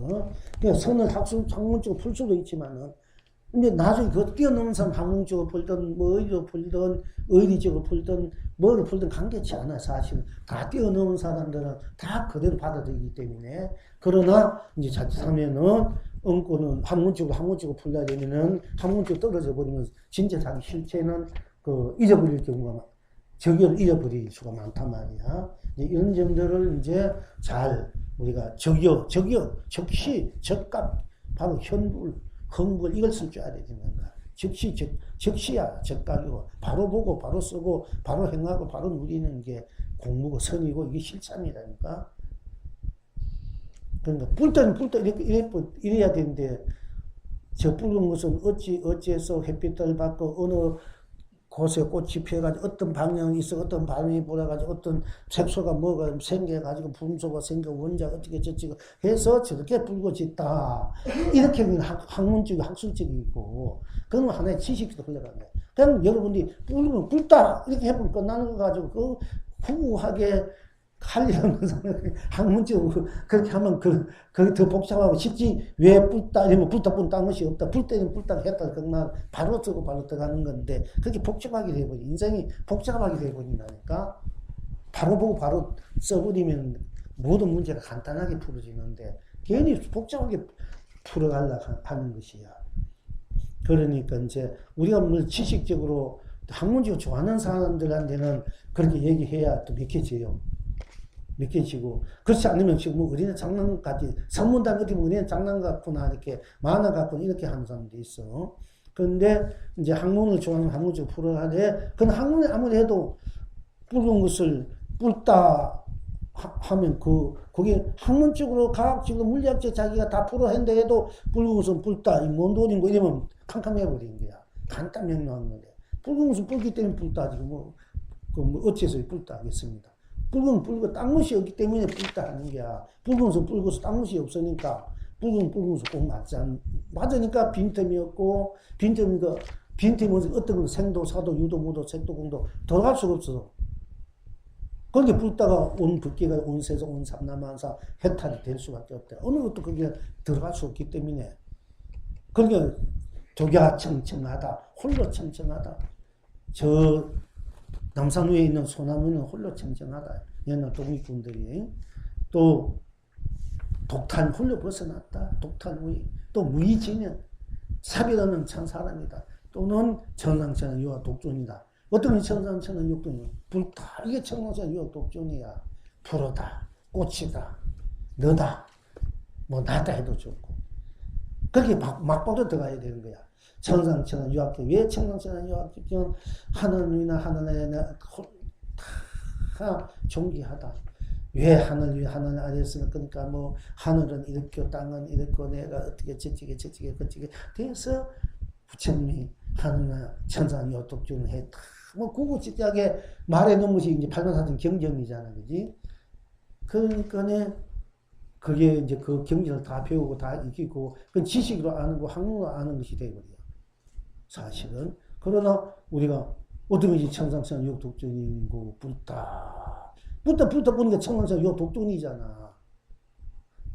그러니까 선을 학문적으로 풀 수도 있지만은 근데 나중에 그거 뛰어넘는 사람 학문적으로 풀든 뭐 의리로 풀든 의리적으로 풀든 뭐를 풀든 관계치 않아. 사실은 다 뛰어넘은 사람들은 다 그대로 받아들이기 때문에. 그러나 이제 자칫하면은 응고는 학문적으로 풀려야 되면은 학문적으로 떨어져 버리면 진짜 자기 실체는 그 잊어버릴 경우가 적을 잃어버릴 수가 많단 말이야. 이런 점들을 이제 잘 우리가 적시, 적값, 바로 현불, 흥불 이걸 쓸 줄 알아야 되는 거야. 적시야 적각이고 바로 보고 바로 쓰고 바로 행하고 바로 누리는 게 공부고 선이고 이게 실참이라니까. 그러니까 뿔 때는 이래야 되는데 저 붉은 것은 어찌해서 햇빛을 받고 어느 곳에 꽃이 피어가지고 어떤 방향이 있어 어떤 바람이 불어가지고 어떤 색소가 뭐가 생겨가지고 분소가 생겨 원자가 어떻게 저찌고 해서 저렇게 붉어졌다. 이렇게 학문적이고 학술적이고 그건 하나의 지식도 흘러가는 거야. 그냥 여러분들이 붉으면 붉다 이렇게 해보면 끝나는 거 가지고 그 후하게 하려는 학문적으로 그렇게 하면 그게 더 복잡하고 쉽지. 왜 뿔다 이러면 뿔다 딴 것이 없다. 뿔 때는 뿔다 했다 그러나 바로 쓰고 바로 들어가는 건데 그렇게 복잡하게 돼버리. 인생이 복잡하게 돼버린다니까. 바로 보고 바로 써버리면 모든 문제가 간단하게 풀어지는데 괜히 복잡하게 풀어가려고 하는 것이야. 그러니까 이제 우리가 뭐 지식적으로 학문적으로 좋아하는 사람들한테는 그렇게 얘기해야 또 믿겨지고 그렇지 않으면 지금 뭐 어린애 장난까지 선문단 어디 보면 어린애 장난 같구나 이렇게 만화 같구나 이렇게 하는 사람도 있어. 그런데 이제 학문을 좋아하는 학문적으로 풀어가되 그건 학문에 아무리 해도 붉은 것을 붉다 하면 그게 학문적으로 과학적으로 물리학적 자기가 다 풀어낸다 해도 붉은 것은 붉다 이 뭔 돈인고 이러면 캄캄해 버리는 거야. 간단 명료한 건데 붉은 것은 붉기 때문에 붉다 지금 뭐 어째서 붉다 하겠습니다. 붉은 딴 것이 없기 때문에 붉다 하는 거야. 붉은 것은 붉어서 딴 것이 없으니까 붉은 것은 꼭 맞으니까 빈틈이 없고 빈틈이 어떤 건 생도 사도 유도 무도 색도 공도 들어갈 수가 없어. 그렇게 붉다가 온 불기가 온 세상 온 삼라만사 해탈이 될 수밖에 없다. 어느 것도 거기에 들어갈 수 없기 때문에 그러니까 조가 청청하다 홀로 청청하다. 저 남산 위에 있는 소나무는 홀로 청청하다. 옛날 독립군들이 또 독탄 홀로 벗어났다. 독탄 위에 또 무의지면 사별 없는 참 사람이다. 또는 전상처는 유아 독존이다. 어떤 게 청상천하 육독? 불타. 이게 청상천하 육독존이야. 푸르다, 꽃이다, 너다, 뭐 나다 해도 좋고. 그렇게 막바로 들어가야 되는 거야. 청상천하 유학교. 왜 청상천하 유학교는 하늘이나 하늘에나 다 존귀하다. 왜 하늘 위에 하늘 아래에서는 그러니까 뭐 하늘은 이렇게 땅은 이렇고 내가 어떻게 저쪽에 그쪽에 돼서 부처님이 하늘이나 천상 유학교는 해. 뭐 구구절절하게 말해놓은 것이 이제 8만사천 경전이잖아, 그지? 그러니까 그게 이제 그 경전을 다 배우고 다 익히고, 그 지식으로 아는 거, 학문으로 아는 것이 되거든요. 사실은. 그러나 우리가 어떤 것이 청상천 육독존이고, 불타 보니까 청상천 육독존이잖아.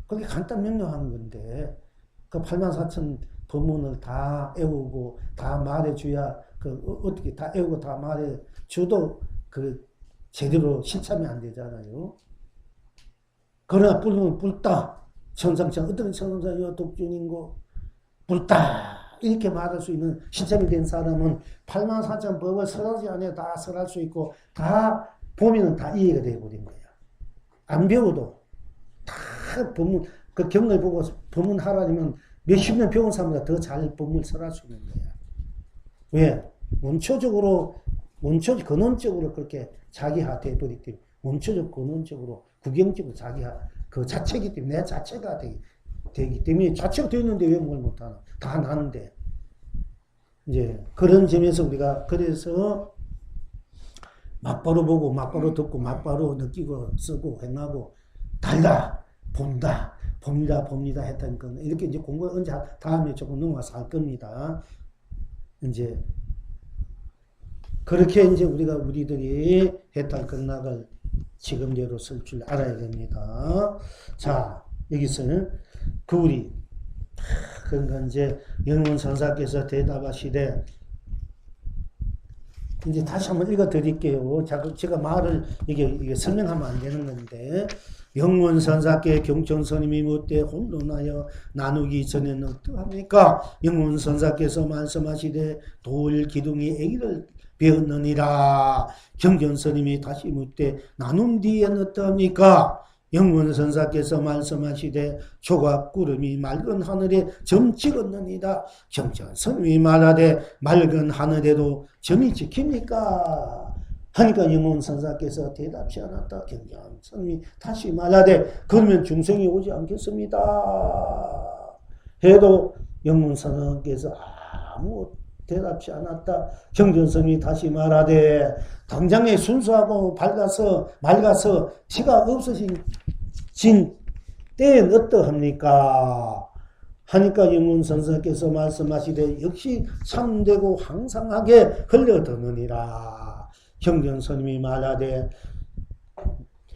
그게 간단 명료한 건데, 그 84,000 법문을 다 외우고, 다 말해줘야, 어떻게 다 외우고 다 말해줘도, 제대로 실참이 안 되잖아요. 그러나 불다. 어떤 청상천 육독존인고, 불다. 이렇게 말할 수 있는 실참이 된 사람은 84,000 법을 설하지 않아도 다 설할 수 있고, 다 보면은 다 이해가 되어버린 거야. 안 배워도 다 법문, 그 경을 보고 법문 하라면 몇십 년 배운 사람보다 더 잘 법문을 설할 수 있는 거야. 왜? 근원적으로 그렇게 자기화 되어버리기 때문에, 근원적으로, 구경적으로 자기화, 그 자체이기 때문에, 내 자체가 되기 때문에, 자체가 되어 있는데 왜 뭘 못하나? 다 나는데. 이제, 그런 점에서 우리가, 그래서, 막바로 보고, 막바로 듣고, 막바로 느끼고, 쓰고, 행하고, 달다, 봅니다 했다는 건, 이렇게 이제 공부 언제 다음에 조금 넘어가서 할 겁니다. 이제, 그렇게 이제 우리들이 해탈 극락을 지금대로 쓸 줄 알아야 됩니다. 자, 여기서는 그러니까 이제 영문선사께서 대답하시되, 이제 다시 한번 읽어 드릴게요. 제가 말을 이게 설명하면 안 되는 건데, 영문선사께 경천스님이 묻되 혼론하여 나누기 전에는 어떠합니까? 영문선사께서 말씀하시되 돌기둥이 애기를 배웠느니라. 경전스님이 다시 묻되 나눔 뒤에는 어떠합니까? 영문선사께서 말씀하시되 조각구름이 맑은 하늘에 점 찍었느니라. 경전스님이 말하되 맑은 하늘에도 점이 찍힙니까? 하니까 영문선사께서 대답지 않았다. 경전스님이 다시 말하되 그러면 중생이 오지 않겠습니다. 해도 영문선사께서 아무 대답지 않았다. 경전스님이 다시 말하되 당장에 순수하고 맑아서 티가 없어진 때엔 어떠합니까? 하니까 영문선사께서 말씀하시되 역시 참되고 항상하게 흘러드느니라. 경전스님이 말하되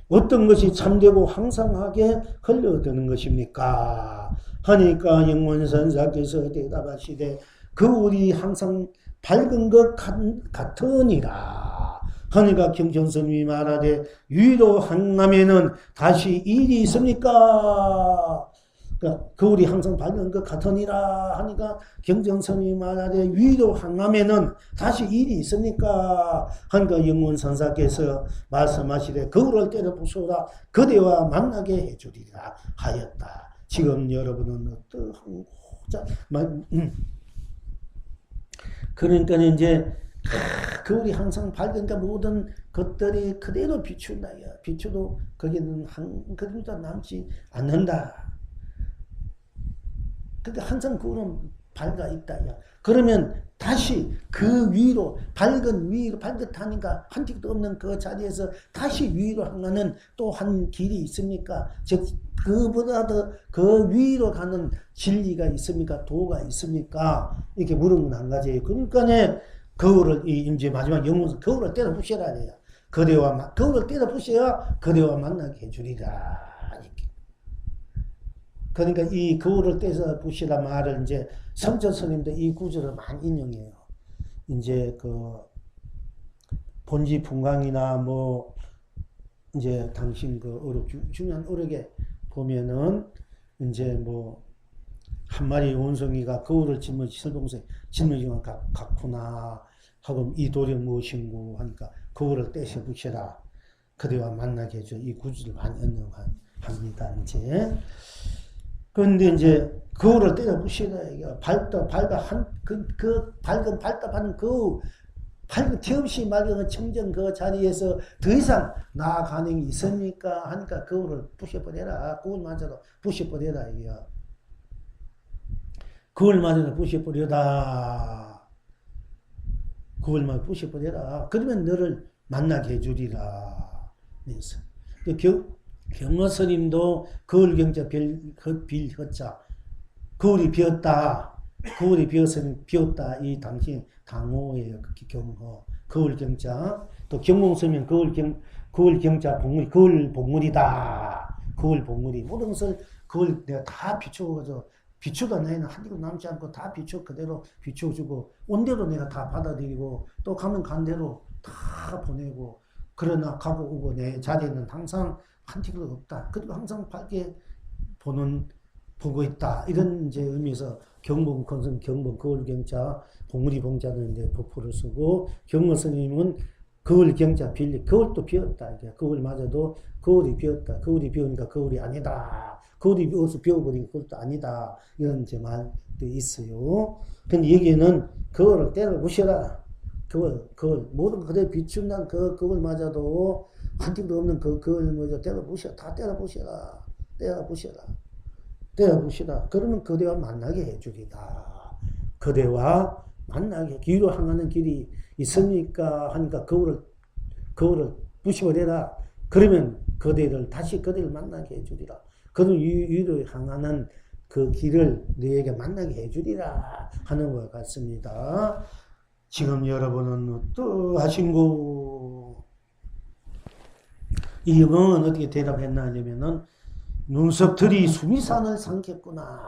어떤 것이 참되고 항상하게 흘러드는 것입니까? 하니까 영문선사께서 대답하시되 거울이 항상 밝은 것 같으니라. 하니까 경전스님이 말하되 위로 항암에는 다시 일이 있습니까? 그러니까 거울이 항상 밝은 것 같으니라. 하니까 경전스님이 말하되 위로 항암에는 다시 일이 있습니까? 하니까 영문선사께서 말씀하시되 거울을 때려 부수라. 그대와 만나게 해주리라 하였다. 지금 여러분은 어떠한고자 그러니까 이제 거울이 항상 밝으니까 모든 것들이 그대로 비춘다. 비추도 거기는 한 그림도 남지 않는다. 그러니까 항상 거울은 밝아 있다. 그러면 다시 그 위로 밝듯하니까 한 틱도 없는 그 자리에서 다시 위로 향하는 또 한 길이 있습니까? 즉 그보다 더 그 위로 가는 진리가 있습니까? 도가 있습니까? 이렇게 물으면 한 가지예요. 그러니까 거울을 이제 마지막 영문서 거울을 때려 부셔라 해요. 거울을 때려 부셔야 그대와 만나게 해주리라. 그러니까 이 거울을 떼서 부시라 말을 이제 성전 스님도 이 구절을 많이 인용해요. 이제 그 본지 풍광이나 뭐 이제 당신 그 어록 중요한 어록에 보면은 이제 뭐 한 마리 원숭이가 거울을 짊어지고 설봉소에 짊어지고 갔구나. 하고 이 돌이 무엇인고 하니까 거울을 떼셔 보시라. 그대와 만나게 해줘. 이 구절을 많이 언급합니다. 이제 그런데 이제 거울을 떼어 보시라. 이게 밝다 그 밝은 발답하는 그 밝은 틈없이 맑은 청정 그 자리에서 더 이상 나아가는 게 있습니까? 하니까 거울을 부셔버려라. 거울마저도 부셔버려라. 이게요. 거울마저도 부셔버려라. 거울마저 부셔버려라. 그러면 너를 만나게 해주리라. 그래서 경어 스님도 거울 경자 빌허자 거울이 비었다. 거울이 비었다. 이 당시 당호예요. 경호. 거울 경자. 또 경몽 스님 거울 경자 복물, 거울 복물이다. 거울 복물이 모든 것을 거울 내가 다 비추어서 비추다 나에는 한 개도 남지 않고 다 그대로 비추어주고 온 대로 내가 다 받아들이고 또 가면 간 대로 다 보내고 그러나 가고 오고 내 자리에는 항상 한 티도 없다. 그리고 항상 밝게 보고 있다. 이런 이제 의미에서 경봉 컨선 경봉 거울 경자 봉우리 봉자는 이제 부포를 쓰고 경어 스님은 거울 경자 빌리 거울도 비었다. 이게 거울마저도 거울이 비었다. 거울이 비우니까 거울이 아니다. 거울이 비어서 비워버리니까 그것도 아니다. 이런 이제 말도 있어요. 근데 여기에는 거울을 때려 부셔라. 거울 모든 그대 비춘다는 그 거울마저도 한 팀도 없는 그 거울마저 때려 부셔. 다 때려 부셔라. 때려 부시라. 그러면 그대와 만나게 해주리다. 그대와 만나게 뒤로 향하는 길이 있습니까? 하니까 거울을 부셔버려라. 그러면 다시 그대를 만나게 해주리라. 그는 위로 향하는 그 길을 너에게 만나게 해주리라 하는 것 같습니다. 지금 여러분은 어떠하신고? 이 영어는 어떻게 대답했나 하냐면은 눈썹틀이 수미산을 삼켰구나.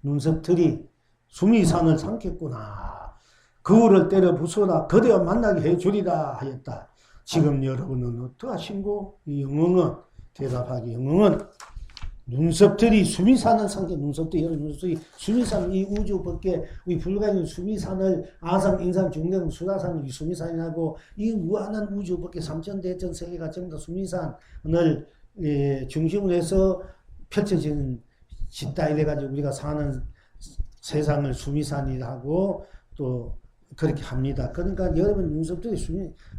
눈썹틀이 수미산을 삼켰구나. 거울을 때려 부숴라. 그대와 만나게 해주리라 하였다. 지금 여러분은 어떠하신고? 이 영어는 대답하기 영어는 눈썹들이 수미산을 삼켜 눈썹들이 수미산 이 우주 밖에 우리 불가인 수미산을 아상 인산 중경 수다산 이 수미산이라고 이 무한한 우주 밖에 3천대천 세계가 전부 다 수미산을 중심으로 해서 펼쳐지는 짓다 이래가지고 우리가 사는 세상을 수미산이라고 또 그렇게 합니다. 그러니까 여러분 눈썹들이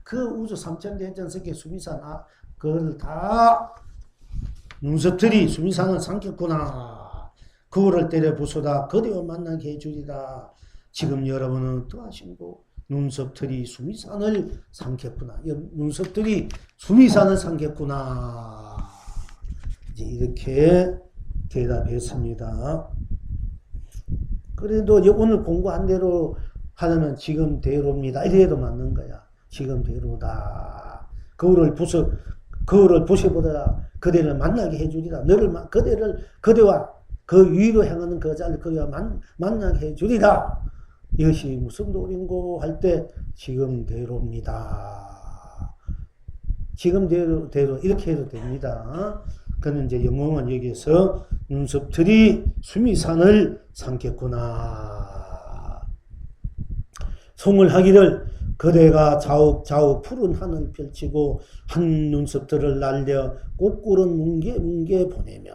그 우주 3천대천 세계 수미산 그걸 다 눈썹들이 수미산을 삼켰구나. 거울을 때려 부숴다. 그대와 만나게 해주리라. 지금 여러분은 어떠하신고? 눈썹들이 수미산을 삼켰구나. 눈썹들이 수미산을 삼켰구나. 이제 이렇게 대답했습니다. 그래도 오늘 공부한 대로 하려면 지금 대로입니다. 이래도 맞는 거야. 지금 대로다. 거울을 부셔보더라. 그대를 만나게 해주리라. 그대와 그 위로 향하는 그 자리를 그대와 만나게 해주리라. 이것이 무슨 도리인고 할 때 지금대로입니다. 지금대로 이렇게 해도 됩니다. 그는 이제 영웅은 여기에서 눈썹들이 수미산을 삼켰구나. 송을 하기를 그대가 자욱 푸른 하늘 펼치고 한 눈썹들을 날려 꽃구름 뭉게 보내며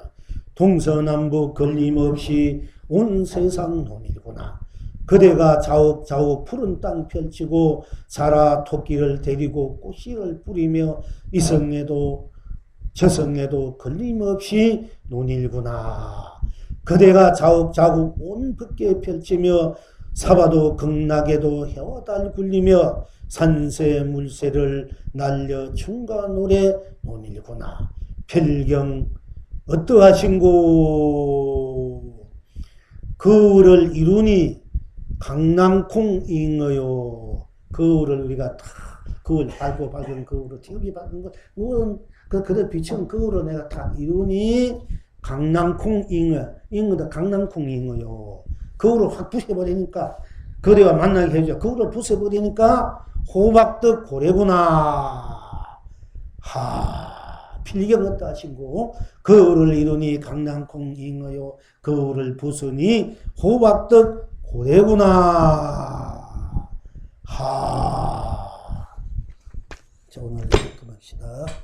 동서남북 걸림없이 온 세상 논일구나. 그대가 자욱 푸른 땅 펼치고 자라 토끼를 데리고 꽃씨를 뿌리며 이성에도 저성에도 걸림없이 논일구나. 그대가 자욱 온 밖에 펼치며 사바도 극락에도 해와달 굴리며 산세 물새를 날려 춤과 노래 논일구나. 별경 어떠하신고? 거울을 이루니 강낭콩잉어요. 거울을 우리가 다 거울 밝은 거울을 여기 밝은 거 그대 비추는 거울을 내가 다 이루니 강낭콩잉어 잉어다 강낭콩잉어요. 거울을 확 부숴버리니까 그대와 만나게 해줘. 거울을 부숴버리니까 호박떡 고래구나. 필경 어떠하신고? 거울을 이루니 강낭콩잉어요. 거울을 부수니 호박떡 고래구나. 봅시다.